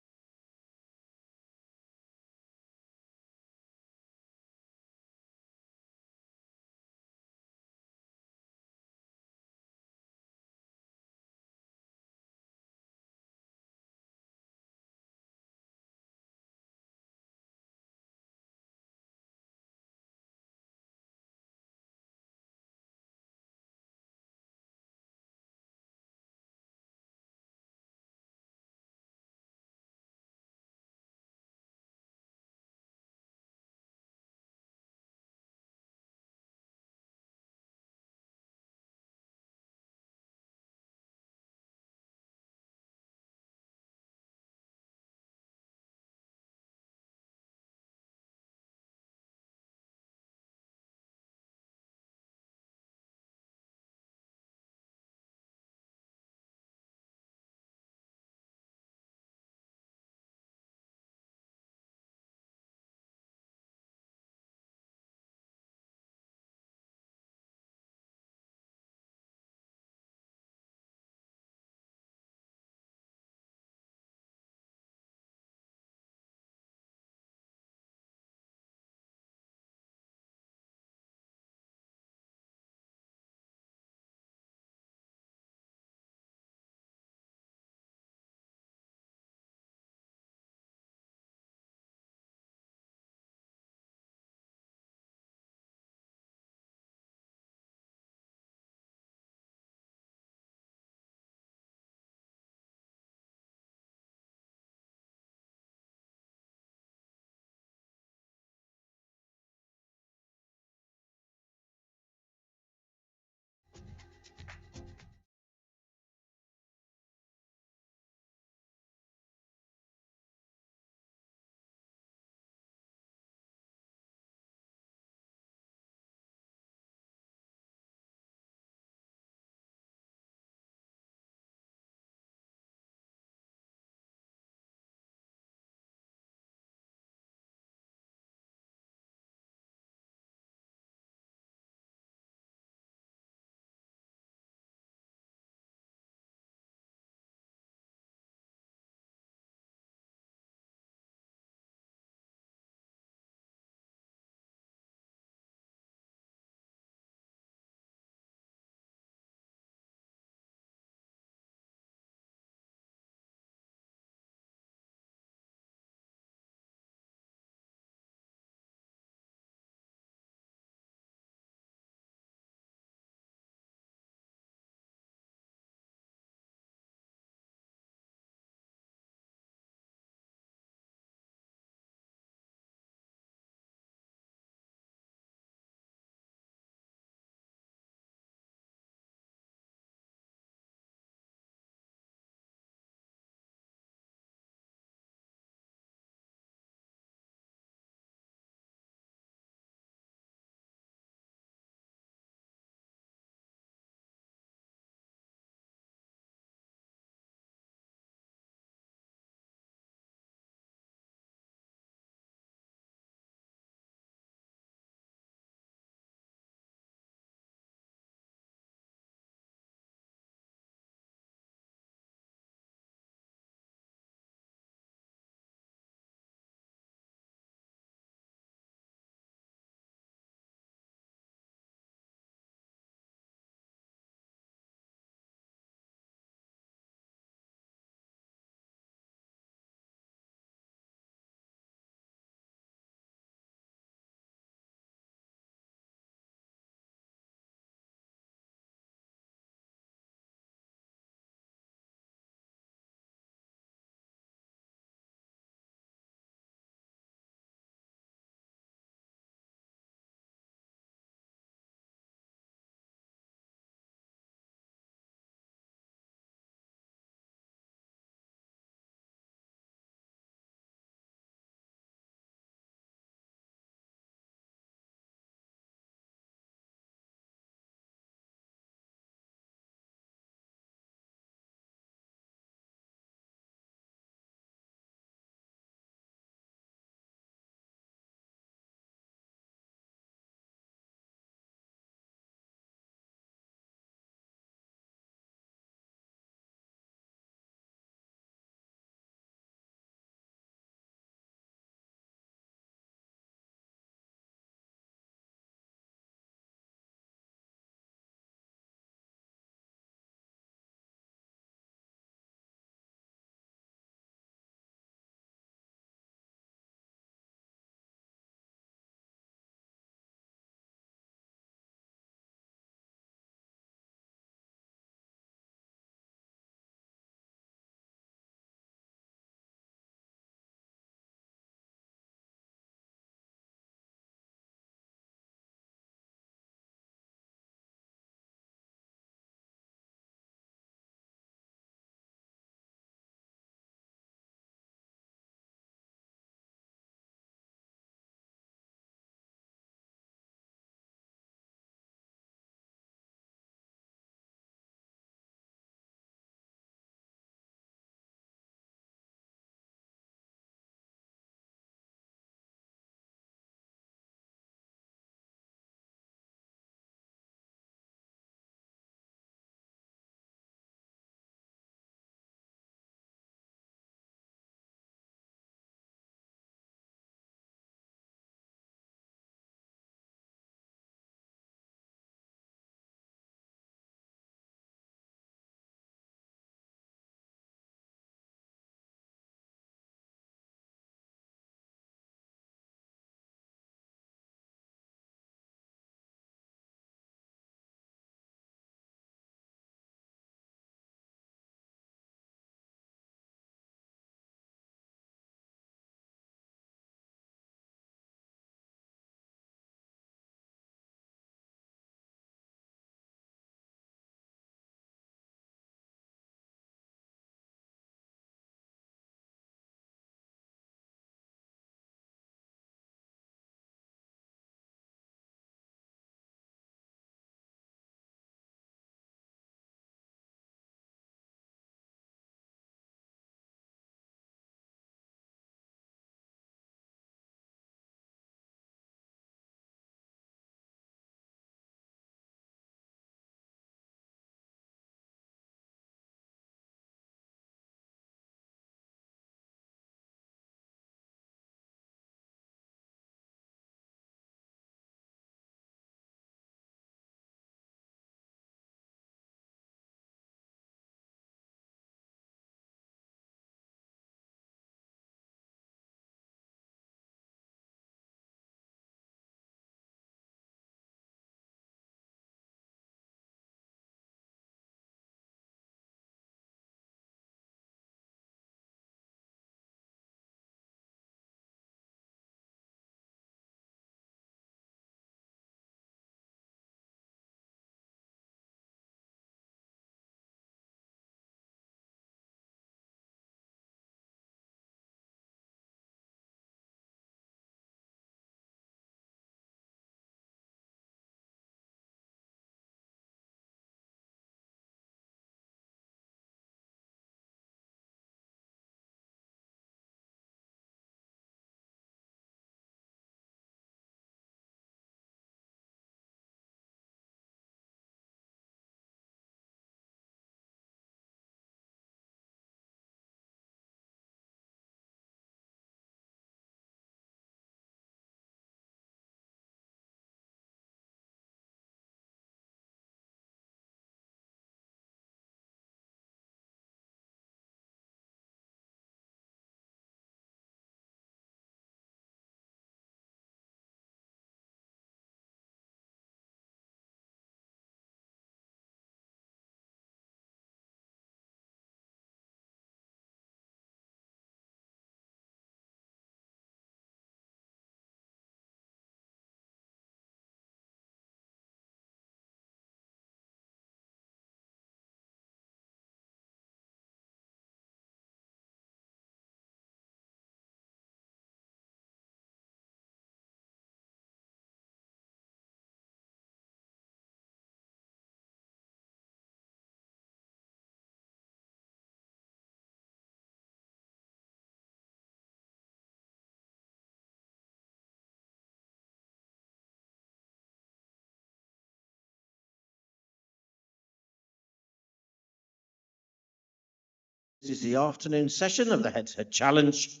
This is the afternoon session of the Head to Head Challenge,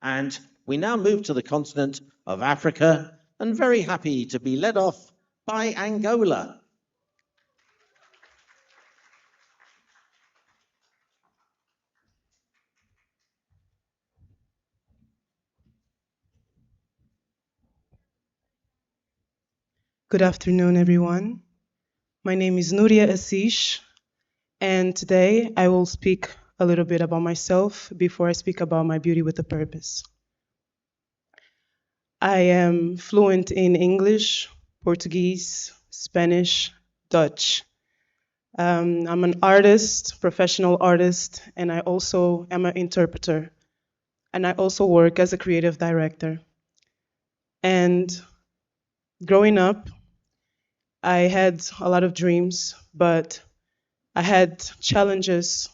and we now move to the continent of Africa, and very happy to be led off by Angola. Good afternoon, everyone. My name is Nuria Assis, and today I will speak a little bit about myself before I speak about my beauty with a purpose. I am fluent in English, Portuguese, Spanish, Dutch. I'm an artist, professional artist, and I also am an interpreter. And I also work as a creative director. And growing up, I had a lot of dreams, but I had challenges.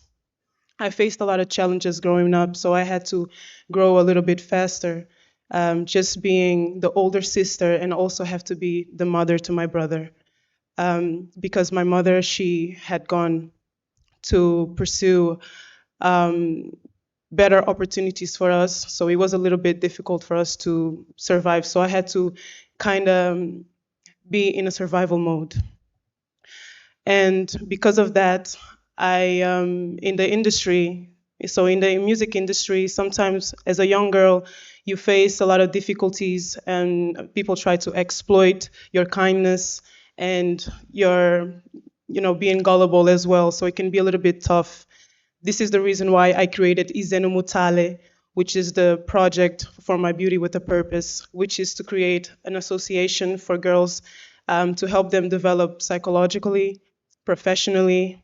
I faced a lot of challenges growing up, so I had to grow a little bit faster, just being the older sister and also have to be the mother to my brother. Because my mother, she had gone to pursue better opportunities for us, so it was a little bit difficult for us to survive. So I had to kind of be in a survival mode. And because of that, in the industry, so in the music industry, sometimes as a young girl, you face a lot of difficulties and people try to exploit your kindness and your, being gullible as well. So it can be a little bit tough. This is the reason why I created Izeno Mutale, which is the project for my Beauty with a Purpose, which is to create an association for girls to help them develop psychologically, professionally,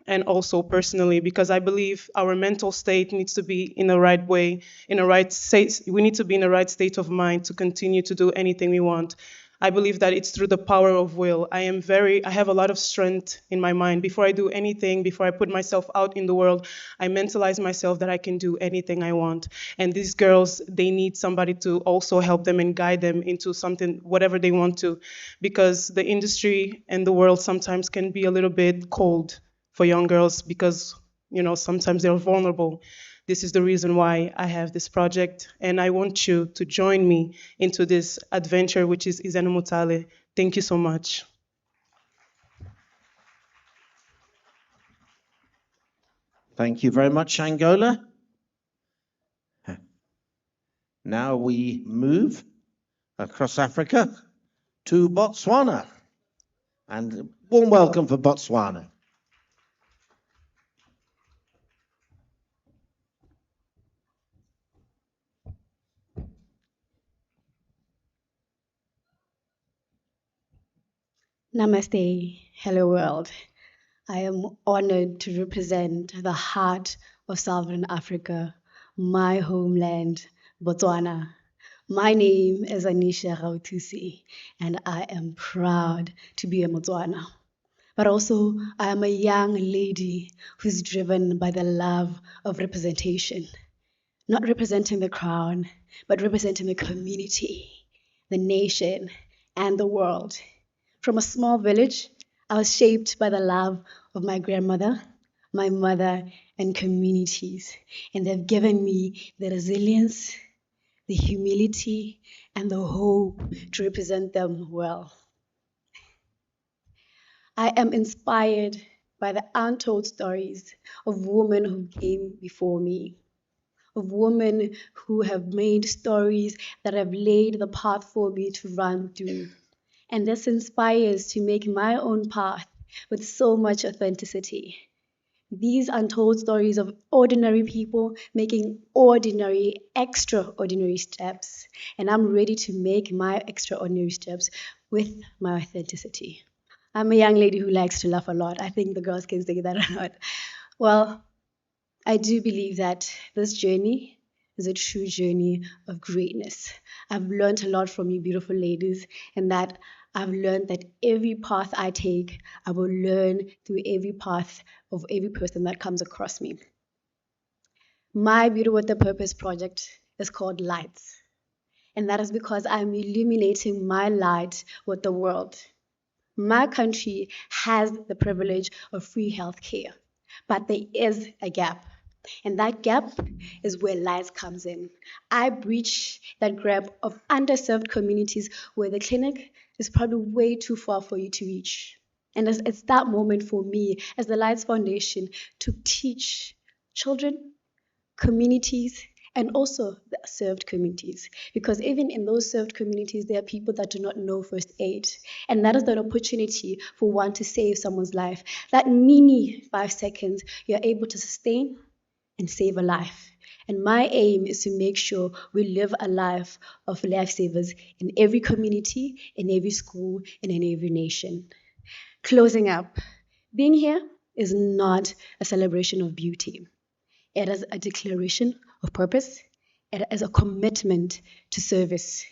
and also personally, because I believe our mental state needs to be in the right way, in the right state. We need to be in the right state of mind to continue to do anything we want. I believe that it's through the power of will. I have a lot of strength in my mind. Before I do anything, before I put myself out in the world, I mentalize myself that I can do anything I want. And these girls, they need somebody to also help them and guide them into something, whatever they want to, because the industry and the world sometimes can be a little bit cold for young girls because, sometimes they're vulnerable. This is the reason why I have this project, and I want you to join me into this adventure, which is Izeno Mutale. Thank you so much. Thank you very much, Angola. Now we move across Africa to Botswana. And a warm welcome for Botswana. Namaste, hello world. I am honored to represent the heart of Southern Africa, my homeland, Botswana. My name is Anisha Rautusi, and I am proud to be a Botswana. But also, I am a young lady who's driven by the love of representation. Not representing the crown, but representing the community, the nation, and the world. From a small village, I was shaped by the love of my grandmother, my mother, and communities. And they've given me the resilience, the humility, and the hope to represent them well. I am inspired by the untold stories of women who came before me, of women who have made stories that have laid the path for me to run through. And this inspires to make my own path with so much authenticity. These untold stories of ordinary people making ordinary, extraordinary steps. And I'm ready to make my extraordinary steps with my authenticity. I'm a young lady who likes to laugh a lot. I think the girls can say that or not. Well, I do believe that this journey is a true journey of greatness. I've learned a lot from you beautiful ladies, and that I've learned that every path I take, I will learn through every path of every person that comes across me. My Beauty with a Purpose project is called Lights, and that is because I'm illuminating my light with the world. My country has the privilege of free healthcare, but there is a gap. And that gap is where Lights comes in. I breach that gap of underserved communities where the clinic is probably way too far for you to reach. And it's that moment for me as the Lights Foundation to teach children, communities, and also the served communities. Because even in those served communities, there are people that do not know first aid. And that is an opportunity for one to save someone's life. That mini 5 seconds, you're able to sustain and save a life. And my aim is to make sure we live a life of lifesavers in every community, in every school, and in every nation. Closing up, being here is not a celebration of beauty. It is a declaration of purpose. It is a commitment to service,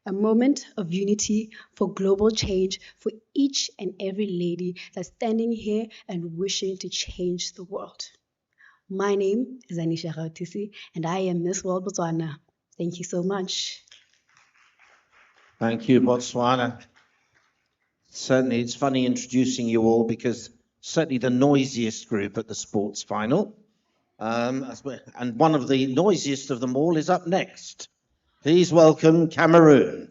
a moment of unity for global change for each and every lady that's standing here and wishing to change the world. My name is Anisha Rautisi, and I am Miss World Botswana. Thank you so much. Thank you, Botswana. Certainly, it's funny introducing you all because certainly the noisiest group at the sports final. And one of the noisiest of them all is up next. Please welcome Cameroon.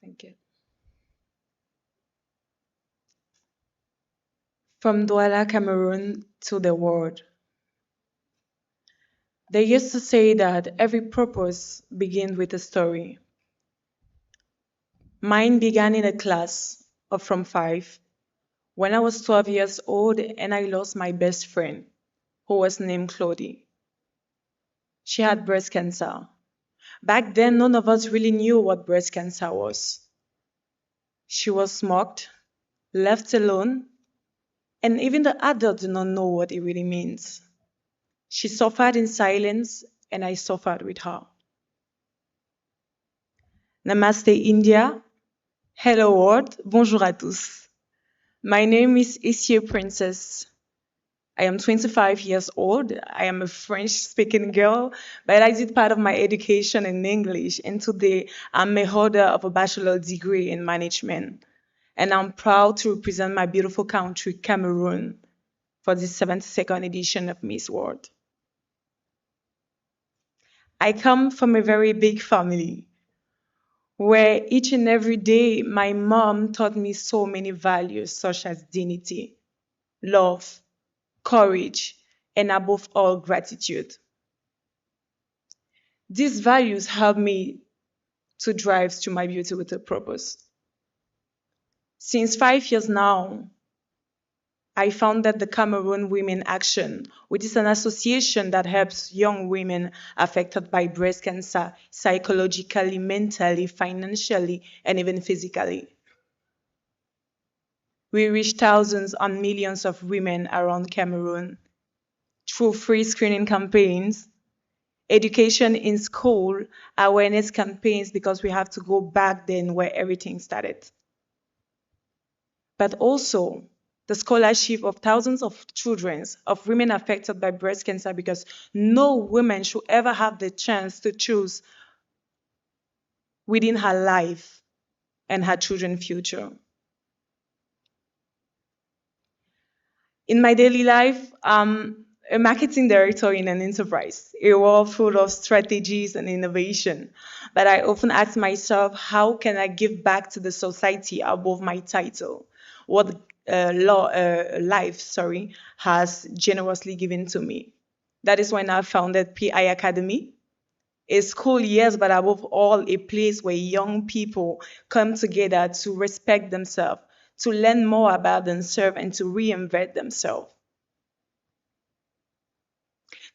Thank you. From Douala, Cameroon to the world. They used to say that every purpose begins with a story. Mine began in a class of from 5 when I was 12 years old and I lost my best friend, who was named Claudie. She had breast cancer. Back then, none of us really knew what breast cancer was. She was mocked, left alone, and even the adults do not know what it really means. She suffered in silence, and I suffered with her. Namaste, India. Hello, world. Bonjour à tous. My name is Issue Princess. I am 25 years old. I am a French-speaking girl, but I did part of my education in English, and today I'm a holder of a bachelor's degree in management. And I'm proud to represent my beautiful country, Cameroon, for the 72nd edition of Miss World. I come from a very big family, where each and every day my mom taught me so many values such as dignity, love, courage, and above all, gratitude. These values help me to drive to my beauty with a purpose. Since 5 years now, I founded the Cameroon Women Action, which is an association that helps young women affected by breast cancer psychologically, mentally, financially, and even physically. We reach thousands and millions of women around Cameroon through free screening campaigns, education in school, awareness campaigns, because we have to go back then where everything started. But also the scholarship of thousands of children, of women affected by breast cancer, because no woman should ever have the chance to choose within her life and her children's future. In my daily life, I'm a marketing director in an enterprise, a world full of strategies and innovation. But I often ask myself, how can I give back to the society above my title? What life has generously given to me. That is when I founded PI Academy, a school, yes, but above all, a place where young people come together to respect themselves, to learn more about themselves, and to reinvent themselves.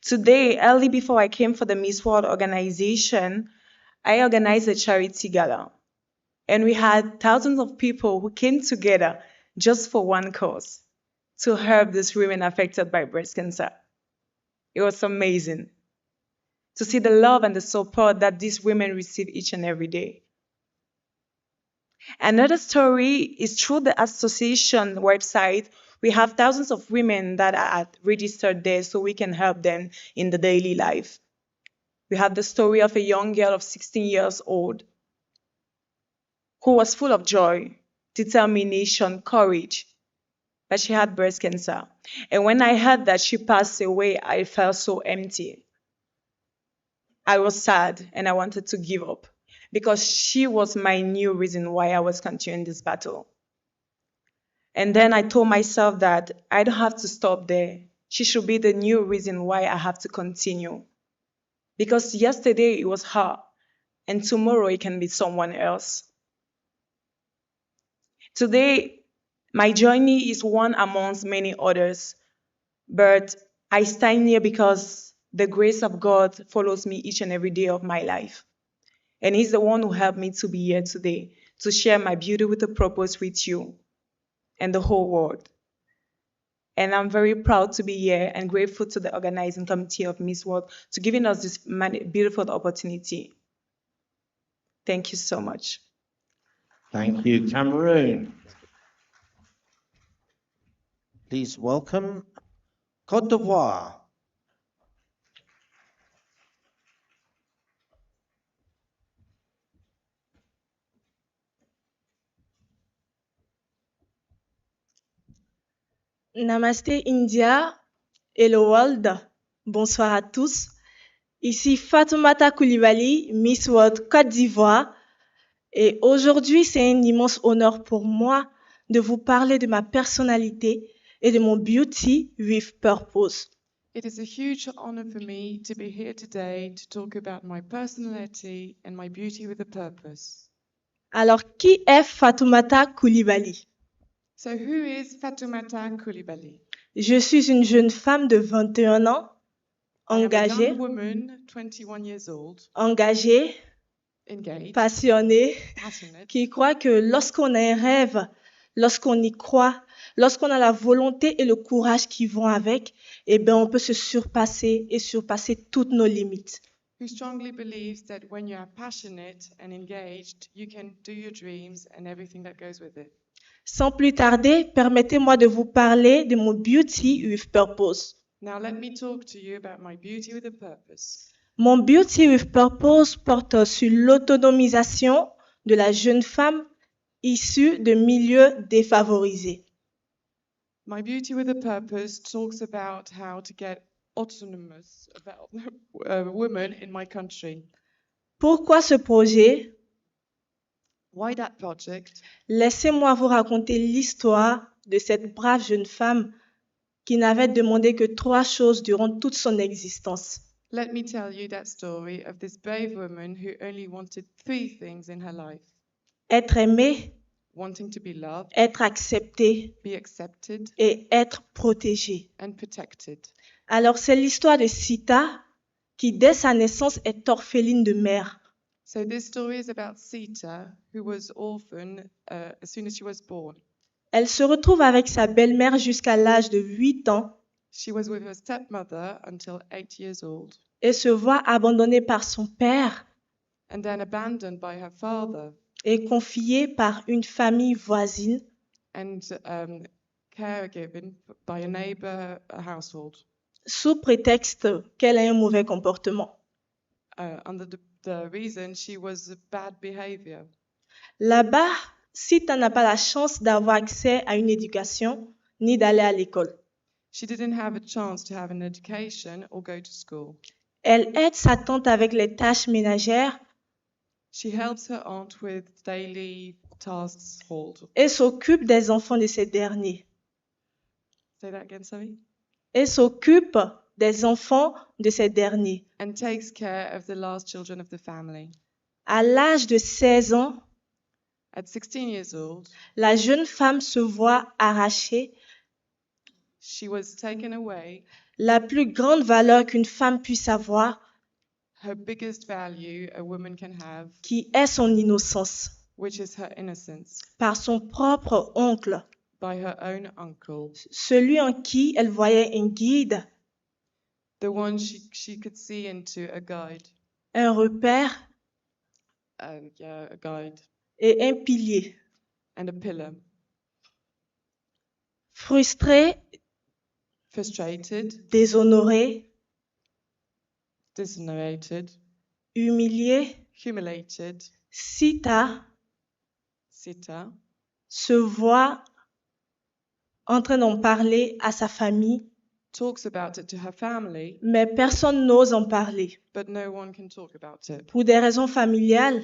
Today, early before I came for the Miss World organization, I organized a charity gala. And we had thousands of people who came together just for one cause, to help these women affected by breast cancer. It was amazing to see the love and the support that these women receive each and every day. Another story is through the association website, We have thousands of women that are registered there so we can help them in the daily life. We have the story of a young girl of 16 years old who was full of joy, determination, courage, but she had breast cancer. And when I heard that she passed away, I felt so empty. I was sad and I wanted to give up because she was my new reason why I was continuing this battle. And then I told myself that I don't have to stop there. She should be the new reason why I have to continue. Because yesterday it was her, and tomorrow it can be someone else. Today, my journey is one amongst many others, but I stand here because the grace of God follows me each and every day of my life. And He's the one who helped me to be here today, to share my beauty with a purpose with you and the whole world. And I'm very proud to be here and grateful to the organizing committee of Miss World for giving us this beautiful opportunity. Thank you so much. Thank you, Cameroon. Please welcome Côte d'Ivoire. Namaste India, hello world, bonsoir à tous. Ici Fatoumata Coulibaly, Miss World Côte d'Ivoire. Et aujourd'hui, c'est un immense honneur pour moi de vous parler de ma personnalité et de mon beauty with purpose. It is a huge honor for me to be here today to talk about my personality and my beauty with a purpose. Alors, qui est Fatoumata Coulibaly? So who is Fatoumata Coulibaly? Je suis une jeune femme de 21 ans, I am a engagée, young woman, 21 years old, engagée, engaged, passionnée, passionate, qui croit que lorsqu'on a un rêve, lorsqu'on y croit, lorsqu'on a la volonté et le courage qui vont avec, eh bien, on peut se surpasser et surpasser toutes nos limites. who strongly believes that when you are passionate and engaged, you can do your dreams and everything that goes with it. Sans plus tarder, permettez-moi de vous parler de mon beauty with purpose. Now let me talk to you about my beauty with a purpose. Mon beauty with purpose porte sur l'autonomisation de la jeune femme issue de milieux défavorisés. My beauty with a purpose talks about how to get autonomous about women in my country. Pourquoi ce projet? Why that project? Laissez-moi vous raconter l'histoire de cette brave jeune femme qui n'avait demandé que 3 choses durant toute son existence. Let me tell you that story of this brave woman who only wanted 3 things in her life. Être aimée, Wanting to be loved, être acceptée be accepted, et être protégée. and protected. Alors c'est l'histoire de Sita qui dès sa naissance est orpheline de mère. So this story is about Sita, who was orphan as soon as she was born. Elle se retrouve avec sa belle-mère jusqu'à l'âge de 8 ans She was with her stepmother until 8 years old, et se voit abandonnée par son père and then abandoned by her father et confiée par une famille voisine and caregiven by a neighbor household sous prétexte qu'elle a un mauvais comportement. under the reason she was a bad behavior. Là-bas, Sita n'a pas la chance d'avoir accès à une éducation ni d'aller à l'école. She didn't have a chance to have an education or go to school. Elle aide sa tante avec les tâches ménagères She helps her aunt with daily tasks. et s'occupe des enfants de ces derniers. Say that again, sorry. Et s'occupe des enfants de ces derniers. And takes care of the last children of the family. À l'âge de 16 ans, At 16 years old, la jeune femme se voit arracher she was taken away la plus grande valeur qu'une femme puisse avoir, her biggest value a woman can have, qui est son innocence, which is her innocence, par son propre oncle, by her own uncle, celui en qui elle voyait un guide, the one she could see into, a guide, un repère a guide et un pilier. and a pillar. frustré, frustrated, déshonoré, dishonorated, humilié, humiliated, Sita Sita se voit en train d'en parler à sa famille, talks about it to her family, mais personne n'ose en parler. but no one can talk about it. Pour des raisons familiales,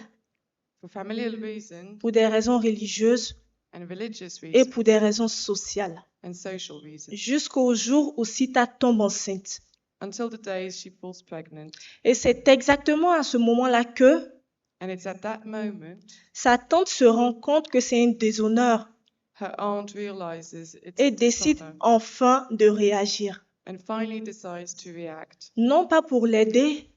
For familial reasons pour des raisons religieuses and religious et reasons pour des raisons sociales. and social reasons. Jusqu'au jour où Sita tombe enceinte. Until the day she falls pregnant. Et c'est exactement à ce moment-là que And it's at that moment sa tante se rend compte que c'est un déshonneur her aunt realizes it's et a décide dishonor enfin de réagir. and finally decides to react, Non pas pour l'aider,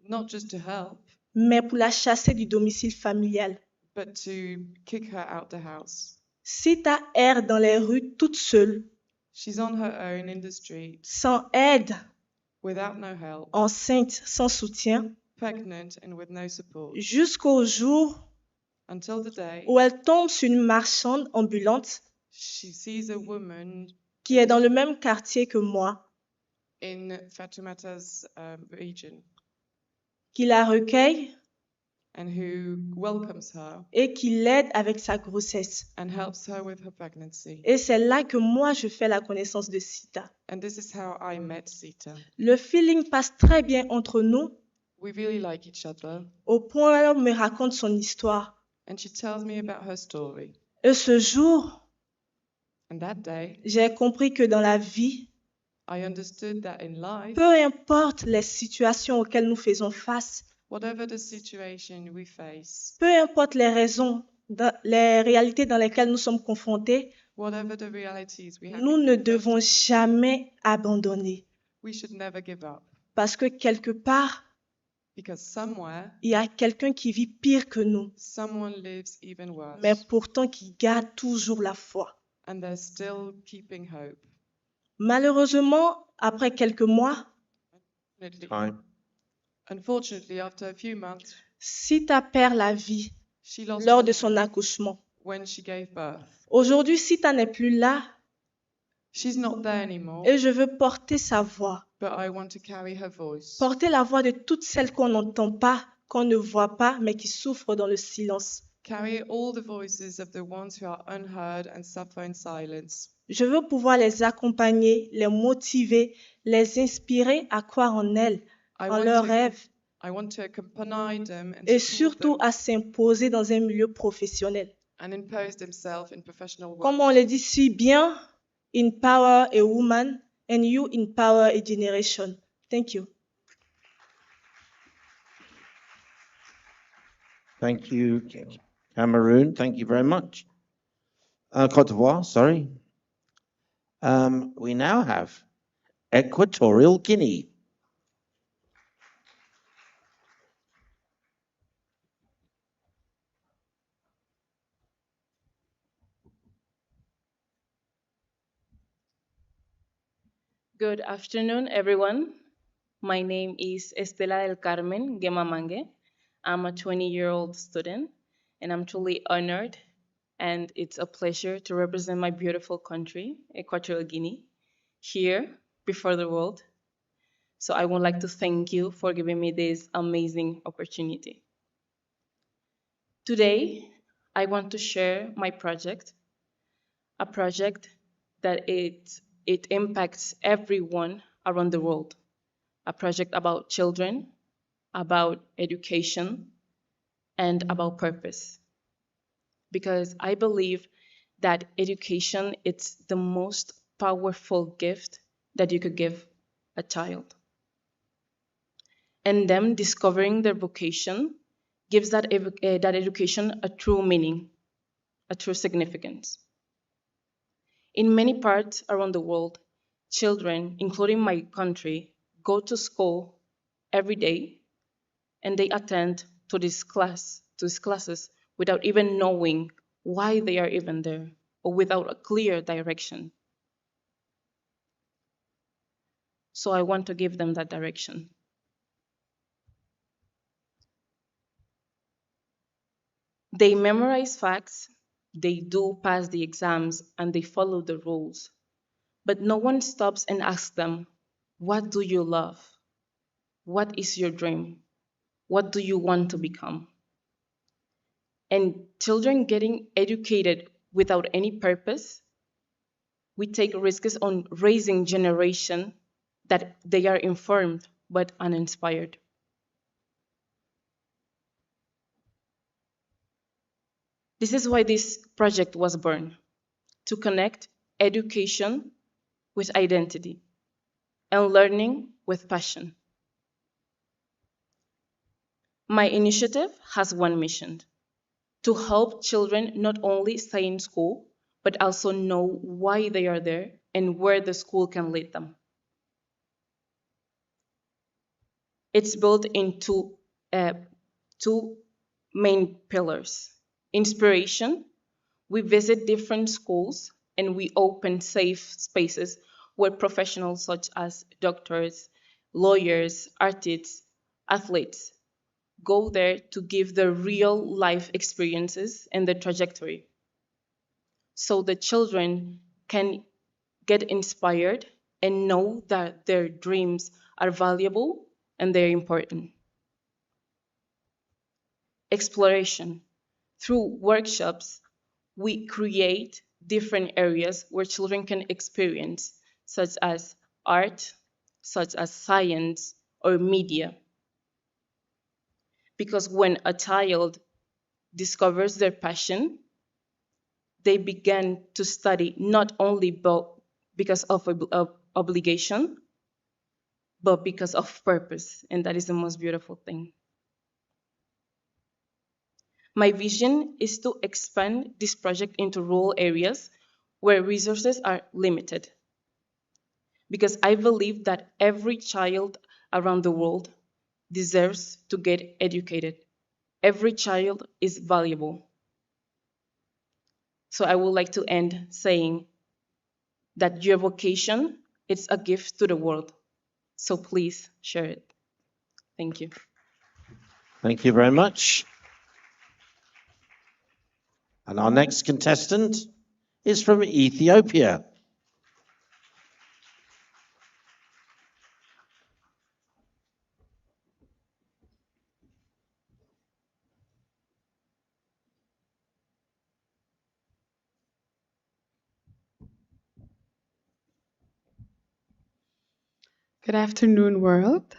not just to help, mais pour la chasser du domicile familial. but to kick her out the house. Sita erre dans les rues toute seule, She's on her own in the street, sans aide, without no help, enceinte, sans soutien, pregnant and with no support, jusqu'au jour until the day où elle tombe sur une marchande ambulante she sees a woman qui est dans le même quartier que moi, in Fatumata's region qui la recueille and who welcomes her et qui l'aide avec sa grossesse. and helps her with her pregnancy. Et c'est là que moi, je fais la connaissance de Sita. And this is how I met Sita. Le feeling passe très bien entre nous, We really like each other, au point où elle me raconte son histoire. and she tells me about her story. Et ce jour, And that day, j'ai compris que dans la vie, I understood that in life, peu importe les situations auxquelles nous faisons face, whatever the situation we face, peu importe les raisons, les réalités dans lesquelles nous sommes confrontés, whatever the realities we have, nous ne devons jamais abandonner. we should never give up. Parce que quelque part, Because somewhere, il y a quelqu'un qui vit pire que nous, someone lives even worse, mais pourtant qui garde toujours la foi. and they're still keeping hope. Malheureusement, après quelques mois, Unfortunately, after a few months, Sita perd la vie she lost lors her de son life accouchement. when she gave birth. Aujourd'hui, Sita n'est plus là She's not there anymore, et je veux porter sa voix, but I want to carry her voice. porter la voix de toutes celles qu'on n'entend pas, qu'on ne voit pas, mais qui souffrent dans le silence. Carry all the voices of the ones who are unheard and suffer in silence. Je veux pouvoir les accompagner, les motiver, les inspirer à croire en elles, en leurs rêves I want to accompany them and et support surtout them à s'imposer dans un milieu professionnel. and impose themselves in professional work. Comme on le dit si bien, empower a woman and you empower a generation. Thank you. Thank you, Cameroon. Thank you very much. Côte d'Ivoire, sorry. We now have Equatorial Guinea. Good afternoon, everyone. My name is Estela del Carmen Gemamangue. I'm a 20-year-old student, and I'm truly honored, and it's a pleasure to represent my beautiful country, Equatorial Guinea, here before the world. So I would like to thank you for giving me this amazing opportunity. Today, I want to share my project, a project that it impacts everyone around the world. A project about children, about education, and about purpose. Because I believe that education is the most powerful gift that you could give a child. And them discovering their vocation gives that education a true meaning, a true significance. In many parts around the world, children, including my country, go to school every day and they attend to these classes without even knowing why they are even there or without a clear direction. So I want to give them that direction. They memorize facts they do pass the exams and they follow the rules. But no one stops and asks them, what do you love? What is your dream? What do you want to become? And children getting educated without any purpose, we take risks on raising generation that they are informed but uninspired. This is why this project was born, to connect education with identity and learning with passion. My initiative has one mission: to help children not only stay in school, but also know why they are there and where the school can lead them. It's built in two main pillars. Inspiration, we visit different schools and we open safe spaces where professionals such as doctors, lawyers, artists, athletes go there to give their real life experiences and their trajectory, so the children can get inspired and know that their dreams are valuable and they're important. Exploration. Through workshops, we create different areas where children can experience, such as art, such as science, or media. Because when a child discovers their passion, they begin to study not only because of obligation, but because of purpose, and that is the most beautiful thing. My vision is to expand this project into rural areas where resources are limited, because I believe that every child around the world deserves to get educated. Every child is valuable. So I would like to end saying that your vocation is a gift to the world. So please share it. Thank you. Thank you very much. And our next contestant is from Ethiopia. Good afternoon, world.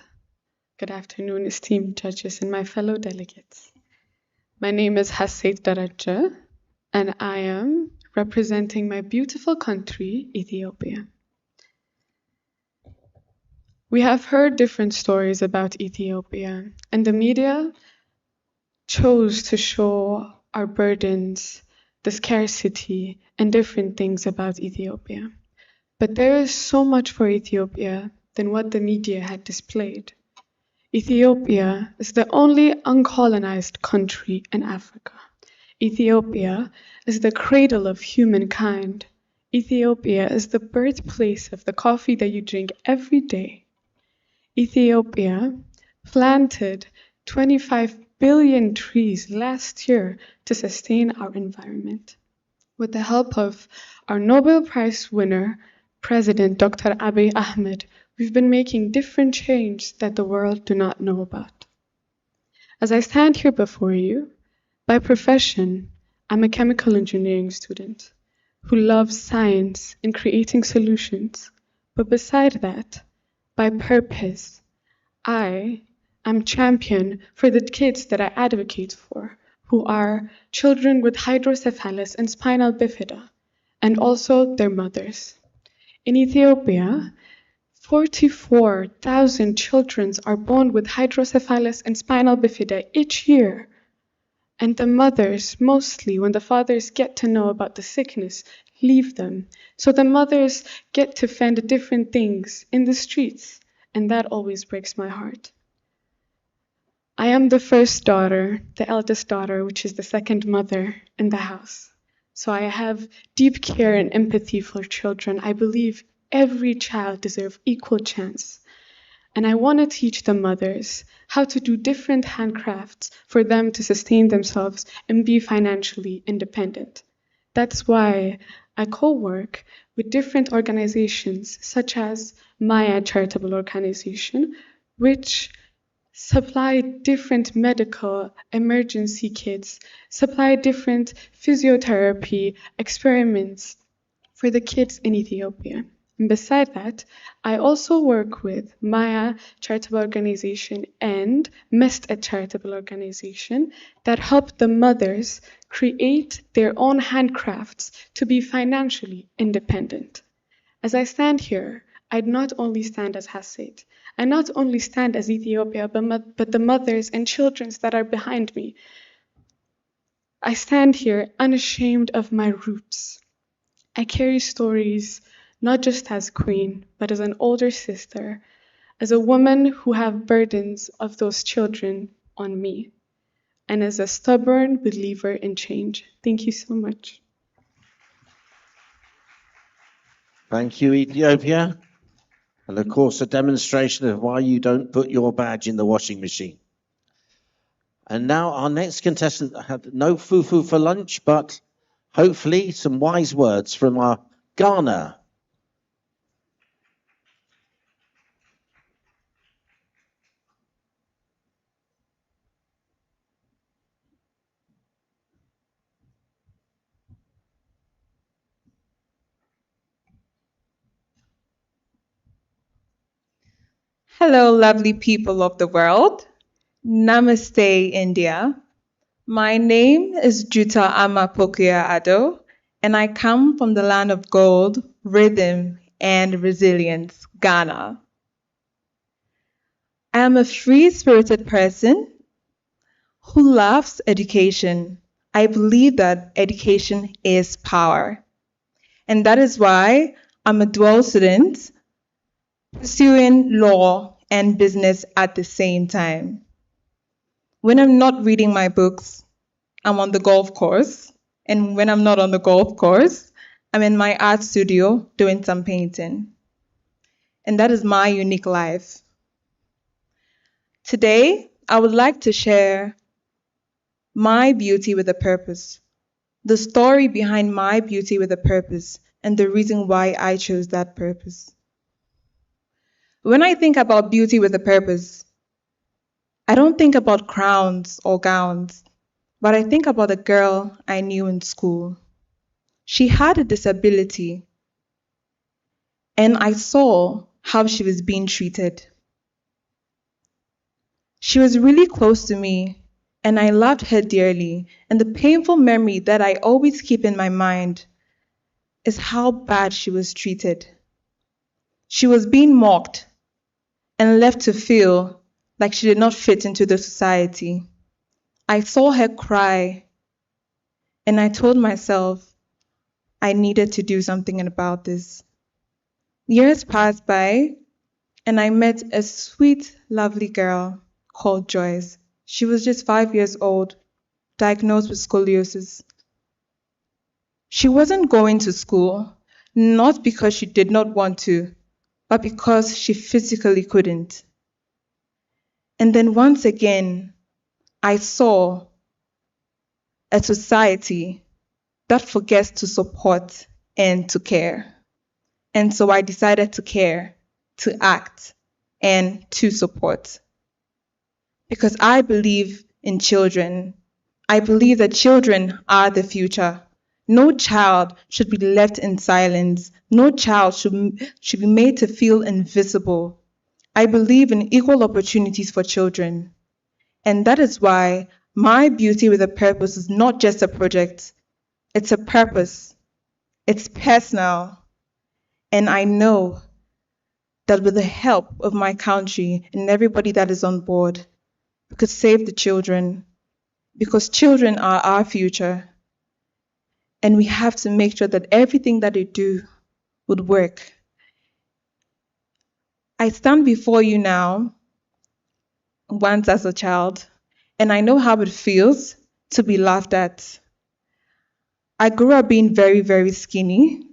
Good afternoon, esteemed judges and my fellow delegates. My name is Haseit Daraja, and I am representing my beautiful country, Ethiopia. We have heard different stories about Ethiopia, and the media chose to show our burdens, the scarcity, and different things about Ethiopia. But there is so much for Ethiopia than what the media had displayed. Ethiopia is the only uncolonized country in Africa. Ethiopia is the cradle of humankind. Ethiopia is the birthplace of the coffee that you drink every day. Ethiopia planted 25 billion trees last year to sustain our environment. With the help of our Nobel Prize winner, President Dr. Abiy Ahmed, we've been making different changes that the world do not know about. As I stand here before you, by profession, I'm a chemical engineering student who loves science and creating solutions. But beside that, by purpose, I am champion for the kids that I advocate for, who are children with hydrocephalus and spinal bifida, and also their mothers. In Ethiopia, 44,000 children are born with hydrocephalus and spinal bifida each year. And the mothers, mostly when the fathers get to know about the sickness, leave them. So the mothers get to fend different things in the streets, and that always breaks my heart. I am the first daughter, the eldest daughter, which is the second mother in the house. So I have deep care and empathy for children. I believe every child deserves equal chance. And I want to teach the mothers how to do different handcrafts for them to sustain themselves and be financially independent. That's why I co-work with different organizations, such as Maya Charitable Organization, which supply different medical emergency kits, supply different physiotherapy experiments for the kids in Ethiopia. And beside that, I also work with Maya Charitable Organization and Mestet Charitable Organization that help the mothers create their own handcrafts to be financially independent. As I stand here, I not only stand as Hasid, I not only stand as Ethiopia, but the mothers and children that are behind me. I stand here unashamed of my roots. I carry stories not just as queen, but as an older sister, as a woman who have burdens of those children on me, and as a stubborn believer in change. Thank you so much. Thank you, Ethiopia. And of course, a demonstration of why you don't put your badge in the washing machine. And now our next contestant had no fufu for lunch, but hopefully some wise words from our Ghana. Hello, lovely people of the world. Namaste, India. My name is Juta Amapokia Ado, and I come from the land of gold, rhythm, and resilience, Ghana. I am a free-spirited person who loves education. I believe that education is power. And that is why I'm a dual student pursuing law and business at the same time. When I'm not reading my books, I'm on the golf course. And when I'm not on the golf course, I'm in my art studio doing some painting. And that is my unique life. Today, I would like to share my beauty with a purpose, the story behind my beauty with a purpose, and the reason why I chose that purpose. When I think about beauty with a purpose, I don't think about crowns or gowns, but I think about a girl I knew in school. She had a disability, and I saw how she was being treated. She was really close to me, and I loved her dearly, and the painful memory that I always keep in my mind is how bad she was treated. She was being mocked and left to feel like she did not fit into the society. I saw her cry, and I told myself I needed to do something about this. Years passed by, and I met a sweet, lovely girl called Joyce. She was just 5 years old, diagnosed with scoliosis. She wasn't going to school, not because she did not want to, but because she physically couldn't. And then once again, I saw a society that forgets to support and to care. And so I decided to care, to act, and to support. Because I believe in children. I believe that children are the future. No child should be left in silence. No child should be made to feel invisible. I believe in equal opportunities for children. And that is why my beauty with a purpose is not just a project. It's a purpose. It's personal. And I know that with the help of my country and everybody that is on board, we could save the children. Because children are our future. And we have to make sure that everything that they do would work. I stand before you now, once as a child, and I know how it feels to be laughed at. I grew up being very, very skinny,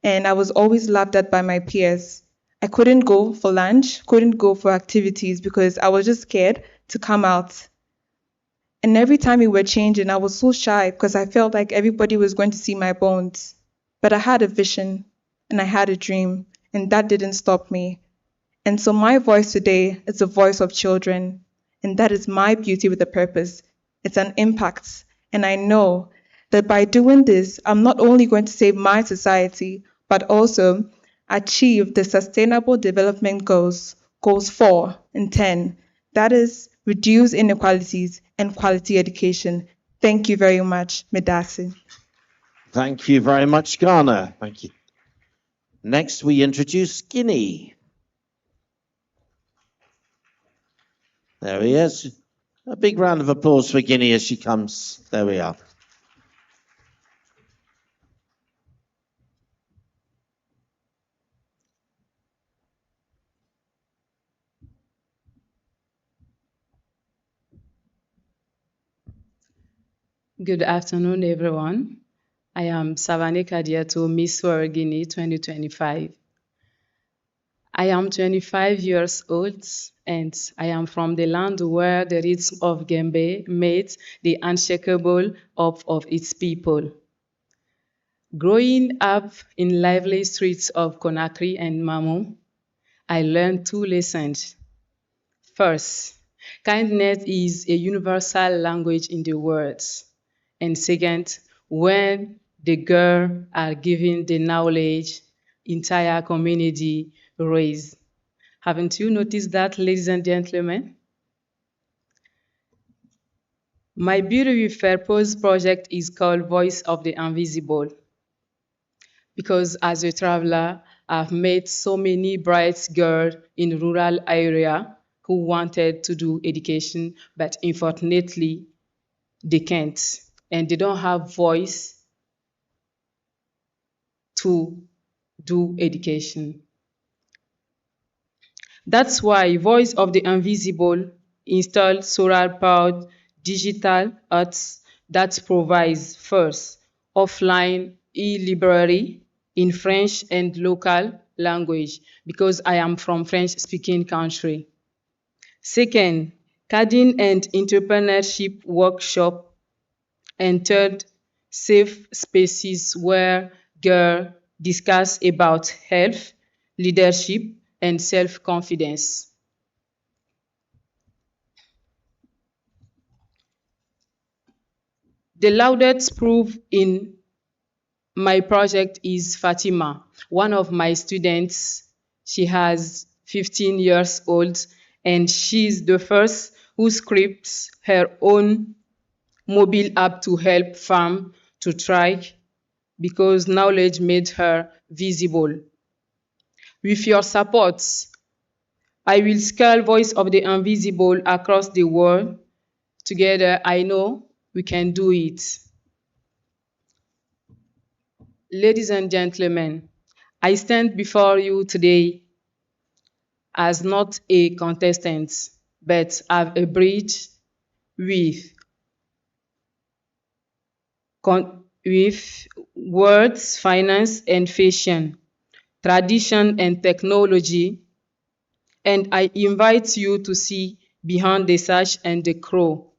and I was always laughed at by my peers. I couldn't go for lunch, couldn't go for activities because I was just scared to come out. And every time we were changing, I was so shy because I felt like everybody was going to see my bones. But I had a vision and I had a dream, and that didn't stop me. And so my voice today is the voice of children, and that is my beauty with a purpose. It's an impact, and I know that by doing this, I'm not only going to save my society, but also achieve the Sustainable Development Goals, Goals 4 and 10. That is reduce inequalities and quality education. Thank you very much, Medasi. Thank you very much, Ghana. Thank you. Next, we introduce Guinea. There he is. A big round of applause for Guinea as she comes. There we are. Good afternoon, everyone. I am Savane Kadiatou, Miss World Guinea 2025. I am 25 years old and I am from the land where the rhythm of Gembe made the unshakable hope of its people. Growing up in lively streets of Conakry and Mamou, I learned two lessons. First, kindness is a universal language in the world. And second, when the girls are given the knowledge, entire community raise. Haven't you noticed that, ladies and gentlemen? My Beauty with Purpose project is called Voice of the Invisible. Because as a traveler, I've met so many bright girls in rural area who wanted to do education, but unfortunately, they can't. And they don't have voice to do education. That's why Voice of the Invisible installed solar-powered digital arts that provides first offline e-library in French and local language, because I am from French-speaking country. Second, coding and entrepreneurship workshop. And third, safe spaces where girls discuss about health, leadership, and self-confidence. The loudest proof in my project is Fatima, one of my students. She has 15 years old, and she's the first who scripts her own mobile app to help farm to thrive because knowledge made her visible. With your support, I will scale Voice of the Invisible across the world. Together, I know we can do it. Ladies and gentlemen, I stand before you today as not a contestant, but as a bridge with words, finance, and fashion, tradition, and technology. And I invite you to see beyond the sash and the crow.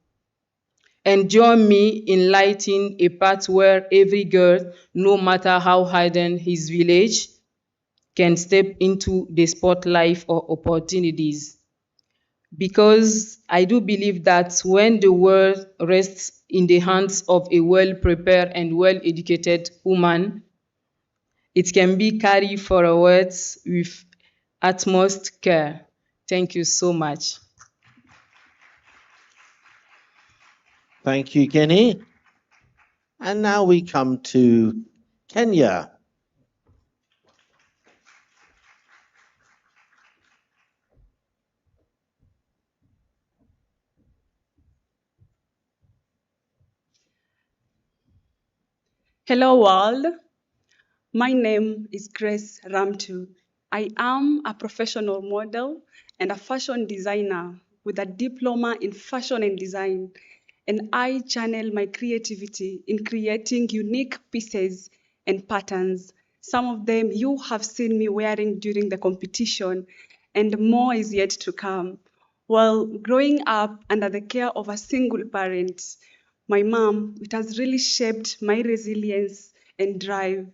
And join me in lighting a path where every girl, no matter how hidden his village, can step into the spotlight or opportunities. Because I do believe that when the world rests in the hands of a well-prepared and well-educated woman, it can be carried forward with utmost care. Thank you so much. Thank you, Guinea. And now we come to Kenya. Hello world, my name is Grace Ramtu. I am a professional model and a fashion designer with a diploma in fashion and design, and I channel my creativity in creating unique pieces and patterns. Some of them you have seen me wearing during the competition, and more is yet to come. Well, growing up under the care of a single parent, my mom, it has really shaped my resilience and drive.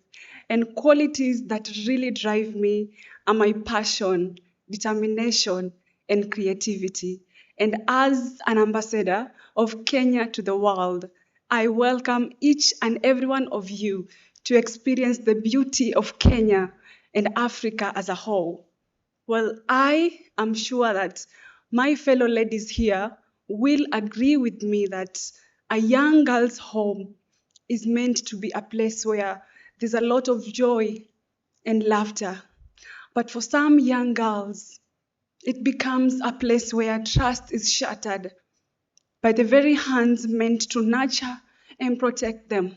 And qualities that really drive me are my passion, determination, and creativity. And as an ambassador of Kenya to the world, I welcome each and every one of you to experience the beauty of Kenya and Africa as a whole. Well, I am sure that my fellow ladies here will agree with me that a young girl's home is meant to be a place where there's a lot of joy and laughter. But for some young girls, it becomes a place where trust is shattered by the very hands meant to nurture and protect them.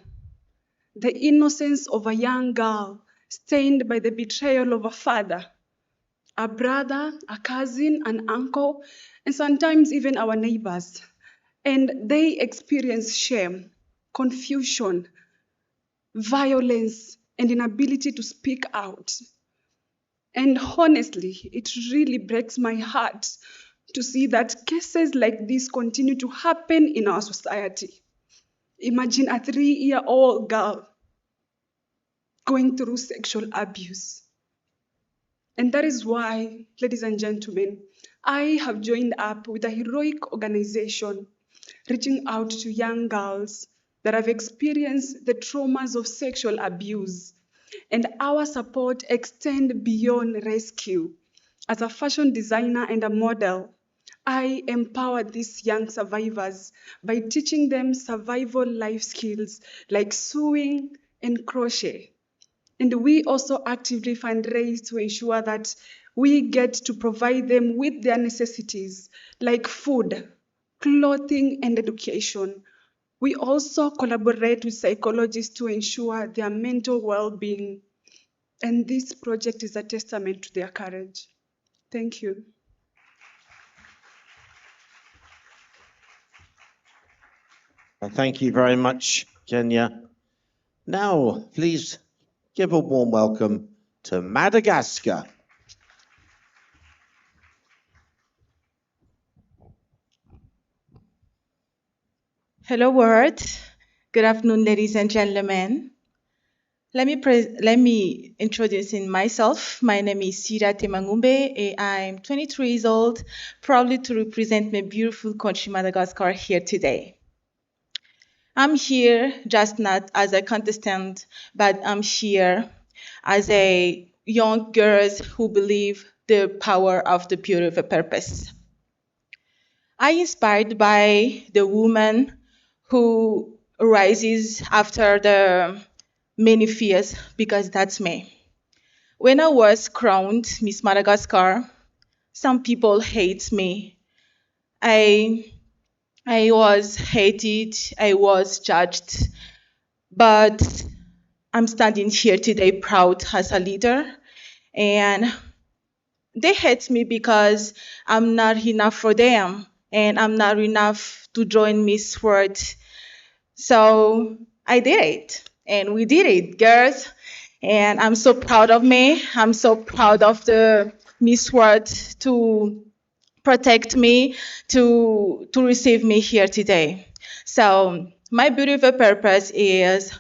The innocence of a young girl stained by the betrayal of a father, a brother, a cousin, an uncle, and sometimes even our neighbors. And they experience shame, confusion, violence, and inability to speak out. And honestly, it really breaks my heart to see that cases like this continue to happen in our society. Imagine a 3-year-old girl going through sexual abuse. And that is why, ladies and gentlemen, I have joined up with a heroic organization reaching out to young girls that have experienced the traumas of sexual abuse. And our support extends beyond rescue. As a fashion designer and a model, I empower these young survivors by teaching them survival life skills like sewing and crochet. And we also actively fundraise to ensure that we get to provide them with their necessities like food, clothing, and education. We also collaborate with psychologists to ensure their mental well-being. And this project is a testament to their courage. Thank you. Thank you very much, Kenya. Now, please give a warm welcome to Madagascar. Hello, world. Good afternoon, ladies and gentlemen. Let me introduce myself. My name is Sira Temangumbe. I'm 23 years old, proudly to represent my beautiful country, Madagascar, here today. I'm here just not as a contestant, but I'm here as a young girl who believe the power of the beauty of a purpose. I inspired by the woman who rises after the many fears, because that's me. When I was crowned Miss Madagascar, some people hate me. I was hated, I was judged, but I'm standing here today proud as a leader, and they hate me because I'm not enough for them, and I'm not enough to join Miss World. So I did it, and we did it, girls, and I'm so proud of me. I'm so proud of the Miss World to protect me, to receive me here today. So my beautiful purpose is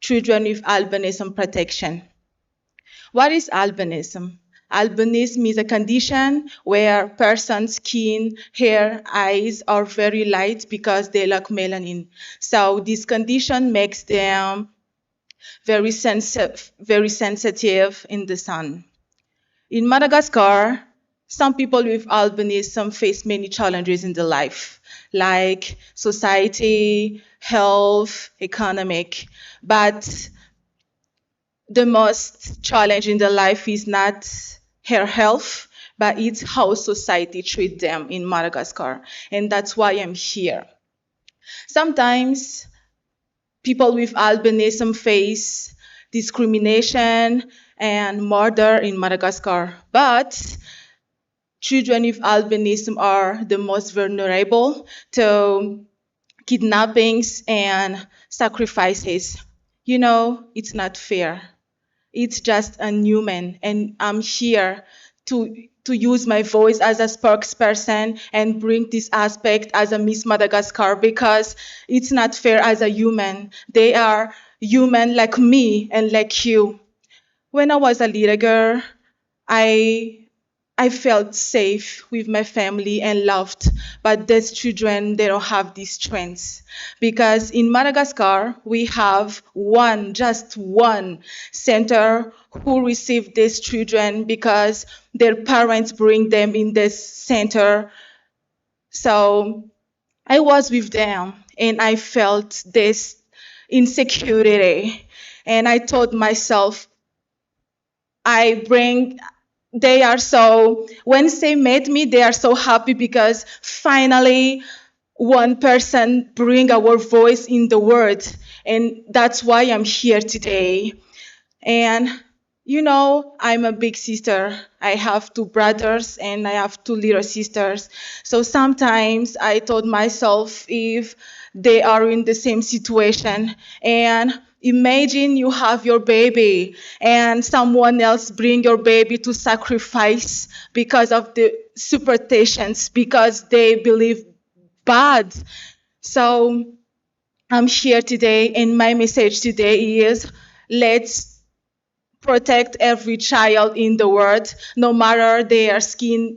children with albinism protection. What is albinism? Albinism is a condition where person's skin, hair, eyes are very light because they lack melanin. So this condition makes them very sensitive in the sun. In Madagascar, some people with albinism face many challenges in their life, like society, health, economic. But the most challenge in their life is not their health, but it's how society treats them in Madagascar. And that's why I'm here. Sometimes people with albinism face discrimination and murder in Madagascar, but children with albinism are the most vulnerable to kidnappings and sacrifices. You know, it's not fair. It's just inhuman, and I'm here to to use my voice as a spokesperson and bring this aspect as a Miss Madagascar, because it's not fair as a human. They are human like me and like you. When I was a little girl, I felt safe with my family and loved, but these children, they don't have these strengths. Because in Madagascar, we have just one center who receive these children because their parents bring them in this center. So I was with them and I felt this insecurity. And I told myself, when they met me, they are so happy because finally one person bring our voice in the world. And that's why I'm here today. And I'm a big sister. I have 2 brothers and I have 2 little sisters. So sometimes I told myself, if they are in the same situation, and imagine you have your baby and someone else bring your baby to sacrifice because of the superstitions, because they believe bad. So I'm here today, and my message today is, let's protect every child in the world, no matter their skin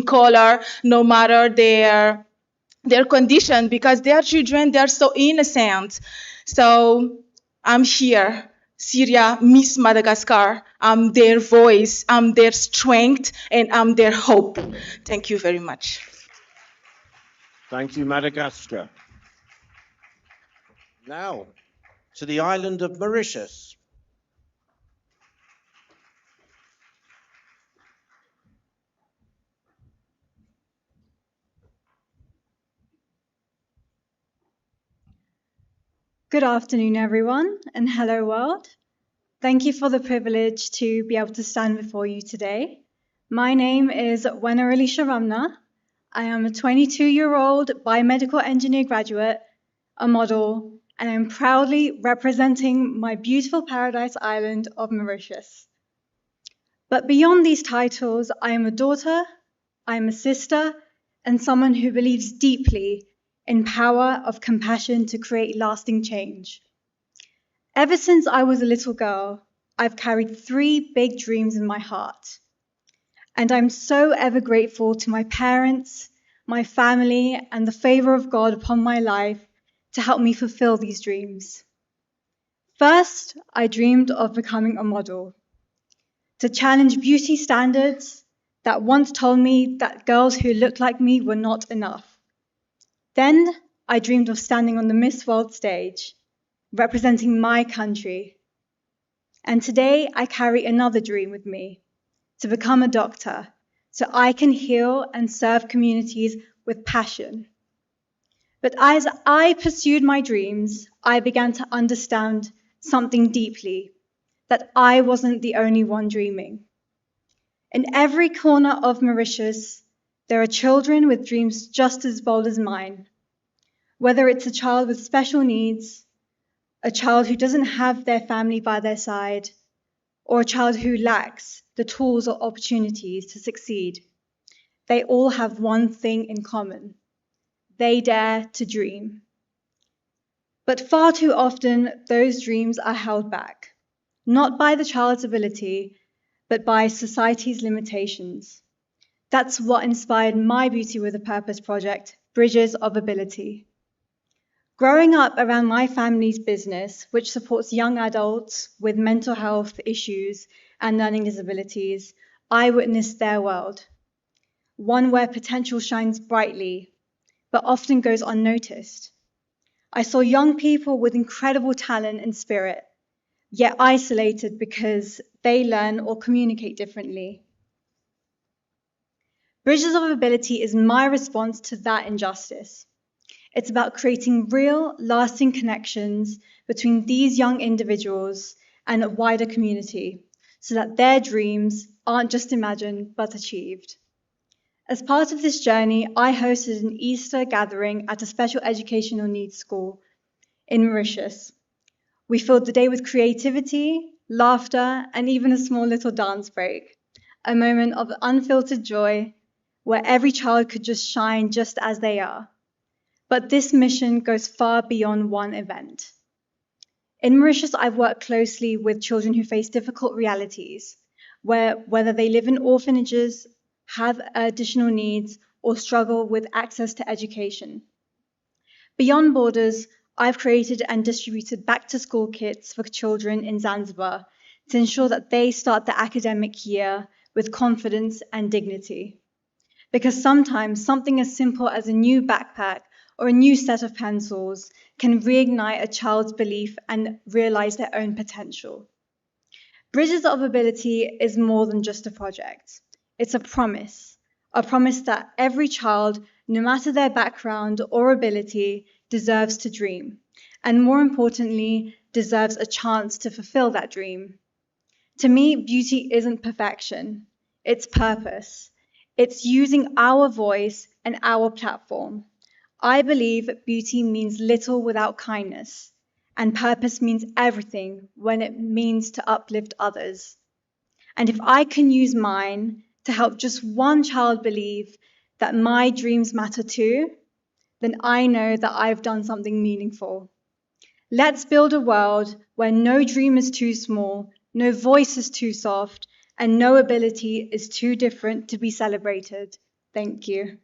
color, no matter their condition, because they are children, they are so innocent. So I'm here, Syria, Miss Madagascar. I'm their voice, I'm their strength, and I'm their hope. Thank you very much. Thank you, Madagascar. Now, to the island of Mauritius. Good afternoon, everyone, and hello, world. Thank you for the privilege to be able to stand before you today. My name is Wenarili Sharamna. I am a 22-year-old biomedical engineer graduate, a model, and I'm proudly representing my beautiful paradise island of Mauritius. But beyond these titles, I am a daughter, I am a sister, and someone who believes deeply in power of compassion to create lasting change. Ever since I was a little girl, I've carried 3 big dreams in my heart. And I'm so ever grateful to my parents, my family, and the favor of God upon my life to help me fulfill these dreams. First, I dreamed of becoming a model, to challenge beauty standards that once told me that girls who looked like me were not enough. Then I dreamed of standing on the Miss World stage, representing my country. And today I carry another dream with me, to become a doctor, so I can heal and serve communities with passion. But as I pursued my dreams, I began to understand something deeply, that I wasn't the only one dreaming. In every corner of Mauritius, there are children with dreams just as bold as mine. Whether it's a child with special needs, a child who doesn't have their family by their side, or a child who lacks the tools or opportunities to succeed, they all have one thing in common. They dare to dream. But far too often, those dreams are held back, not by the child's ability, but by society's limitations. That's what inspired my Beauty with a Purpose project, Bridges of Ability. Growing up around my family's business, which supports young adults with mental health issues and learning disabilities, I witnessed their world. One where potential shines brightly, but often goes unnoticed. I saw young people with incredible talent and spirit, yet isolated because they learn or communicate differently. Bridges of Ability is my response to that injustice. It's about creating real, lasting connections between these young individuals and a wider community, so that their dreams aren't just imagined, but achieved. As part of this journey, I hosted an Easter gathering at a special educational needs school in Mauritius. We filled the day with creativity, laughter, and even a small little dance break. a moment of unfiltered joy where every child could just shine just as they are. But this mission goes far beyond one event. In Mauritius, I've worked closely with children who face difficult realities, whether they live in orphanages, have additional needs, or struggle with access to education. Beyond Borders, I've created and distributed back-to-school kits for children in Zanzibar to ensure that they start the academic year with confidence and dignity. Because sometimes something as simple as a new backpack or a new set of pencils can reignite a child's belief and realize their own potential. Bridges of Ability is more than just a project. It's a promise that every child, no matter their background or ability, deserves to dream, and more importantly, deserves a chance to fulfill that dream. To me, beauty isn't perfection, it's purpose. It's using our voice and our platform. I believe beauty means little without kindness, and purpose means everything when it means to uplift others. And if I can use mine to help just one child believe that my dreams matter too, then I know that I've done something meaningful. Let's build a world where no dream is too small, no voice is too soft, and no ability is too different to be celebrated. Thank you.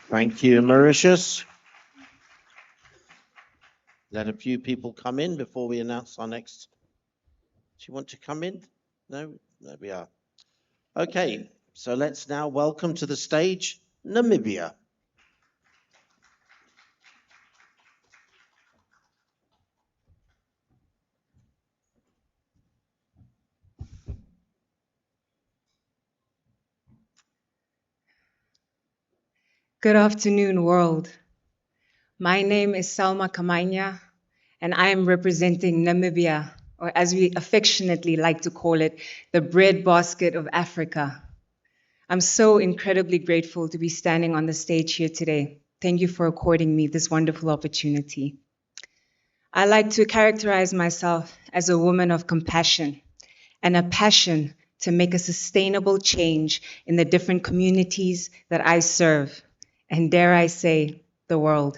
Thank you, Mauritius. Let a few people come in before we announce our next. Do you want to come in? No? There we are. Okay, so let's now welcome to the stage Namibia. Good afternoon, world. My name is Salma Kamanya, and I am representing Namibia, or as we affectionately like to call it, the breadbasket of Africa. I'm so incredibly grateful to be standing on the stage here today. Thank you for according me this wonderful opportunity. I like to characterize myself as a woman of compassion and a passion to make a sustainable change in the different communities that I serve, and dare I say, the world.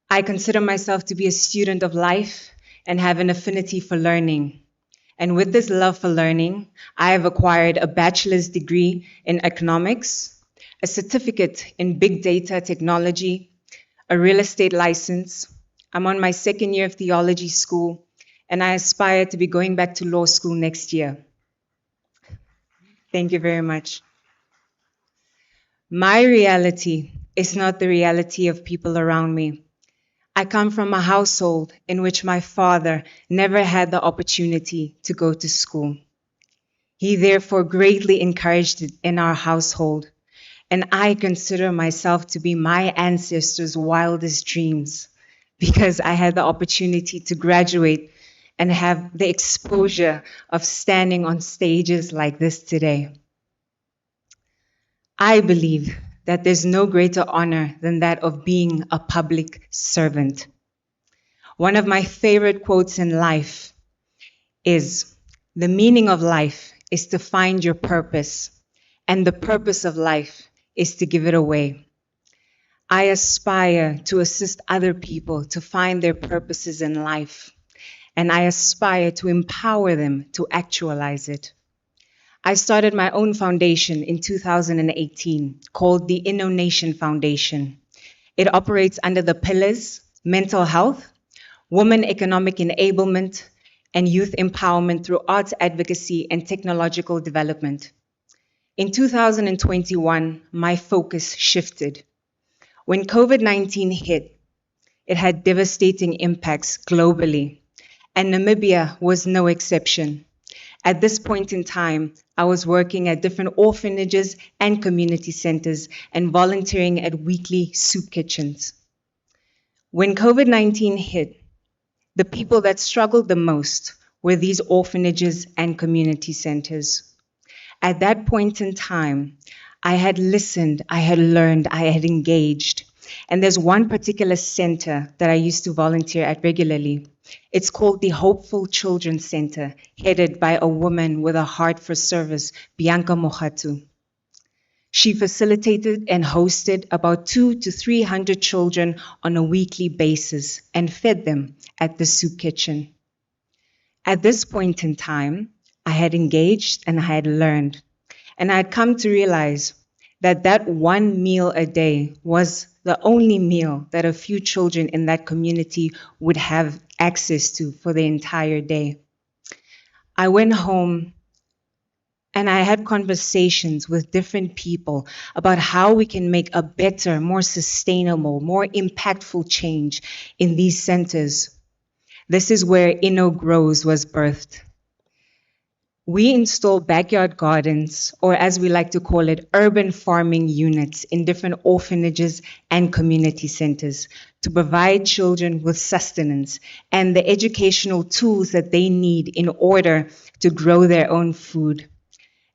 I consider myself to be a student of life and have an affinity for learning. And with this love for learning, I have acquired a bachelor's degree in economics, a certificate in big data technology, a real estate license. I'm on my second year of theology school, and I aspire to be going back to law school next year. Thank you very much. My reality is not the reality of people around me. I come from a household in which my father never had the opportunity to go to school. He therefore greatly encouraged it in our household, and I consider myself to be my ancestors' wildest dreams because I had the opportunity to graduate and have the exposure of standing on stages like this today. I believe that there's no greater honor than that of being a public servant. One of my favorite quotes in life is, "The meaning of life is to find your purpose, and the purpose of life is to give it away." I aspire to assist other people to find their purposes in life, and I aspire to empower them to actualize it. I started my own foundation in 2018 called the InnoNation Foundation. It operates under the pillars mental health, women economic enablement, and youth empowerment through arts advocacy and technological development. In 2021, my focus shifted. When COVID-19 hit, it had devastating impacts globally, and Namibia was no exception. At this point in time, I was working at different orphanages and community centers and volunteering at weekly soup kitchens. When COVID-19 hit, the people that struggled the most were these orphanages and community centers. At that point in time, I had listened, I had learned, I had engaged. And there's one particular center that I used to volunteer at regularly. It's called the Hopeful Children's Center, headed by a woman with a heart for service, Bianca Mohatu. She facilitated and hosted about 200 to 300 children on a weekly basis and fed them at the soup kitchen. At this point in time, I had engaged and I had learned, and I had come to realize that that one meal a day was the only meal that a few children in that community would have access to for the entire day. I went home and I had conversations with different people about how we can make a better, more sustainable, more impactful change in these centers. This is where Inno Grows was birthed. We install backyard gardens, or as we like to call it, urban farming units in different orphanages and community centers to provide children with sustenance and the educational tools that they need in order to grow their own food.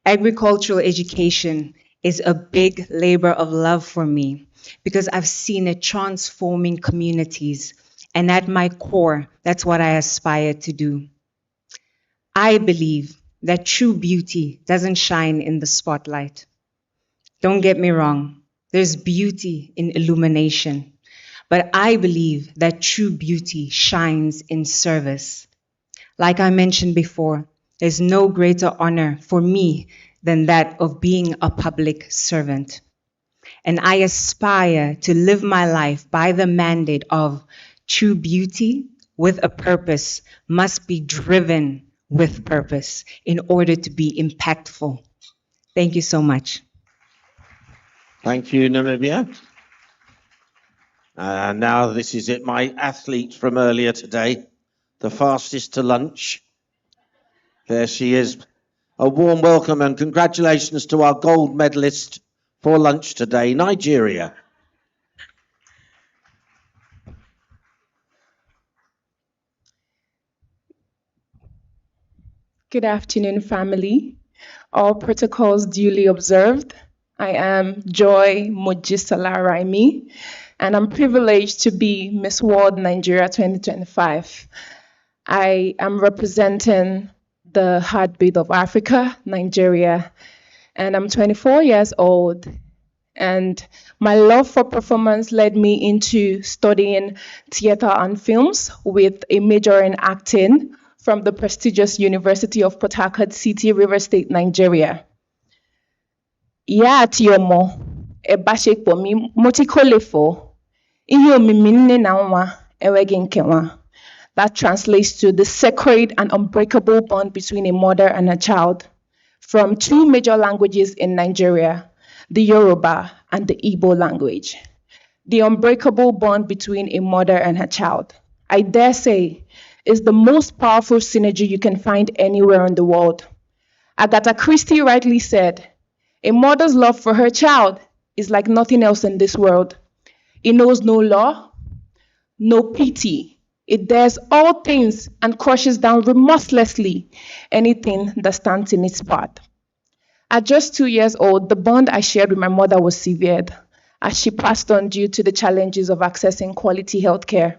Agricultural education is a big labor of love for me because I've seen it transforming communities, and at my core, that's what I aspire to do. I believe that true beauty doesn't shine in the spotlight. Don't get me wrong, there's beauty in illumination, but I believe that true beauty shines in service. Like I mentioned before, there's no greater honor for me than that of being a public servant. And I aspire to live my life by the mandate of true beauty with a purpose must be driven with purpose in order to be impactful. Thank you so much. Thank you, Namibia. Now this is it, my athlete from earlier today, the fastest to lunch. There she is. A warm welcome and congratulations to our gold medalist for lunch today, Nigeria. Good afternoon, family. All protocols duly observed. I am Joy Mojisola Raimi, and I'm privileged to be Miss World Nigeria 2025. I am representing the heartbeat of Africa, Nigeria, and I'm 24 years old. And my love for performance led me into studying theater and films with a major in acting from the prestigious University of Port Harcourt City, Rivers State, Nigeria. Ya atiomo, ebashek po mi motikolefo, ihe omimi nne na nwa enweghị nkewa. That translates to the sacred and unbreakable bond between a mother and a child, from two major languages in Nigeria, the Yoruba and the Igbo language. The unbreakable bond between a mother and her child, I dare say, is the most powerful synergy you can find anywhere in the world. Agatha Christie rightly said, a mother's love for her child is like nothing else in this world. It knows no law, no pity. It dares all things and crushes down remorselessly anything that stands in its path. At just 2 years old, the bond I shared with my mother was severed as she passed on due to the challenges of accessing quality healthcare.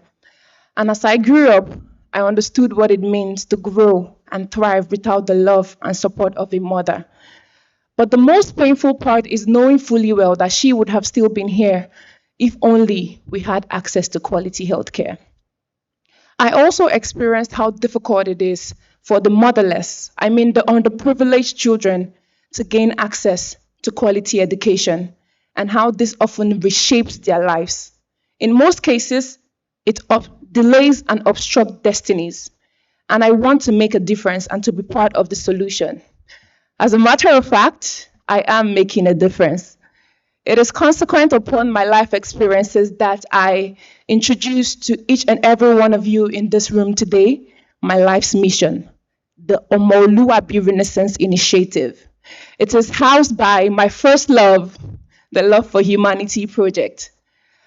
And as I grew up, I understood what it means to grow and thrive without the love and support of a mother. But the most painful part is knowing fully well that she would have still been here if only we had access to quality healthcare. I also experienced how difficult it is for the motherless, I mean the underprivileged children, to gain access to quality education, and how this often reshapes their lives. In most cases, it delays and obstructs destinies. And I want to make a difference and to be part of the solution. As a matter of fact, I am making a difference. It is consequent upon my life experiences that I introduce to each and every one of you in this room today my life's mission, the Omoluabi Renaissance Initiative. It is housed by my first love, the Love for Humanity project.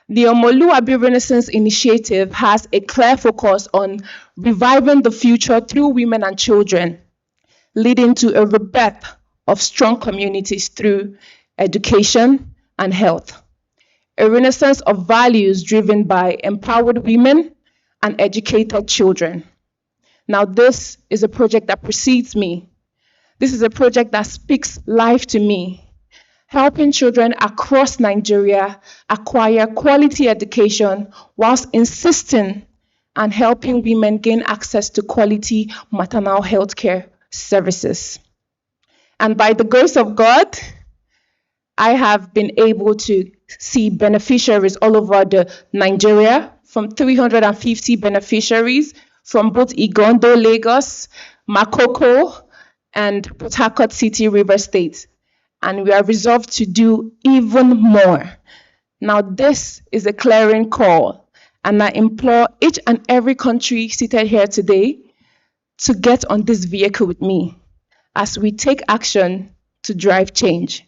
The Omoluabi Renaissance Initiative has a clear focus on reviving the future through women and children, leading to a rebirth of strong communities through education and health. A renaissance of values driven by empowered women and educated children. Now, this is a project that precedes me. This is a project that speaks life to me, helping children across Nigeria acquire quality education whilst insisting on helping women gain access to quality maternal health care services. And by the grace of God, I have been able to see beneficiaries all over Nigeria, from 350 beneficiaries from both Igondo, Lagos, Makoko, and Port Harcourt City, River State. And we are resolved to do even more. Now, this is a clarion call, and I implore each and every country seated here today to get on this vehicle with me as we take action to drive change.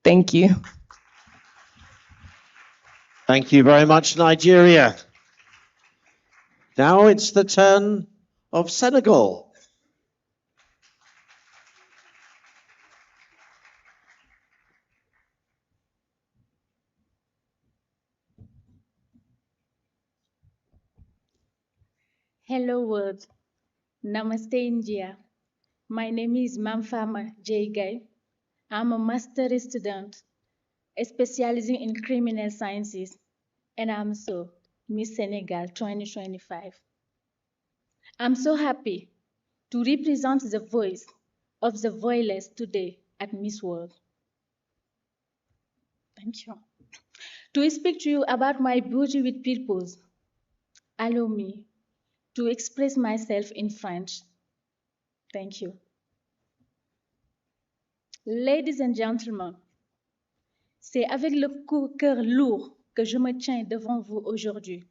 Thank you. Thank you very much, Nigeria. Now it's the turn of Senegal. Hello world. Namaste India. My name is Mamfama Jaigai. I'm a master's student specializing in criminal sciences, and I'm so Miss Senegal 2025. I'm so happy to represent the voice of the voiceless today at Miss World. Thank you. To speak to you about my beauty with purpose, allow me to express myself in French. Thank you. Ladies and gentlemen, c'est avec le cœur lourd que je me tiens devant vous aujourd'hui.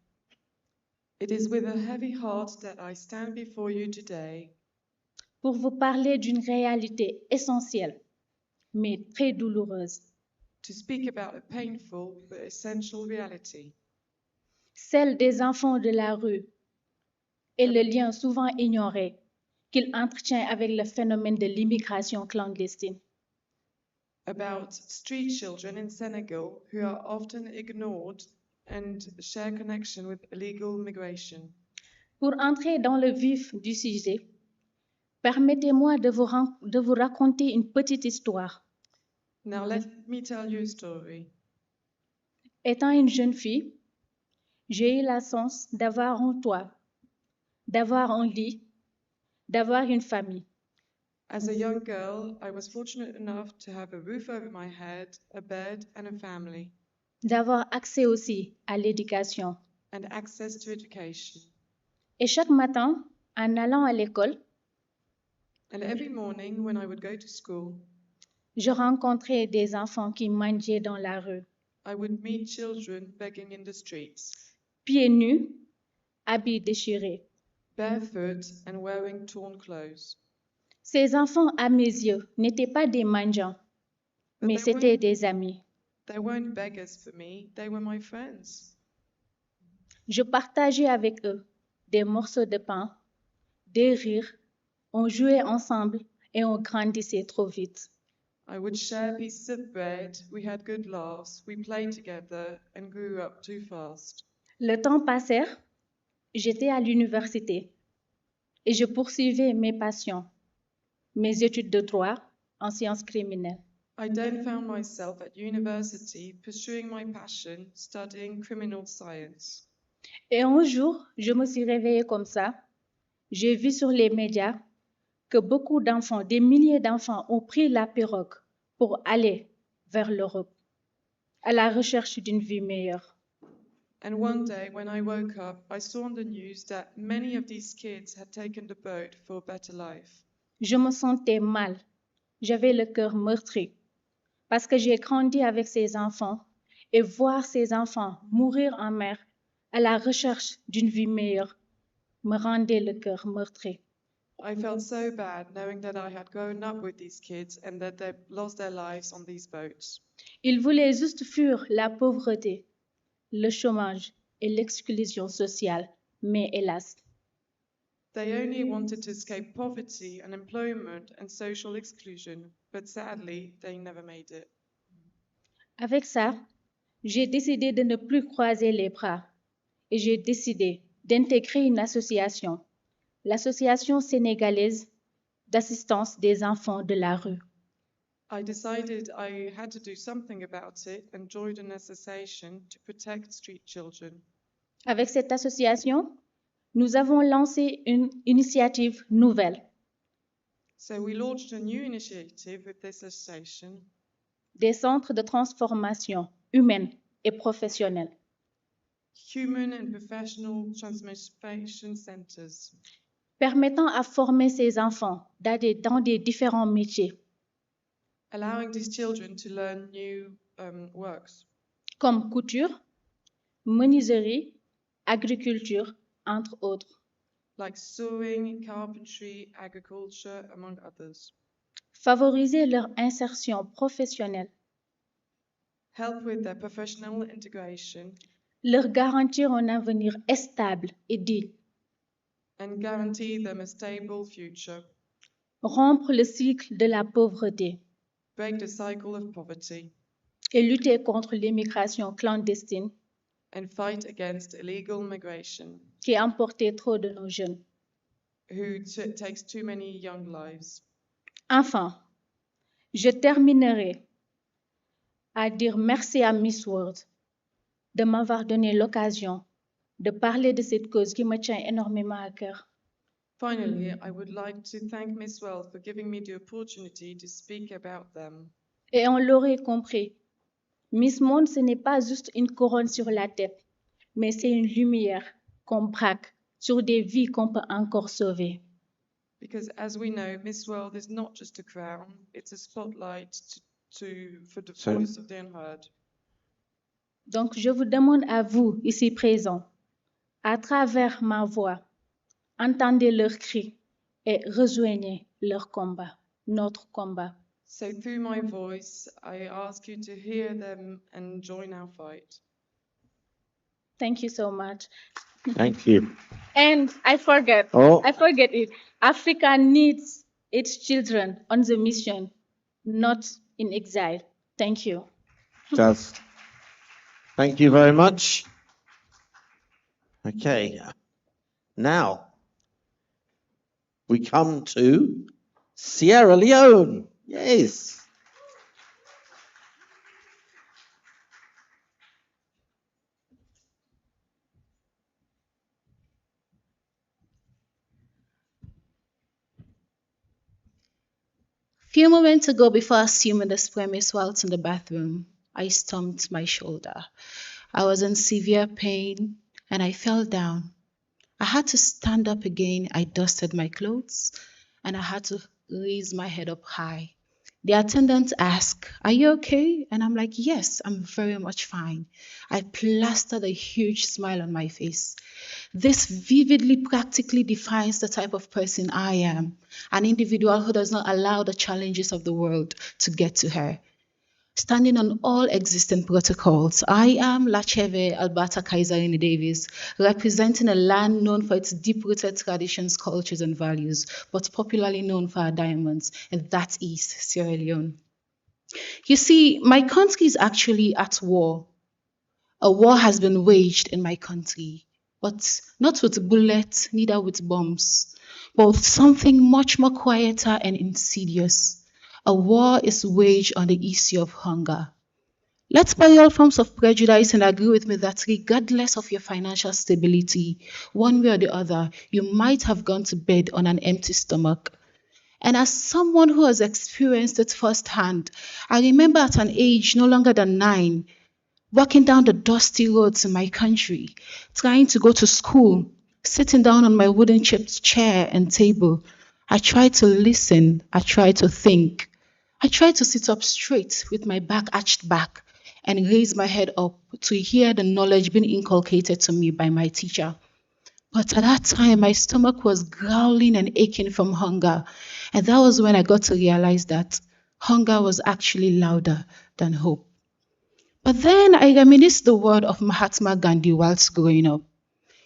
It is with a heavy heart that I stand before you today Pour vous parler d'une réalité essentielle, mais très douloureuse, to speak about a painful but essential reality, celle des enfants de la rue et le lien souvent ignoré qu'il entretient avec le phénomène de l'immigration clandestine. about street children in Senegal who are often ignored and share connection with illegal migration. Pour entrer dans le vif du sujet, permettez-moi de vous raconter une petite histoire. Now let me tell you a story. Étant une jeune fille, j'ai eu la chance d'avoir un toit, d'avoir un lit, d'avoir une famille. As a young girl, I was fortunate enough to have a roof over my head, a bed, and a family, D'avoir accès aussi à l'éducation. and access to education. Et chaque matin, en allant à l'école, And every morning when I would go to school, je rencontrais des enfants qui mendiaient dans la rue, I would meet children begging in the streets, pieds nus, habits déchirés. barefoot and wearing torn clothes. Ces enfants, à mes yeux, n'étaient pas des mendiants, mais c'étaient des amis. They weren't beggars for me, they were my friends. Je partageais avec eux des morceaux de pain, des rires, on jouait ensemble et on grandissait trop vite. I would share pieces of bread, we had good laughs, we played together and grew up too fast. Le temps passait, j'étais à l'université et je poursuivais mes passions, mes études de droit en sciences criminelles. I then found myself at university pursuing my passion, studying criminal science. Et un jour, je me suis réveillée comme ça. J'ai vu sur les médias que beaucoup d'enfants, des milliers d'enfants, ont pris la pirogue pour aller vers l'Europe, à la recherche d'une vie meilleure. And one day when I woke up, I saw on the news that many of these kids had taken the boat for a better life. Je me sentais mal. J'avais le cœur meurtri parce que j'ai grandi avec ces enfants et voir ces enfants mourir en mer à la recherche d'une vie meilleure me rendait le cœur meurtri. I felt so bad knowing that I had grown up with these kids and that they lost their lives on these boats. Ils voulaient juste fuir la pauvreté, le chômage et l'exclusion sociale, mais hélas, They only wanted to escape poverty, unemployment, and social exclusion, but sadly, they never made it. avec ça, j'ai décidé de ne plus croiser les bras et j'ai décidé d'intégrer une association, l'Association sénégalaise d'assistance des enfants de la rue. I decided I had to do something about it and joined an association to protect street children. Avec cette association, nous avons lancé une initiative nouvelle, So we launched a new initiative with this association, des centres de transformation humaine et professionnelle, Human and Professional Transformation Centers, permettant à former ces enfants dans des différents métiers, allowing these children to learn new works, comme couture, menuiserie, agriculture, entre autres. like sewing, carpentry, agriculture, among others. Favoriser leur insertion professionnelle, Help with their professional integration, leur garantir un avenir stable et digne, and guarantee them a stable future. rompre le cycle de la pauvreté Break the cycle of poverty et lutter contre l'immigration clandestine and fight against illegal migration, qui a emporté trop de nos jeunes. who takes too many young lives. Enfin, je terminerai à dire merci à Miss World de m'avoir donné l'occasion de parler de cette cause qui me tient énormément à cœur. Finally, I would like to thank Miss World for giving me the opportunity to speak about them. Et on l'aurait compris, Miss Monde, ce n'est pas juste une couronne sur la tête, mais c'est une lumière qu'on braque sur des vies qu'on peut encore sauver. Because as we know, Miss World is not just a crown, it's a spotlight for the voice of the unheard. Donc, je vous demande à vous, ici présents, à travers ma voix, entendez leurs cris et rejoignez leur combat, notre combat. So through my voice, I ask you to hear them and join our fight. Thank you so much. Thank you. And I forget it. Africa needs its children on the mission, not in exile. Thank you. Just thank you very much. Okay, now we come to Sierra Leone. Yes. Few moments ago, before assuming this premise whilst in the bathroom, I stumped my shoulder. I was in severe pain and I fell down. I had to stand up again. I dusted my clothes and I had to raise my head up high. The attendant asked, "Are you okay?" And I'm like, "Yes, I'm very much fine." I plastered a huge smile on my face. This vividly, practically defines the type of person I am, an individual who does not allow the challenges of the world to get to her. Standing on all existing protocols, I am Lacheve Alberta Kaiserini Davis, representing a land known for its deep-rooted traditions, cultures, and values, but popularly known for our diamonds, and that is Sierra Leone. You see, my country is actually at war. A war has been waged in my country, but not with bullets, neither with bombs, but with something much more quieter and insidious. A war is waged on the issue of hunger. Let's bury all forms of prejudice and agree with me that regardless of your financial stability, one way or the other, you might have gone to bed on an empty stomach. And as someone who has experienced it firsthand, I remember at an age no longer than 9, walking down the dusty roads in my country, trying to go to school, sitting down on my wooden chipped chair and table. I tried to listen, I tried to think. I tried to sit up straight with my back arched back and raise my head up to hear the knowledge being inculcated to me by my teacher. But at that time, my stomach was growling and aching from hunger. And that was when I got to realize that hunger was actually louder than hope. But then I reminisced the word of Mahatma Gandhi whilst growing up.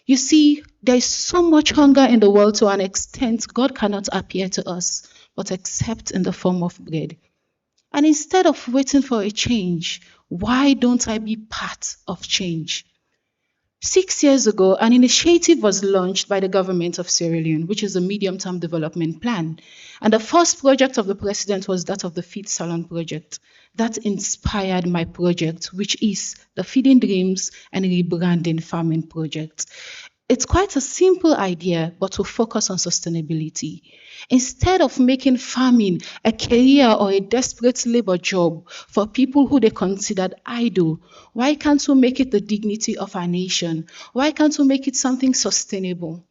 You see, there is so much hunger in the world to an extent God cannot appear to us, but except in the form of bread. And instead of waiting for a change, why don't I be part of change? 6 years ago, an initiative was launched by the government of Sierra Leone, which is a medium-term development plan. And the first project of the president was that of the Feed Salon project. That inspired my project, which is the Feeding Dreams and Rebranding Farming project. It's quite a simple idea, but to focus on sustainability. Instead of making farming a career or a desperate labor job for people who they considered idle, why can't we make it the dignity of our nation? Why can't we make it something sustainable?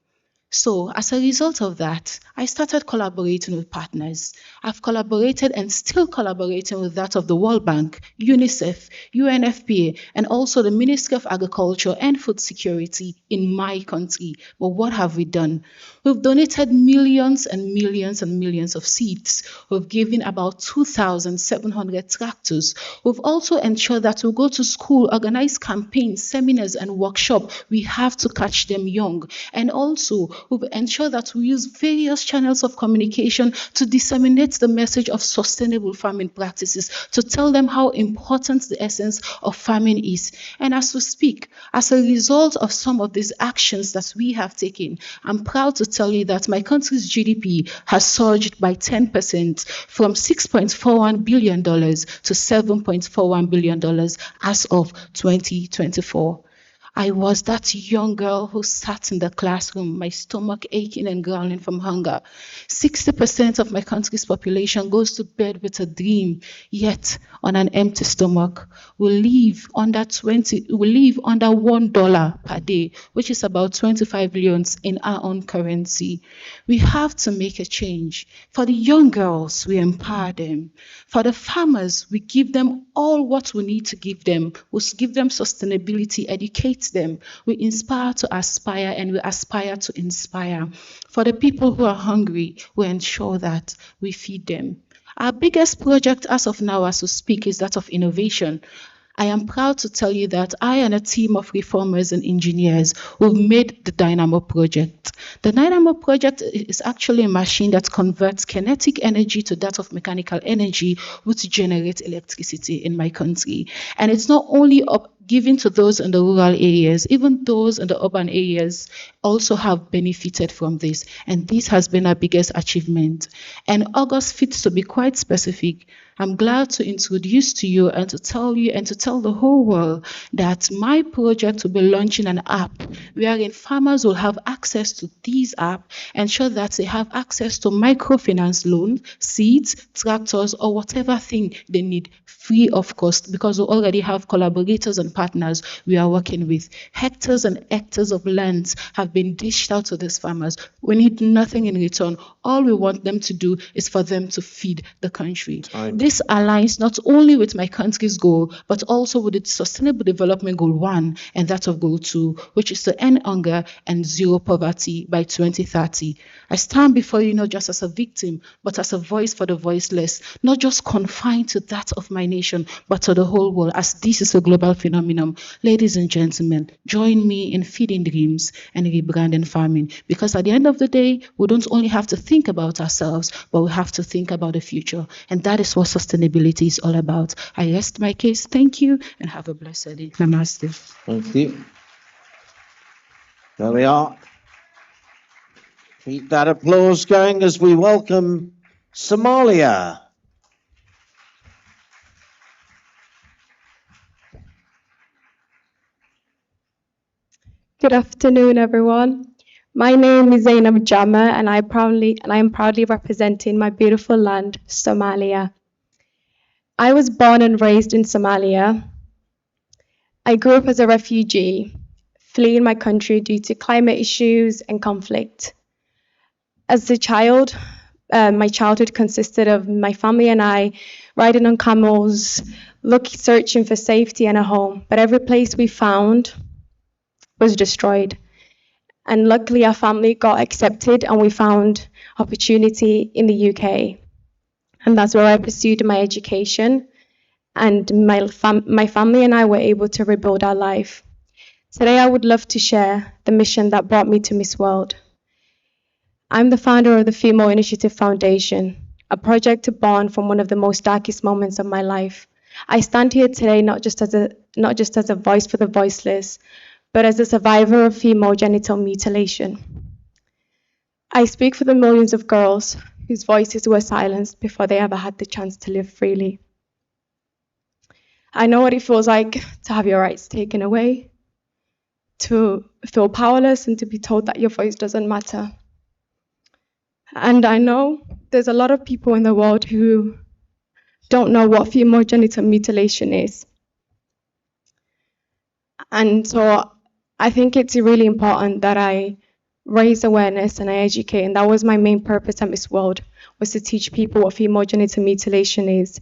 So as a result of that, I started collaborating with partners. I've collaborated and still collaborating with that of the World Bank, UNICEF, UNFPA, and also the Ministry of Agriculture and Food Security in my country. But what have we done? We've donated millions and millions and millions of seeds. We've given about 2,700 tractors. We've also ensured that we go to school, organize campaigns, seminars, and workshops. We have to catch them young. And also, we've ensured that we use various channels of communication to disseminate the message of sustainable farming practices, to tell them how important the essence of farming is. And as we speak, as a result of some of these actions that we have taken, I'm proud to tell you that my country's GDP has surged by 10% from $6.41 billion to $7.41 billion as of 2024. I was that young girl who sat in the classroom, my stomach aching and growling from hunger. 60% of my country's population goes to bed with a dream, yet on an empty stomach. We live under $1 per day, which is about 25 millions in our own currency. We have to make a change. For the young girls, we empower them. For the farmers, we give them all what we need to give them. We give them sustainability, educate them. We inspire to aspire, and we aspire to inspire. For the people who are hungry, we ensure that we feed them. Our biggest project as of now, as we speak, is that of innovation. I am proud to tell you that I and a team of reformers and engineers who've made the Dynamo project. The Dynamo project is actually a machine that converts kinetic energy to that of mechanical energy, which generates electricity in my country. And it's not only given to those in the rural areas, even those in the urban areas also have benefited from this. And this has been our biggest achievement. And August fits to be quite specific. I'm glad to introduce to you and to tell you and to tell the whole world that my project will be launching an app wherein farmers will have access to this app, ensure that they have access to microfinance loans, seeds, tractors, or whatever thing they need free of cost, because we already have collaborators and partners we are working with. Hectares and hectares of lands have been dished out to these farmers. We need nothing in return. All we want them to do is for them to feed the country. This aligns not only with my country's goal, but also with its Sustainable Development Goal 1 and that of Goal 2, which is to end hunger and zero poverty by 2030. I stand before you not just as a victim, but as a voice for the voiceless, not just confined to that of my nation, but to the whole world, as this is a global phenomenon. Ladies and gentlemen, join me in feeding dreams and rebranding farming, because at the end of the day, we don't only have to think about ourselves, but we have to think about the future. And that is what sustainability is all about. I rest my case. Thank you, and have a blessed day. Namaste. Thank you. There we are. Keep that applause going as we welcome Somalia. Good afternoon, everyone. My name is Zainab Jama, and I am proudly representing my beautiful land, Somalia. I was born and raised in Somalia. I grew up as a refugee, fleeing my country due to climate issues and conflict. As a child, my childhood consisted of my family and I riding on camels, searching for safety and a home, but every place we found was destroyed. And luckily our family got accepted and we found opportunity in the UK. And that's where I pursued my education, and my family and I were able to rebuild our life. Today I would love to share the mission that brought me to Miss World. I'm the founder of the Female Initiative Foundation, a project born from one of the most darkest moments of my life. I stand here today not just as a voice for the voiceless, but as a survivor of female genital mutilation. I speak for the millions of girls whose voices were silenced before they ever had the chance to live freely. I know what it feels like to have your rights taken away, to feel powerless and to be told that your voice doesn't matter. And I know there's a lot of people in the world who don't know what female genital mutilation is. And so I think it's really important that I raise awareness and I educate, and that was my main purpose at Miss World, was to teach people what female genital mutilation is.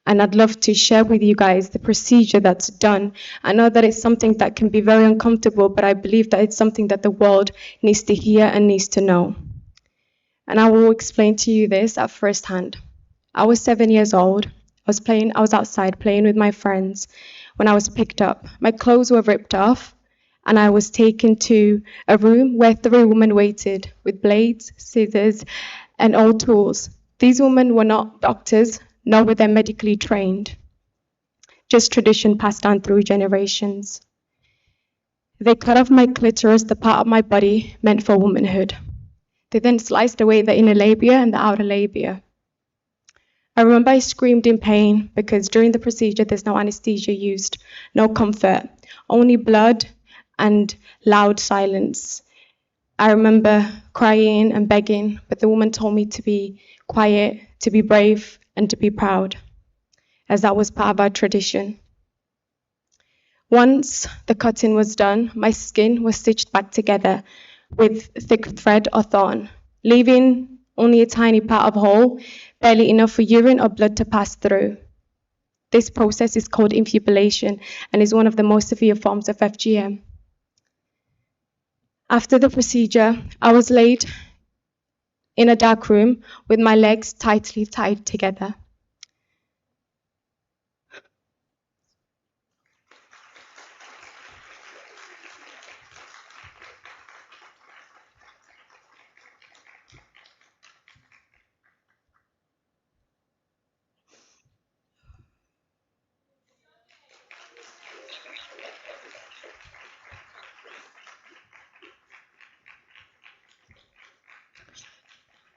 And I'd love to share with you guys the procedure that's done. I know that it's something that can be very uncomfortable, but I believe that it's something that the world needs to hear and needs to know. And I will explain to you this at first hand. I was 7 years old. I was outside playing with my friends when I was picked up. My clothes were ripped off, and I was taken to a room where 3 women waited with blades, scissors, and all tools. These women were not doctors, nor were they medically trained, just tradition passed down through generations. They cut off my clitoris, the part of my body meant for womanhood. They then sliced away the inner labia and the outer labia. I remember I screamed in pain because during the procedure there's no anesthesia used, no comfort, only blood and loud silence. I remember crying and begging, but the woman told me to be quiet, to be brave, and to be proud, as that was part of our tradition. Once the cutting was done, my skin was stitched back together with thick thread or thorn, leaving only a tiny part of hole, barely enough for urine or blood to pass through. This process is called infibulation and is one of the most severe forms of FGM. After the procedure, I was laid in a dark room with my legs tightly tied together.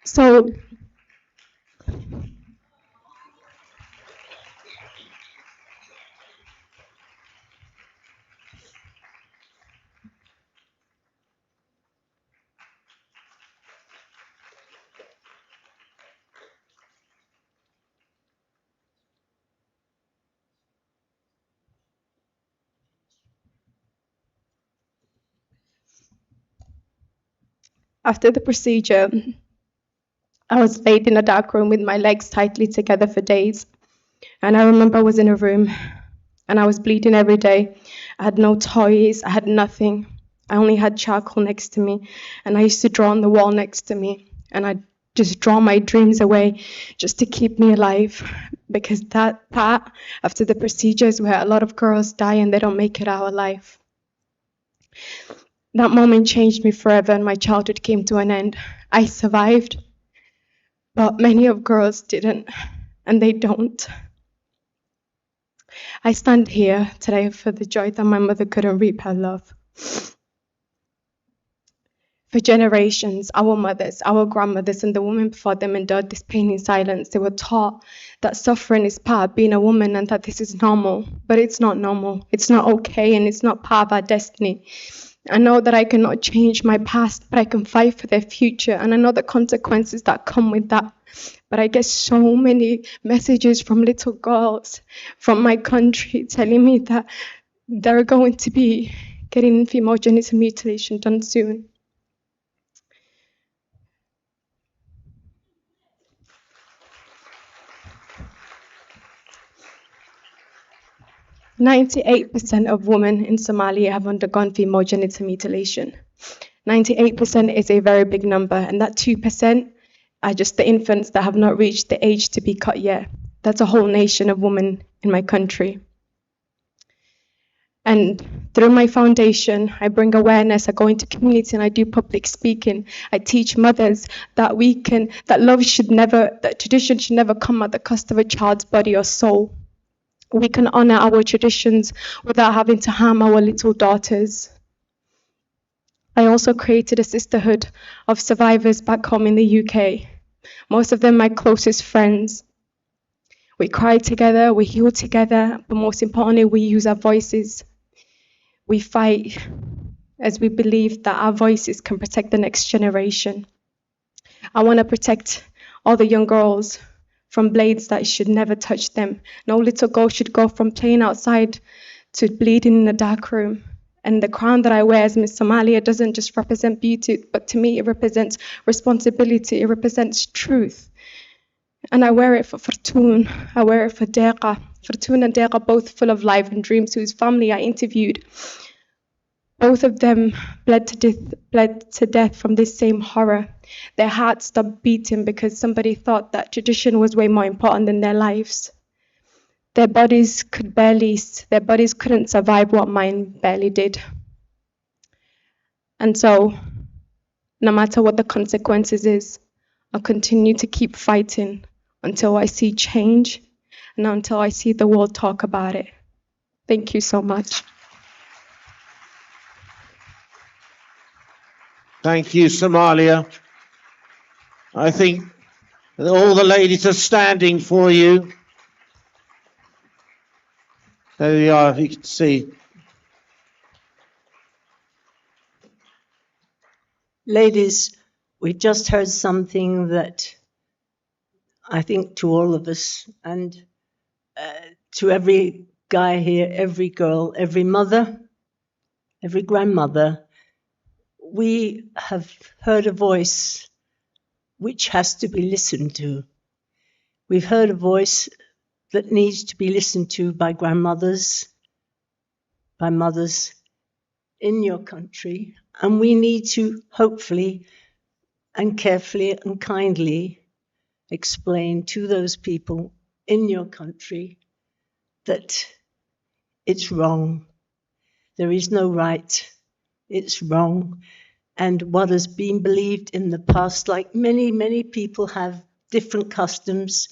So after the procedure, I was laid in a dark room with my legs tightly together for days. And I remember I was in a room and I was bleeding every day. I had no toys, I had nothing. I only had charcoal next to me, and I used to draw on the wall next to me, and I'd just draw my dreams away just to keep me alive, because that part after the procedures where a lot of girls die and they don't make it out alive. That moment changed me forever, and my childhood came to an end. I survived, but many of girls didn't, and they don't. I stand here today for the joy that my mother couldn't reap her love. For generations, our mothers, our grandmothers, and the women before them endured this pain in silence. They were taught that suffering is part of being a woman and that this is normal, but it's not normal. It's not okay, and it's not part of our destiny. I know that I cannot change my past, but I can fight for their future, and I know the consequences that come with that. But I get so many messages from little girls from my country telling me that they're going to be getting female genital mutilation done soon. "98% of women in Somalia have undergone female genital mutilation. 98% is a very big number, and that 2% are just the infants that have not reached the age to be cut yet. That's a whole nation of women in my country. And through my foundation, I bring awareness, I go into community and I do public speaking. I teach mothers that that tradition should never come at the cost of a child's body or soul. We can honor our traditions without having to harm our little daughters. I also created a sisterhood of survivors back home in the UK. Most of them my closest friends. We cry together, we heal together, but most importantly, we use our voices. We fight as we believe that our voices can protect the next generation. I want to protect all the young girls from blades that should never touch them. No little girl should go from playing outside to bleeding in a dark room. And the crown that I wear as Miss Somalia doesn't just represent beauty, but to me it represents responsibility, it represents truth. And I wear it for Fortune, I wear it for Deqa. Fortune and Deqa, both full of life and dreams, whose family I interviewed. Both of them bled to death from this same horror. Their hearts stopped beating because somebody thought that tradition was way more important than their lives. Their bodies couldn't survive what mine barely did. And so, no matter what the consequences is, I'll continue to keep fighting until I see change and until I see the world talk about it. Thank you so much. Thank you, Somalia. I think all the ladies are standing for you. There you are, you can see. Ladies, we just heard something that I think to all of us and to every guy here, every girl, every mother, every grandmother, we have heard a voice which has to be listened to. We've heard a voice that needs to be listened to by grandmothers, by mothers in your country, and we need to hopefully and carefully and kindly explain to those people in your country that it's wrong. There is no right. It's wrong. And what has been believed in the past, like many, many people have different customs,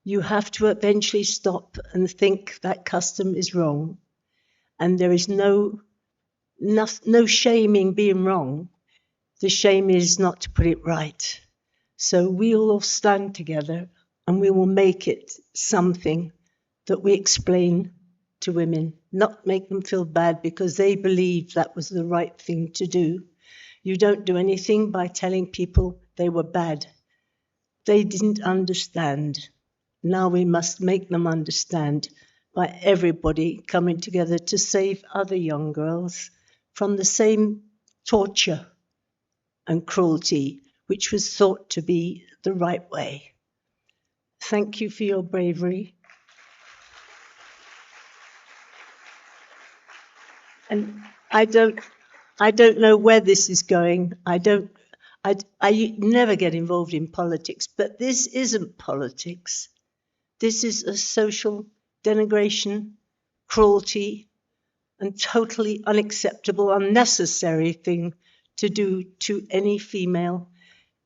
you have to eventually stop and think that custom is wrong. And there is no shaming being wrong. The shame is not to put it right. So we will all stand together and we will make it something that we explain to women, not make them feel bad because they believe that was the right thing to do. You don't do anything by telling people they were bad. They didn't understand. Now we must make them understand by everybody coming together to save other young girls from the same torture and cruelty which was thought to be the right way. Thank you for your bravery. And I don't know where this is going. I never get involved in politics, but this isn't politics. This is a social denigration, cruelty, and totally unacceptable, unnecessary thing to do to any female,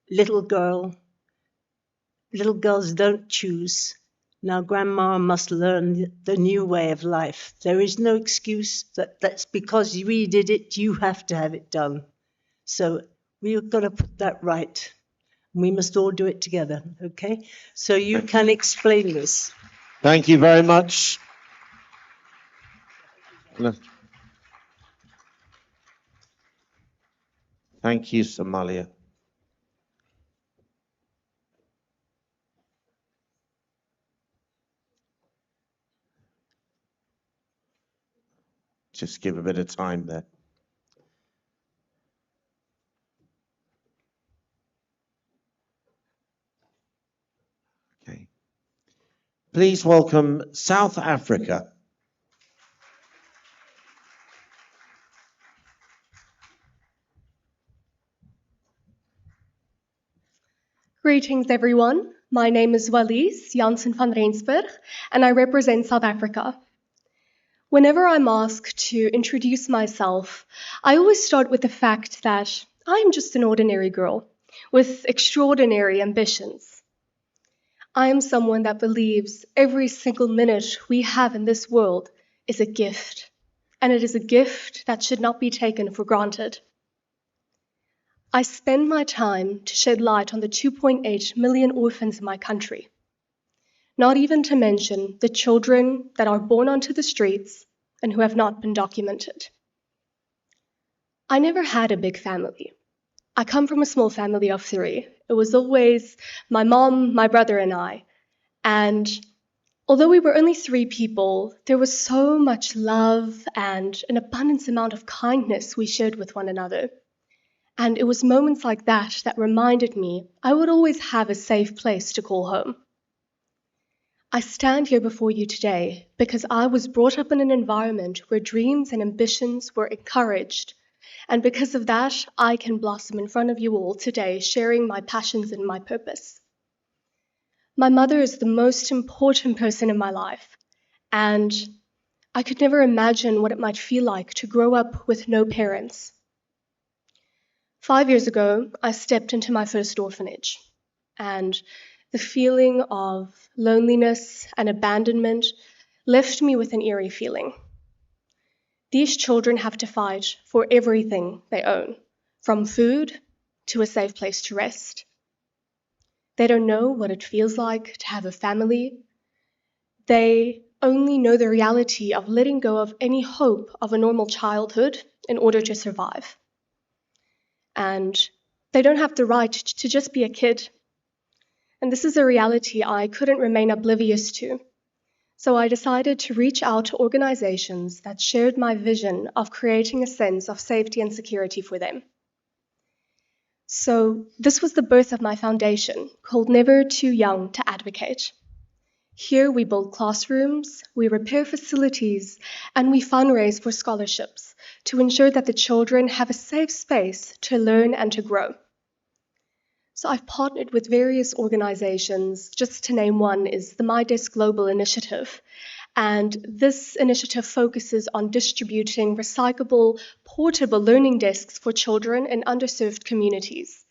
little girl. Little girls don't choose. Now grandma must learn the new way of life. There is no excuse that's because we did it, you have to have it done. So we've got to put that right. We must all do it together, okay? So you can explain this. Thank you very much. Thank you, Somalia. Just give a bit of time there. Okay. Please welcome South Africa. Greetings, everyone. My name is Walise Janssen van Rensburg, and I represent South Africa. Whenever I'm asked to introduce myself, I always start with the fact that I'm just an ordinary girl with extraordinary ambitions. I am someone that believes every single minute we have in this world is a gift, and it is a gift that should not be taken for granted. I spend my time to shed light on the 2.8 million orphans in my country, not even to mention the children that are born onto the streets and who have not been documented. I never had a big family. I come from a small family of 3. It was always my mom, my brother, and I. And although we were only 3 people, there was so much love and an abundance amount of kindness we shared with one another. And it was moments like that that reminded me I would always have a safe place to call home. I stand here before you today because I was brought up in an environment where dreams and ambitions were encouraged. And because of that, I can blossom in front of you all today, sharing my passions and my purpose. My mother is the most important person in my life, and I could never imagine what it might feel like to grow up with no parents. 5 years ago, I stepped into my first orphanage, and the feeling of loneliness and abandonment left me with an eerie feeling. These children have to fight for everything they own, from food to a safe place to rest. They don't know what it feels like to have a family. They only know the reality of letting go of any hope of a normal childhood in order to survive. And they don't have the right to just be a kid. And this is a reality I couldn't remain oblivious to. So I decided to reach out to organizations that shared my vision of creating a sense of safety and security for them. So this was the birth of my foundation, called Never Too Young to Advocate. Here we build classrooms, we repair facilities, and we fundraise for scholarships to ensure that the children have a safe space to learn and to grow. So I've partnered with various organizations. Just to name one is the My Desk Global Initiative. And this initiative focuses on distributing recyclable, portable learning desks for children in underserved communities.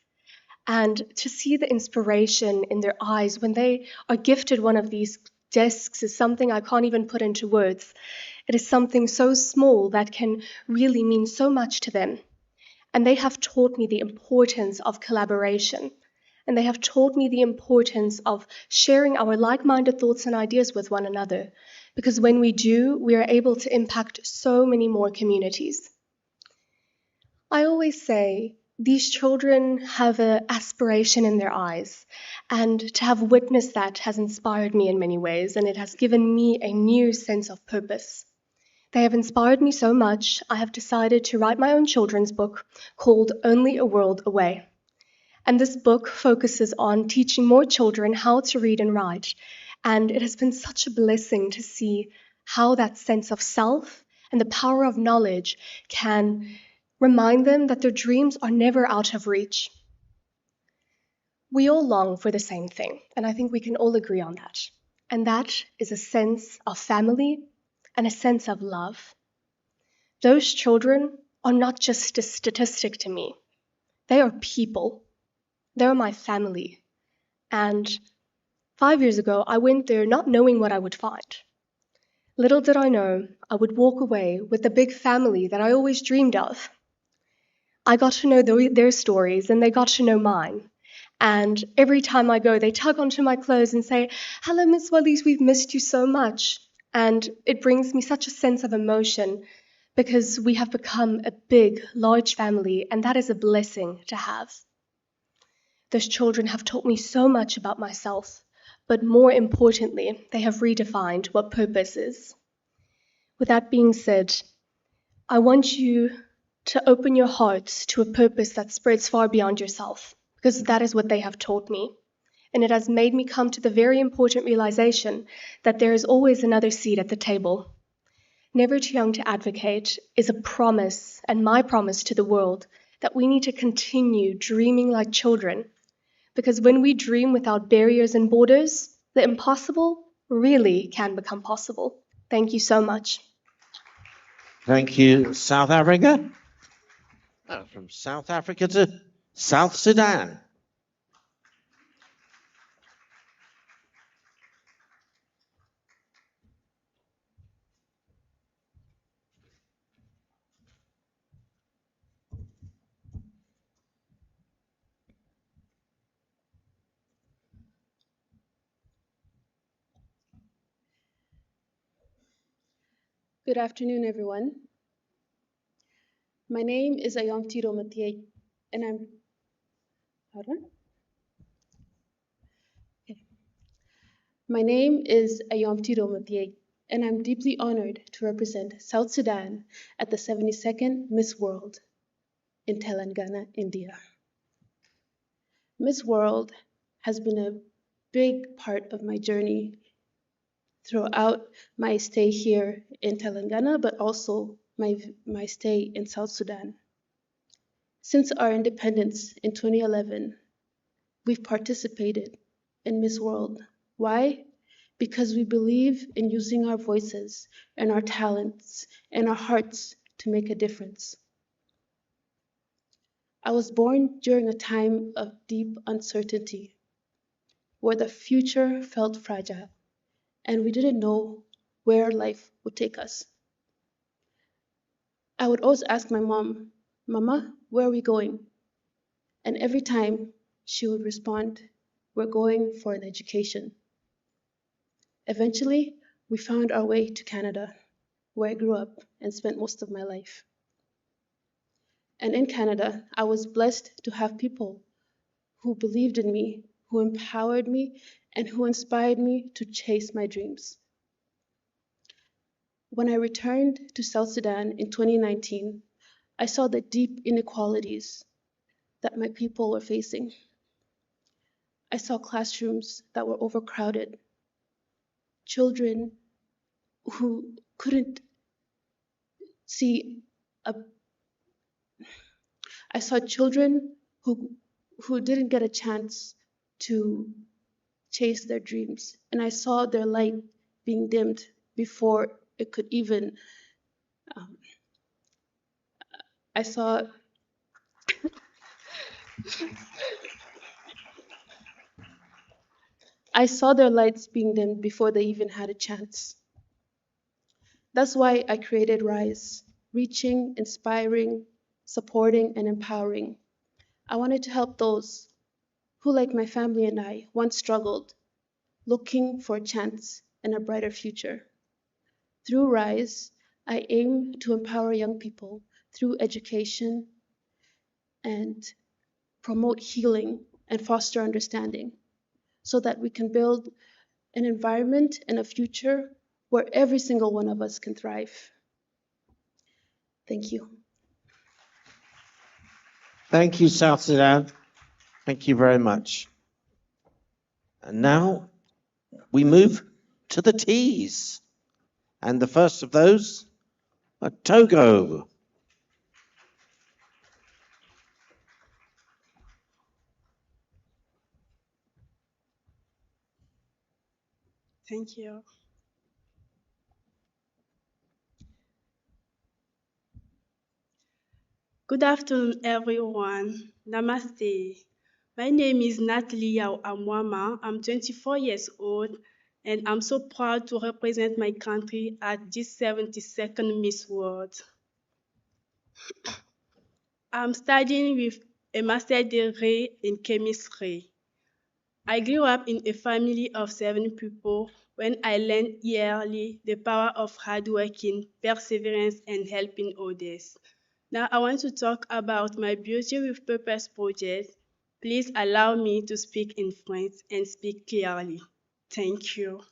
And to see the inspiration in their eyes when they are gifted one of these desks is something I can't even put into words. It is something so small that can really mean so much to them. And they have taught me the importance of collaboration. And they have taught me the importance of sharing our like-minded thoughts and ideas with one another. Because when we do, we are able to impact so many more communities. I always say these children have an aspiration in their eyes. And to have witnessed that has inspired me in many ways. And it has given me a new sense of purpose. They have inspired me so much, I have decided to write my own children's book called Only a World Away. And this book focuses on teaching more children how to read and write. And it has been such a blessing to see how that sense of self and the power of knowledge can remind them that their dreams are never out of reach. We all long for the same thing, and I think we can all agree on that. And that is a sense of family and a sense of love. Those children are not just a statistic to me. They are people. They're my family. And 5 years ago, I went there not knowing what I would find. Little did I know, I would walk away with the big family that I always dreamed of. I got to know their stories, and they got to know mine. And every time I go, they tug onto my clothes and say, "Hello, Miss Wallis, we've missed you so much." And it brings me such a sense of emotion because we have become a big, large family, and that is a blessing to have. Those children have taught me so much about myself, but more importantly, they have redefined what purpose is. With that being said, I want you to open your hearts to a purpose that spreads far beyond yourself, because that is what they have taught me. And it has made me come to the very important realization that there is always another seat at the table. Never Too Young to Advocate is a promise, and my promise to the world, that we need to continue dreaming like children. Because when we dream without barriers and borders, the impossible really can become possible. Thank you so much. Thank you, South Africa. From South Africa to South Sudan. Good afternoon, everyone. My name is Ayom Tiro Mathieu, and I'm, hold on. Okay. My name is Ayom Tiro Mathieu, and I'm deeply honored to represent South Sudan at the 72nd Miss World in Telangana, India. Miss World has been a big part of my journey throughout my stay here in Telangana, but also my stay in South Sudan. Since our independence in 2011, we've participated in Miss World. Why? Because we believe in using our voices and our talents and our hearts to make a difference. I was born during a time of deep uncertainty, where the future felt fragile, and we didn't know where life would take us. I would always ask my mom, "Mama, where are we going?" And every time she would respond, "We're going for an education." Eventually, we found our way to Canada, where I grew up and spent most of my life. And in Canada, I was blessed to have people who believed in me, who empowered me, and who inspired me to chase my dreams. When I returned to South Sudan in 2019, I saw the deep inequalities that my people were facing. I saw classrooms that were overcrowded, children who couldn't see a I saw children who didn't get a chance to chase their dreams, and I saw their light being dimmed before it could even I saw I saw their lights being dimmed before they even had a chance. That's why I created Rise, reaching, inspiring, supporting, and empowering. I wanted to help those who, like my family and I, once struggled, looking for a chance and a brighter future. Through Rise, I aim to empower young people through education and promote healing and foster understanding so that we can build an environment and a future where every single one of us can thrive. Thank you. Thank you, South Sudan. Thank you very much. And now we move to the T's. And the first of those are Togo. Thank you. Good afternoon, everyone. Namaste. My name is Natalie Yao Amwama. I'm 24 years old, and I'm so proud to represent my country at this 72nd Miss World. I'm studying with a master's degree in chemistry. I grew up in a family of 7 people when I learned yearly the power of hard working, perseverance, and helping others. Now I want to talk about my Beauty with Purpose project. Please allow me to speak in French and speak clearly. Thank you.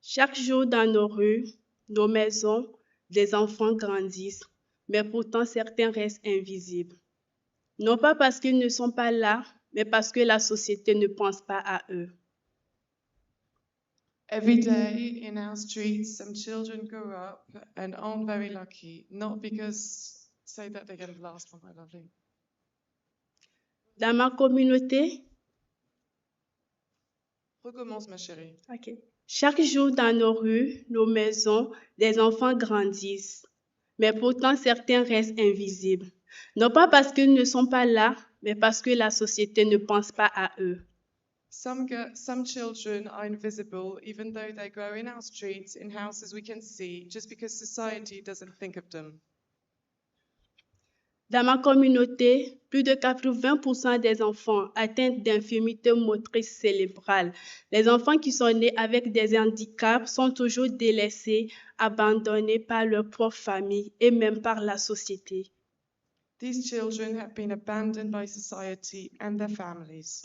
Chaque jour dans nos rues, nos maisons, des enfants grandissent, mais pourtant certains restent invisibles. Non pas parce qu'ils ne sont pas là, mais parce que la société ne pense pas à eux. Every day in our streets, some children grow up and aren't very lucky, not because, say that again, the last one, my lovely. Dans ma communauté, Recommence, ma chérie. okay. Chaque jour dans nos rues, nos maisons, des enfants grandissent, mais pourtant certains restent invisibles. Non pas parce qu'ils ne sont pas là, mais parce que la société ne pense pas à eux. Some children are invisible, even though they grow in our streets, in houses we can see, just because society doesn't think of them. Dans ma communauté, plus de 80% des enfants atteints d'infirmité motrice cérébrale. Les enfants qui sont nés avec des handicaps sont toujours délaissés, abandonnés par leur propre famille et même par la société. These children have been abandoned by society and their families.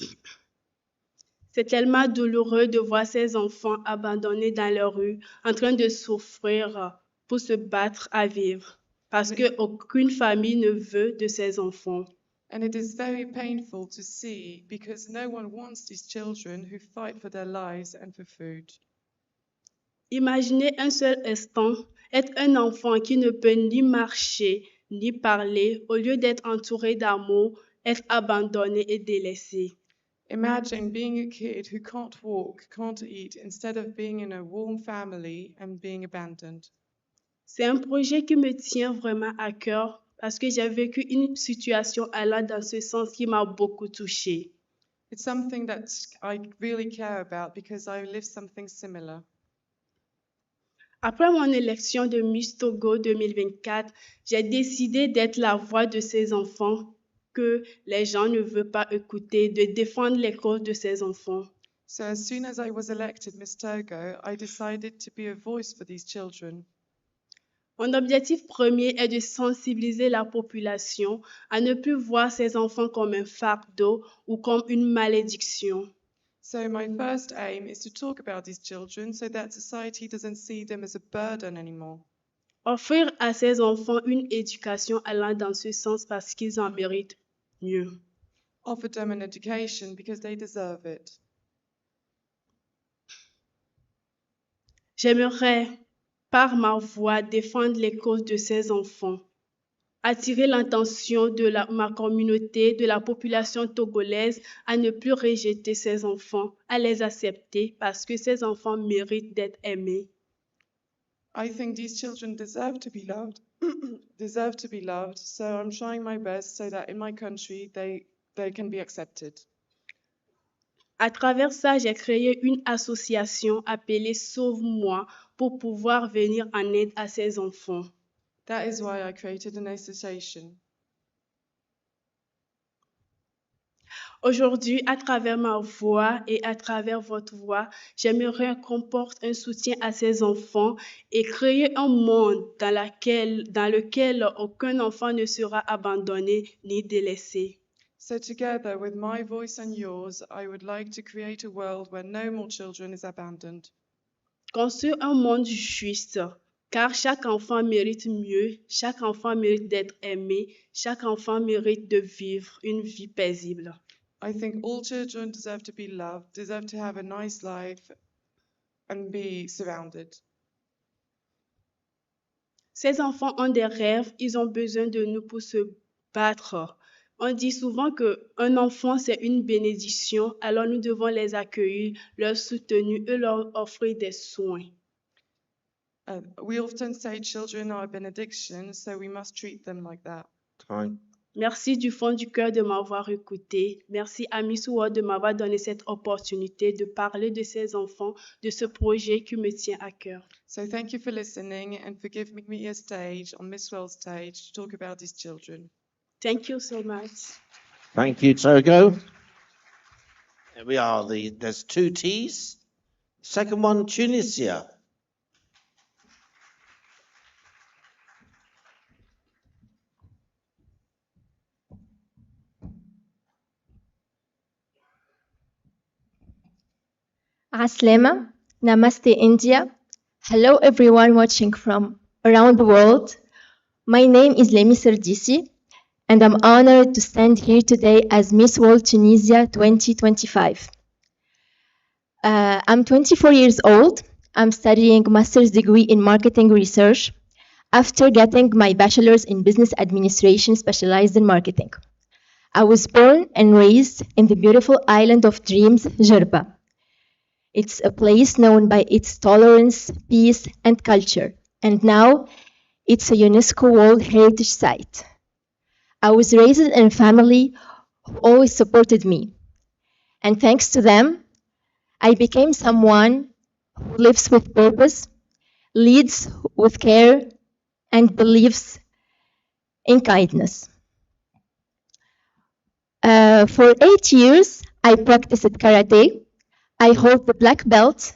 C'est tellement douloureux de voir ces enfants abandonnés dans la rue, en train de souffrir pour se battre à vivre, parce qu'aucune famille ne veut de ces enfants. And it is very painful to see because no one wants these children who fight for their lives and for food. Imaginez un seul instant être un enfant qui ne peut ni marcher, ni parler, au lieu d'être entouré d'amour, être abandonné et délaissé. Imagine being a kid who can't walk, can't eat, instead of being in a warm family and being abandoned. C'est un projet qui me tient vraiment à cœur parce que j'ai vécu une situation allant dans ce sens qui m'a beaucoup touchée. It's something that I really care about because I lived something similar. Après mon élection de Miss Togo 2024, j'ai décidé d'être la voix de ces enfants que les gens ne veulent pas écouter, de défendre les causes de ces enfants. So as soon as I was elected Miss Togo, I decided to be a voice for these children. Mon objectif premier est de sensibiliser la population à ne plus voir ces enfants comme un fardeau ou comme une malédiction. So my first aim is to talk about these children so that society doesn't see them as a burden anymore. Offrir à ces enfants une éducation allant dans ce sens parce qu'ils en méritent mieux. Offer them an education because they deserve it. J'aimerais, par ma voix, défendre les causes de ces enfants, attirer l'attention de ma communauté, de la population togolaise à ne plus rejeter ces enfants, à les accepter parce que ces enfants méritent d'être aimés. I think these children deserve to be loved, deserve to be loved, so I'm trying my best so that in my country they can be accepted. À travers ça, j'ai créé une association appelée Sauve-moi pour pouvoir venir en aide à ces enfants. That is why I created an association. Aujourd'hui, à travers ma voix et à travers votre voix, j'aimerais qu'on porte un soutien à ces enfants et créer un monde dans lequel aucun enfant ne sera abandonné ni délaissé. So together with my voice and yours, I would like to create a world where no more children is abandoned. Construire un monde juste, car chaque enfant mérite mieux, chaque enfant mérite d'être aimé, chaque enfant mérite de vivre une vie paisible. I think all children deserve to be loved, deserve to have a nice life and be surrounded. Ces enfants ont des rêves, ils ont besoin de nous pour se battre. On dit souvent qu'un enfant, c'est une bénédiction, alors nous devons les accueillir, leur soutenir et leur offrir des soins. We often say children are a benediction, so we must treat them like that. Time. Merci du fond du cœur de m'avoir écouté. Merci à Miss World de m'avoir donné cette opportunité de parler de ces enfants, de ce projet qui me tient à cœur. So thank you for listening and for giving me a stage on Miss World stage to talk about these children. Thank you so much. Thank you, Togo. There we are. There's two T's. Second one, Tunisia. Aslema, Namaste India. Hello everyone watching from around the world. My name is Lemi Serdisi and I'm honored to stand here today as Miss World Tunisia 2025. I'm 24 years old. I'm studying master's degree in marketing research after getting my bachelor's in business administration specialized in marketing. I was born and raised in the beautiful island of dreams, Jerba. It's a place known by its tolerance, peace, and culture, and now it's a UNESCO World Heritage Site. I was raised in a family who always supported me, and thanks to them, I became someone who lives with purpose, leads with care, and believes in kindness. For 8 years, I practiced karate. I hold the black belt,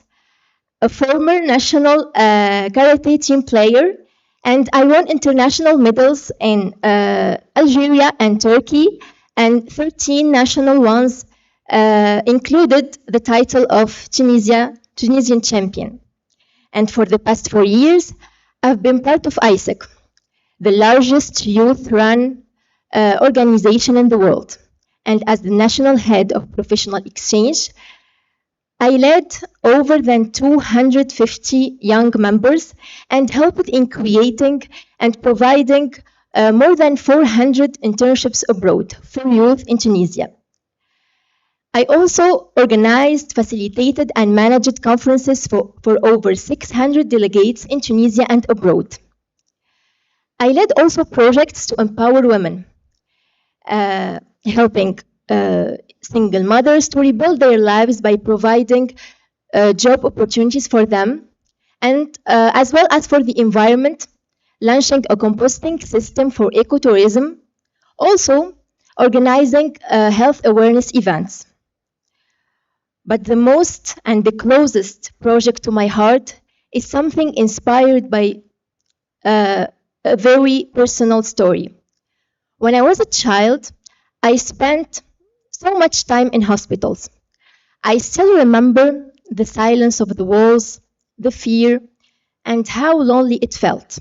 a former national karate team player, and I won international medals in Algeria and Turkey, and 13 national ones included the title of Tunisian champion. And for the past 4 years, I've been part of ISEC, the largest youth-run organization in the world. And as the national head of professional exchange, I led over than 250 young members and helped in creating and providing more than 400 internships abroad for youth in Tunisia. I also organized, facilitated, and managed conferences for over 600 delegates in Tunisia and abroad. I led also projects to empower women, helping single mothers to rebuild their lives by providing job opportunities for them, and as well as for the environment, launching a composting system for ecotourism, also organizing health awareness events. But the most and the closest project to my heart is something inspired by a very personal story. When I was a child, I spent so much time in hospitals. I still remember the silence of the walls, the fear, and how lonely it felt.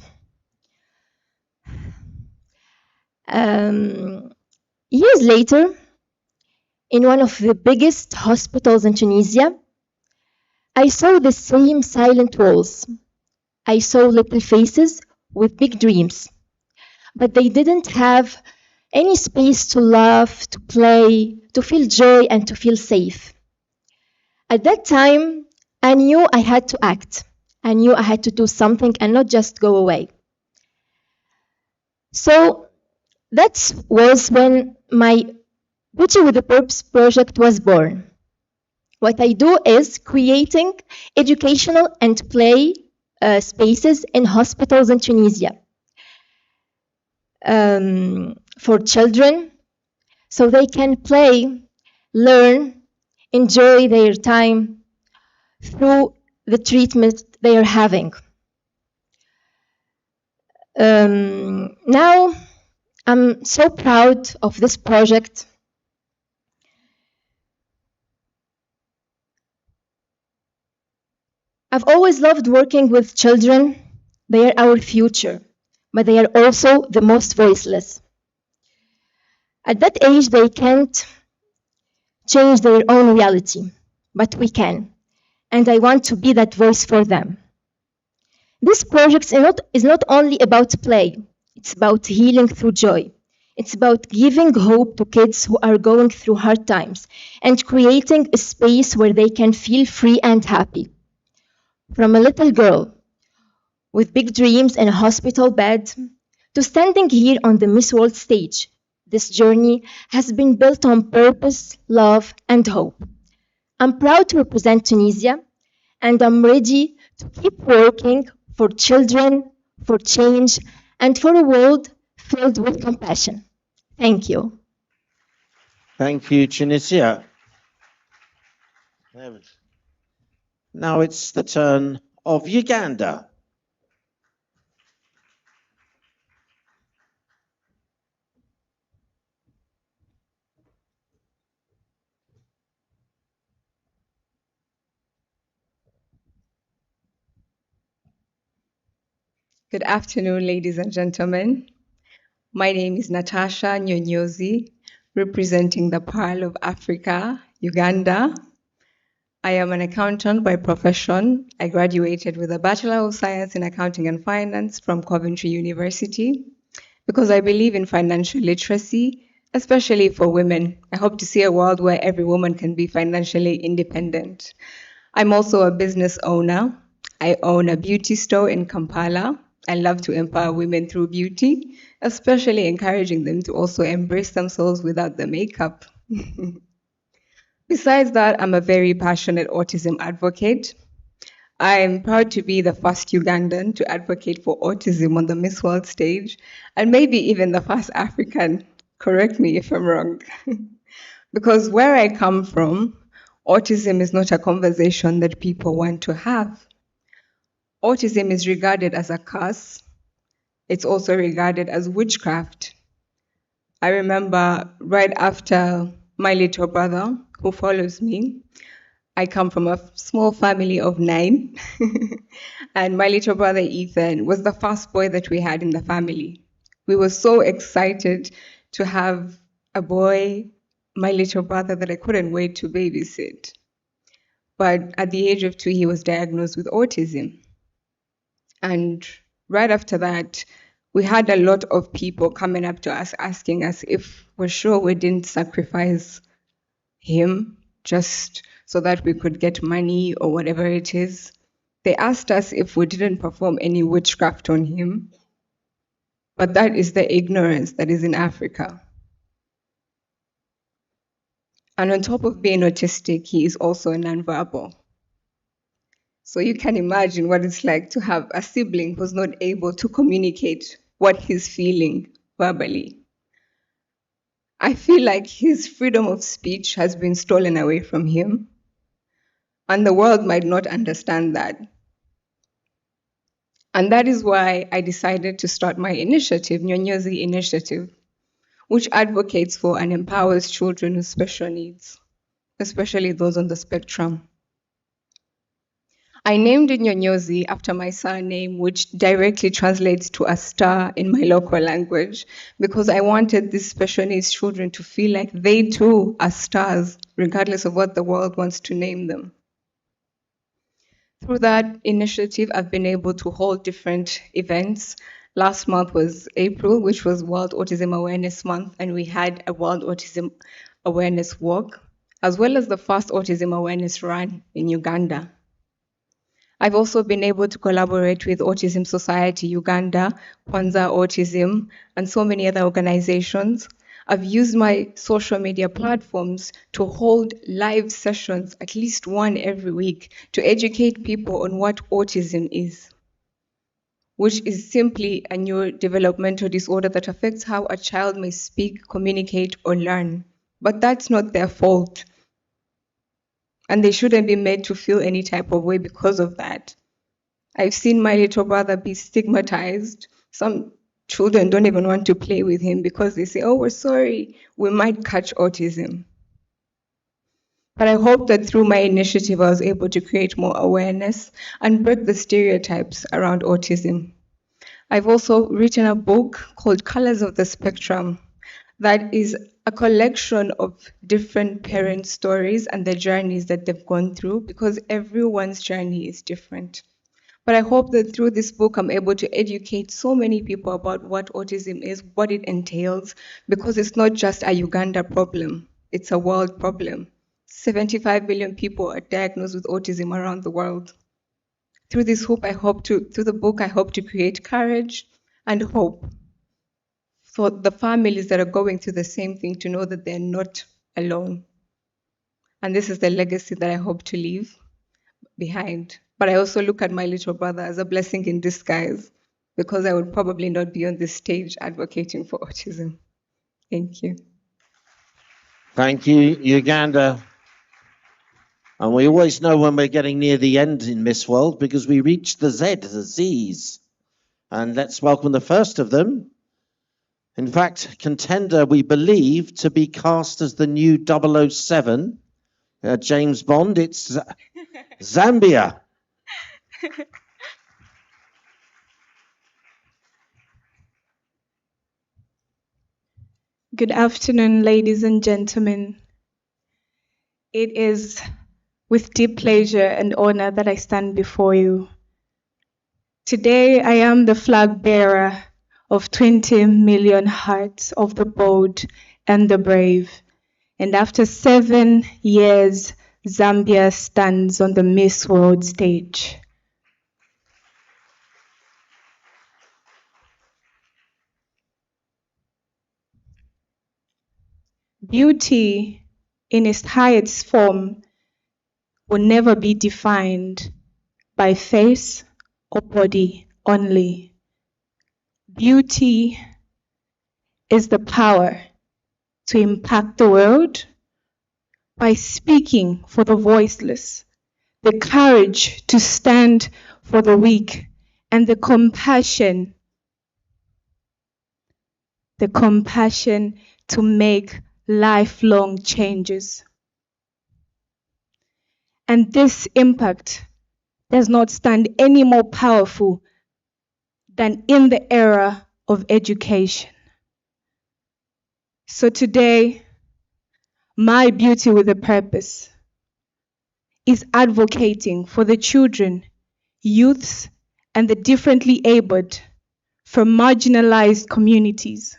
Years later, in one of the biggest hospitals in Tunisia, I saw the same silent walls. I saw little faces with big dreams, but they didn't have any space to laugh, to play, to feel joy, and to feel safe. At that time, I knew I had to act. I knew I had to do something and not just go away. So that was when my Beauty with a Purpose project was born. What I do is creating educational and play spaces in hospitals in Tunisia for children, so they can play, learn, enjoy their time through the treatment they are having. Now, I'm so proud of this project. I've always loved working with children. They are our future, but they are also the most voiceless. At that age, they can't change their own reality, but we can. And I want to be that voice for them. This project is not only about play, it's about healing through joy. It's about giving hope to kids who are going through hard times and creating a space where they can feel free and happy. From a little girl with big dreams in a hospital bed to standing here on the Miss World stage, this journey has been built on purpose, love, and hope. I'm proud to represent Tunisia, and I'm ready to keep working for children, for change, and for a world filled with compassion. Thank you. Thank you, Tunisia. Now it's the turn of Uganda. Good afternoon, ladies and gentlemen. My name is Natasha Nyonyozi, representing the Pearl of Africa, Uganda. I am an accountant by profession. I graduated with a Bachelor of Science in Accounting and Finance from Coventry University because I believe in financial literacy, especially for women. I hope to see a world where every woman can be financially independent. I'm also a business owner. I own a beauty store in Kampala. I love to empower women through beauty, especially encouraging them to also embrace themselves without the makeup. Besides that, I'm a very passionate autism advocate. I'm proud to be the first Ugandan to advocate for autism on the Miss World stage, and maybe even the first African correct me if I'm wrong. Because where I come from, autism is not a conversation that people want to have. Autism is regarded as a curse. It's also regarded as witchcraft. I remember right after my little brother, who follows me, I come from a small family of 9, and my little brother Ethan was the first boy that we had in the family. We were so excited to have a boy, my little brother, that I couldn't wait to babysit. But at the age of 2, he was diagnosed with autism. And right after that, we had a lot of people coming up to us asking us if we're sure we didn't sacrifice him just so that we could get money or whatever it is. They asked us if we didn't perform any witchcraft on him. But that is the ignorance that is in Africa. And on top of being autistic, he is also nonverbal. So you can imagine what it's like to have a sibling who's not able to communicate what he's feeling verbally. I feel like his freedom of speech has been stolen away from him, and the world might not understand that. And that is why I decided to start my initiative, Nyonyozi Initiative, which advocates for and empowers children with special needs, especially those on the spectrum. I named it Nyonyozi after my surname, which directly translates to a star in my local language, because I wanted these special needs children to feel like they too are stars, regardless of what the world wants to name them. Through that initiative, I've been able to hold different events. Last month was April, which was World Autism Awareness Month, and we had a World Autism Awareness Walk, as well as the first Autism Awareness Run in Uganda. I've also been able to collaborate with Autism Society Uganda, Kwanza Autism, and so many other organizations. I've used my social media platforms to hold live sessions, at least one every week, to educate people on what autism is, which is simply a neurodevelopmental disorder that affects how a child may speak, communicate, or learn. But that's not their fault. And they shouldn't be made to feel any type of way because of that. I've seen my little brother be stigmatized. Some children don't even want to play with him because they say, oh, we're sorry, we might catch autism. But I hope that through my initiative, I was able to create more awareness and break the stereotypes around autism. I've also written a book called Colors of the Spectrum that is a collection of different parent stories and the journeys that they've gone through, because everyone's journey is different. But I hope that through this book, I'm able to educate so many people about what autism is, what it entails, because it's not just a Uganda problem, it's a world problem. 75 billion people are diagnosed with autism around the world. Through this hope, through the book, I hope to create courage and hope for the families that are going through the same thing, to know that they're not alone. And this is the legacy that I hope to leave behind. But I also look at my little brother as a blessing in disguise, because I would probably not be on this stage advocating for autism. Thank you. Thank you, Uganda. And we always know when we're getting near the end in Miss World, because we reach the Z's. And let's welcome the first of them. In fact, contender, we believe, to be cast as the new 007, James Bond. It's Zambia. Good afternoon, ladies and gentlemen. It is with deep pleasure and honor that I stand before you. Today, I am the flag bearer of 20 million hearts of the bold and the brave. And after 7 years, Zambia stands on the Miss World stage. Beauty in its highest form will never be defined by face or body only. Beauty is the power to impact the world by speaking for the voiceless, the courage to stand for the weak, and the compassion to make lifelong changes. And this impact does not stand any more powerful than in the era of education. So today, my beauty with a purpose is advocating for the children, youths, and the differently abled from marginalized communities,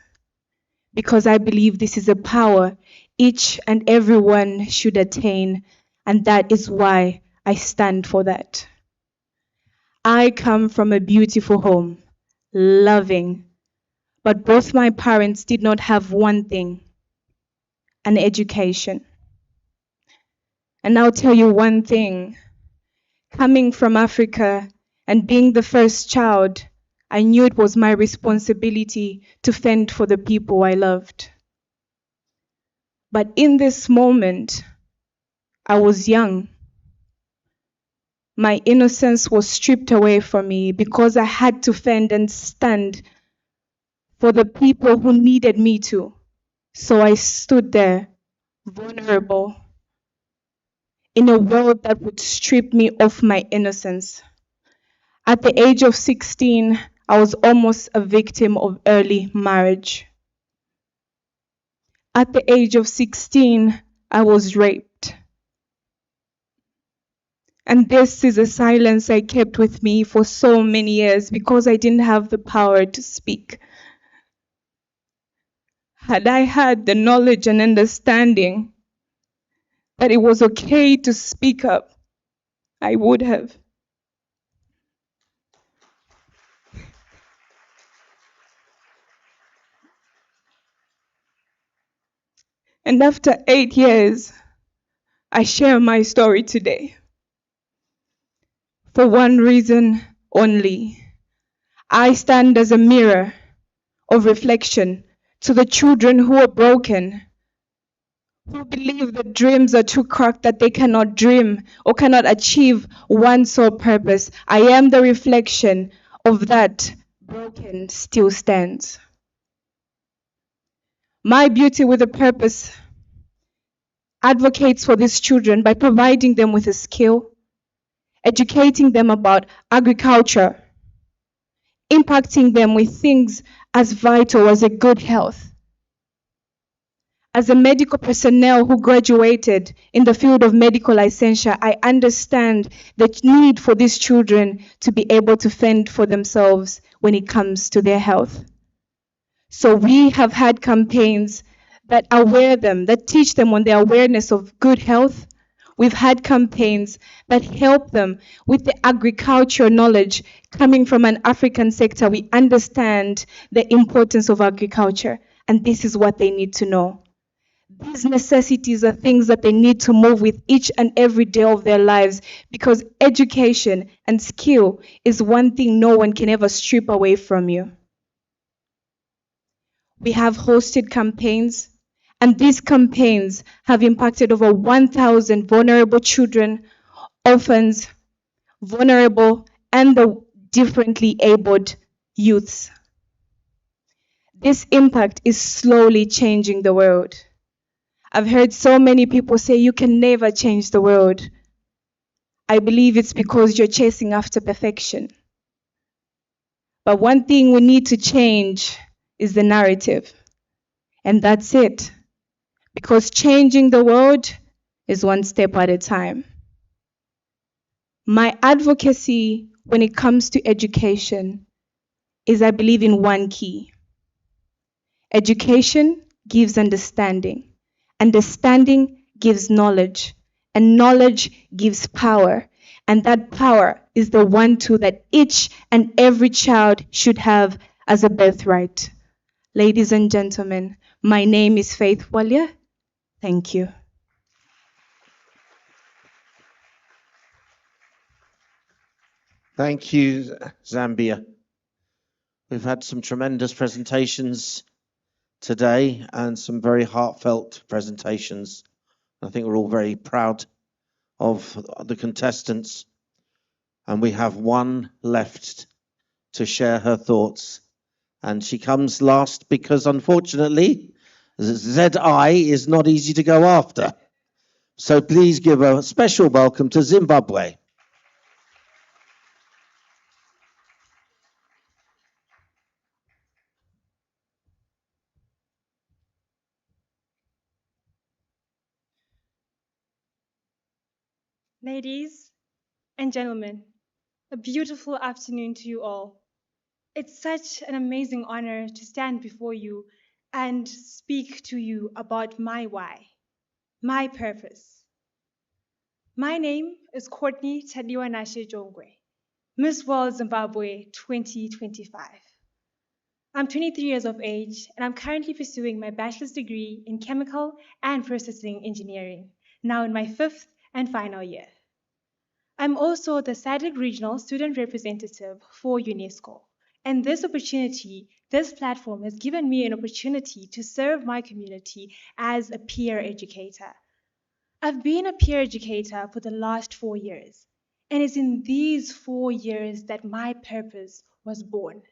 because I believe this is a power each and everyone should attain, and that is why I stand for that. I come from a beautiful home, loving, but both my parents did not have one thing: an education. And I'll tell you one thing, coming from Africa and being the first child, I knew it was my responsibility to fend for the people I loved. But in this moment, I was young. My innocence was stripped away from me because I had to fend and stand for the people who needed me to. So I stood there, vulnerable, in a world that would strip me of my innocence. At the age of 16, I was almost a victim of early marriage. At the age of 16, I was raped. And this is a silence I kept with me for so many years because I didn't have the power to speak. Had I had the knowledge and understanding that it was okay to speak up, I would have. And after 8 years, I share my story today. For one reason only. I stand as a mirror of reflection to the children who are broken, who believe that dreams are too cracked that they cannot dream or cannot achieve one sole purpose. I am the reflection of that broken still stands. My beauty with a purpose advocates for these children by providing them with a skill, educating them about agriculture, impacting them with things as vital as a good health. As a medical personnel who graduated in the field of medical licensure, I understand the need for these children to be able to fend for themselves when it comes to their health. So we have had campaigns that aware them, that teach them on the awareness of good health. We've had campaigns that help them with the agricultural knowledge. Coming from an African sector, we understand the importance of agriculture, and this is what they need to know. These necessities are things that they need to move with each and every day of their lives, because education and skill is one thing no one can ever strip away from you. We have hosted campaigns, and these campaigns have impacted over 1,000 vulnerable children, orphans, vulnerable, and the differently abled youths. This impact is slowly changing the world. I've heard so many people say you can never change the world. I believe it's because you're chasing after perfection. But one thing we need to change is the narrative. And that's it. Because changing the world is one step at a time. My advocacy when it comes to education is I believe in one key. Education gives understanding. Understanding gives knowledge. And knowledge gives power. And that power is the one tool that each and every child should have as a birthright. Ladies and gentlemen, my name is Faith Walia. Thank you. Thank you, Zambia. We've had some tremendous presentations today and some very heartfelt presentations. I think we're all very proud of the contestants. And we have one left to share her thoughts. And she comes last because, unfortunately, ZI is not easy to go after. So please give a special welcome to Zimbabwe. Ladies and gentlemen, a beautiful afternoon to you all. It's such an amazing honor to stand before you and speak to you about my why, my purpose. My name is Courtney Tadiwanashe Jongwe, Miss World Zimbabwe 2025. I'm 23 years of age and I'm currently pursuing my bachelor's degree in chemical and processing engineering, now in my 5th and final year. I'm also the SADC Regional Student Representative for UNESCO. And this opportunity, this platform has given me an opportunity to serve my community as a peer educator. I've been a peer educator for the last 4 years, and it's in these 4 years that my purpose was born.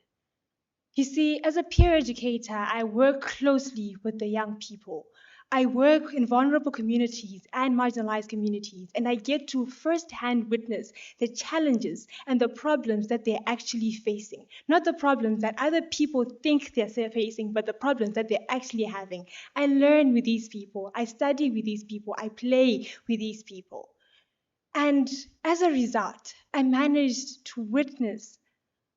You see, as a peer educator, I work closely with the young people. I work in vulnerable communities and marginalized communities, and I get to firsthand witness the challenges and the problems that they're actually facing. Not the problems that other people think they're facing, but the problems that they're actually having. I learn with these people, I study with these people, I play with these people. And as a result, I managed to witness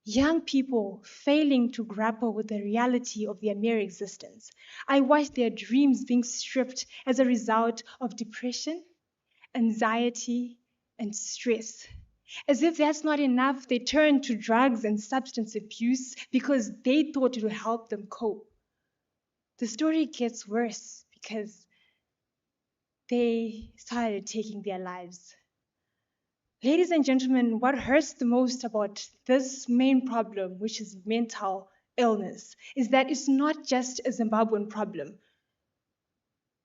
young people failing to grapple with the reality of their mere existence. I watched their dreams being stripped as a result of depression, anxiety, and stress. As if that's not enough, they turned to drugs and substance abuse because they thought it would help them cope. The story gets worse because they started taking their lives. Ladies and gentlemen, what hurts the most about this main problem, which is mental illness, is that it's not just a Zimbabwean problem.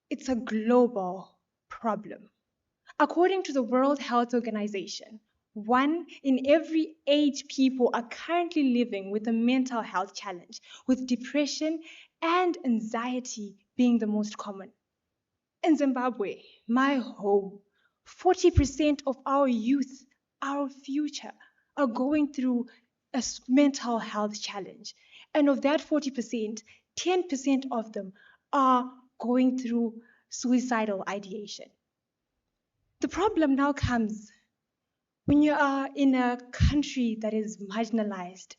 It's a global problem. According to the World Health Organization, 1 in every 8 people are currently living with a mental health challenge, with depression and anxiety being the most common. In Zimbabwe, my home, 40% of our youth, our future, are going through a mental health challenge. And of that 40%, 10% of them are going through suicidal ideation. The problem now comes when you are in a country that is marginalized,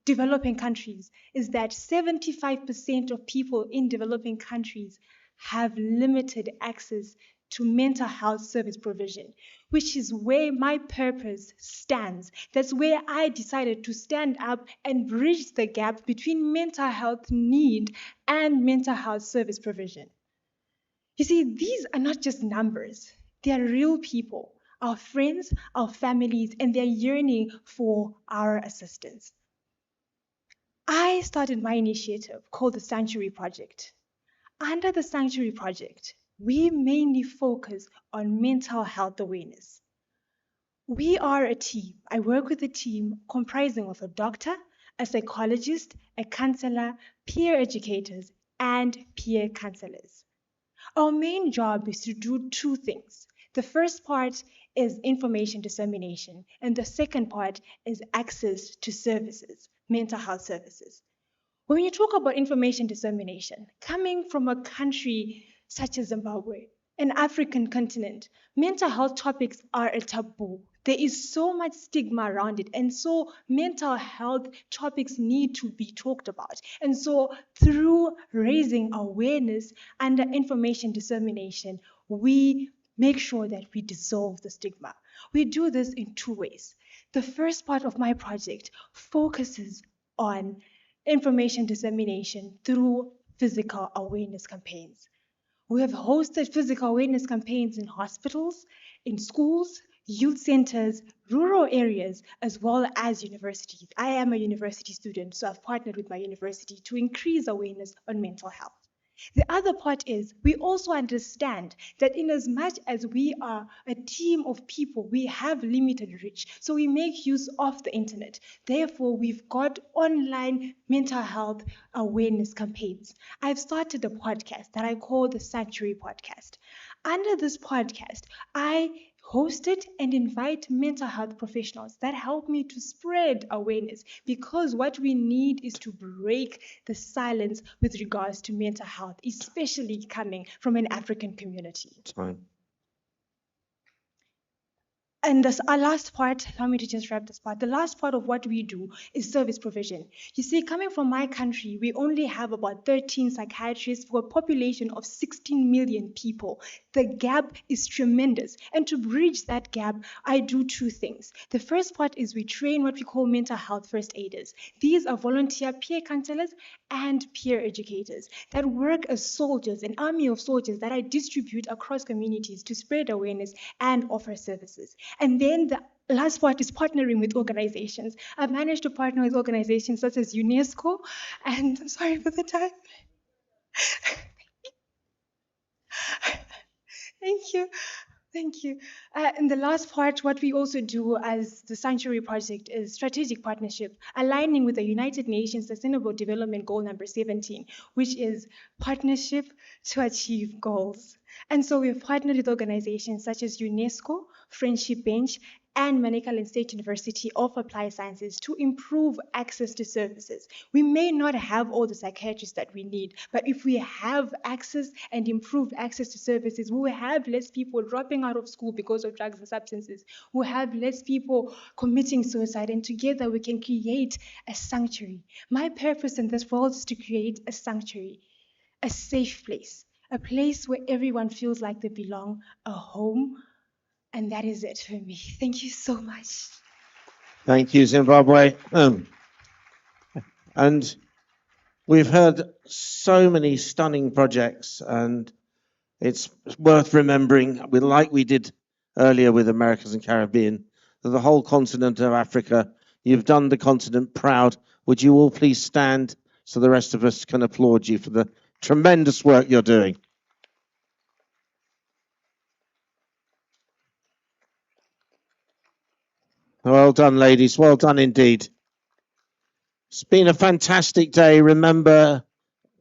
developing countries, is that 75% of people in developing countries have limited access to mental health service provision, which is where my purpose stands. That's where I decided to stand up and bridge the gap between mental health need and mental health service provision. You see, these are not just numbers. They are real people, our friends, our families, and they're yearning for our assistance. I started my initiative called the Sanctuary Project. Under the Sanctuary Project, we mainly focus on mental health awareness. We are a team. I work with a team comprising of a doctor, a psychologist, a counselor, peer educators, and peer counselors. Our main job is to do 2 things. The first part is information dissemination, and the second part is access to services, mental health services. When you talk about information dissemination, coming from a country such as Zimbabwe, an African continent, mental health topics are a taboo. There is so much stigma around it, and so mental health topics need to be talked about. And so through raising awareness and information dissemination, we make sure that we dissolve the stigma. We do this in 2 ways. The first part of my project focuses on information dissemination through physical awareness campaigns. We have hosted physical awareness campaigns in hospitals, in schools, youth centers, rural areas, as well as universities. I am a university student, so I've partnered with my university to increase awareness on mental health. The other part is we also understand that in as much as we are a team of people, we have limited reach. So we make use of the internet. Therefore, we've got online mental health awareness campaigns. I've started a podcast that I call the Sanctuary Podcast. Under this podcast, I host it and invite mental health professionals that help me to spread awareness, because what we need is to break the silence with regards to mental health, especially coming from an African community. Time. And this, our last part, allow me to just wrap this part. The last part of what we do is service provision. You see, coming from my country, we only have about 13 psychiatrists for a population of 16 million people. The gap is tremendous. And to bridge that gap, I do two things. The first part is we train what we call mental health first aiders. These are volunteer peer counselors and peer educators that work as soldiers, an army of soldiers that I distribute across communities to spread awareness and offer services. And then the last part is partnering with organizations. I've managed to partner with organizations such as UNESCO, and I'm sorry for the time. Thank you. Thank you. And the last part, what we also do as the Sanctuary Project is strategic partnership, aligning with the United Nations Sustainable Development Goal number 17, which is partnership to achieve goals. And so we've partnered with organizations such as UNESCO, Friendship Bench, and Manicaland State University of Applied Sciences to improve access to services. We may not have all the psychiatrists that we need, but if we have access and improved access to services, we will have less people dropping out of school because of drugs and substances. We'll have less people committing suicide, and together we can create a sanctuary. My purpose in this world is to create a sanctuary, a safe place, a place where everyone feels like they belong, a home. And that is it for me. Thank you so much. Thank you, Zimbabwe. And we've heard so many stunning projects, and it's worth remembering, like we did earlier with Americas and Caribbean, that the whole continent of Africa, you've done the continent proud. Would you all please stand so the rest of us can applaud you for the tremendous work you're doing? Well done, ladies. Well done indeed. It's been a fantastic day. Remember,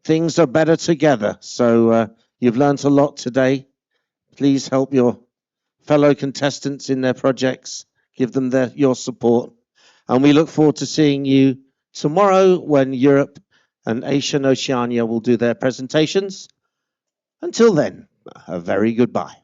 things are better together. So you've learnt a lot today. Please help your fellow contestants in their projects. Give them your support. And we look forward to seeing you tomorrow when Europe and Asia and Oceania will do their presentations. Until then, a very goodbye.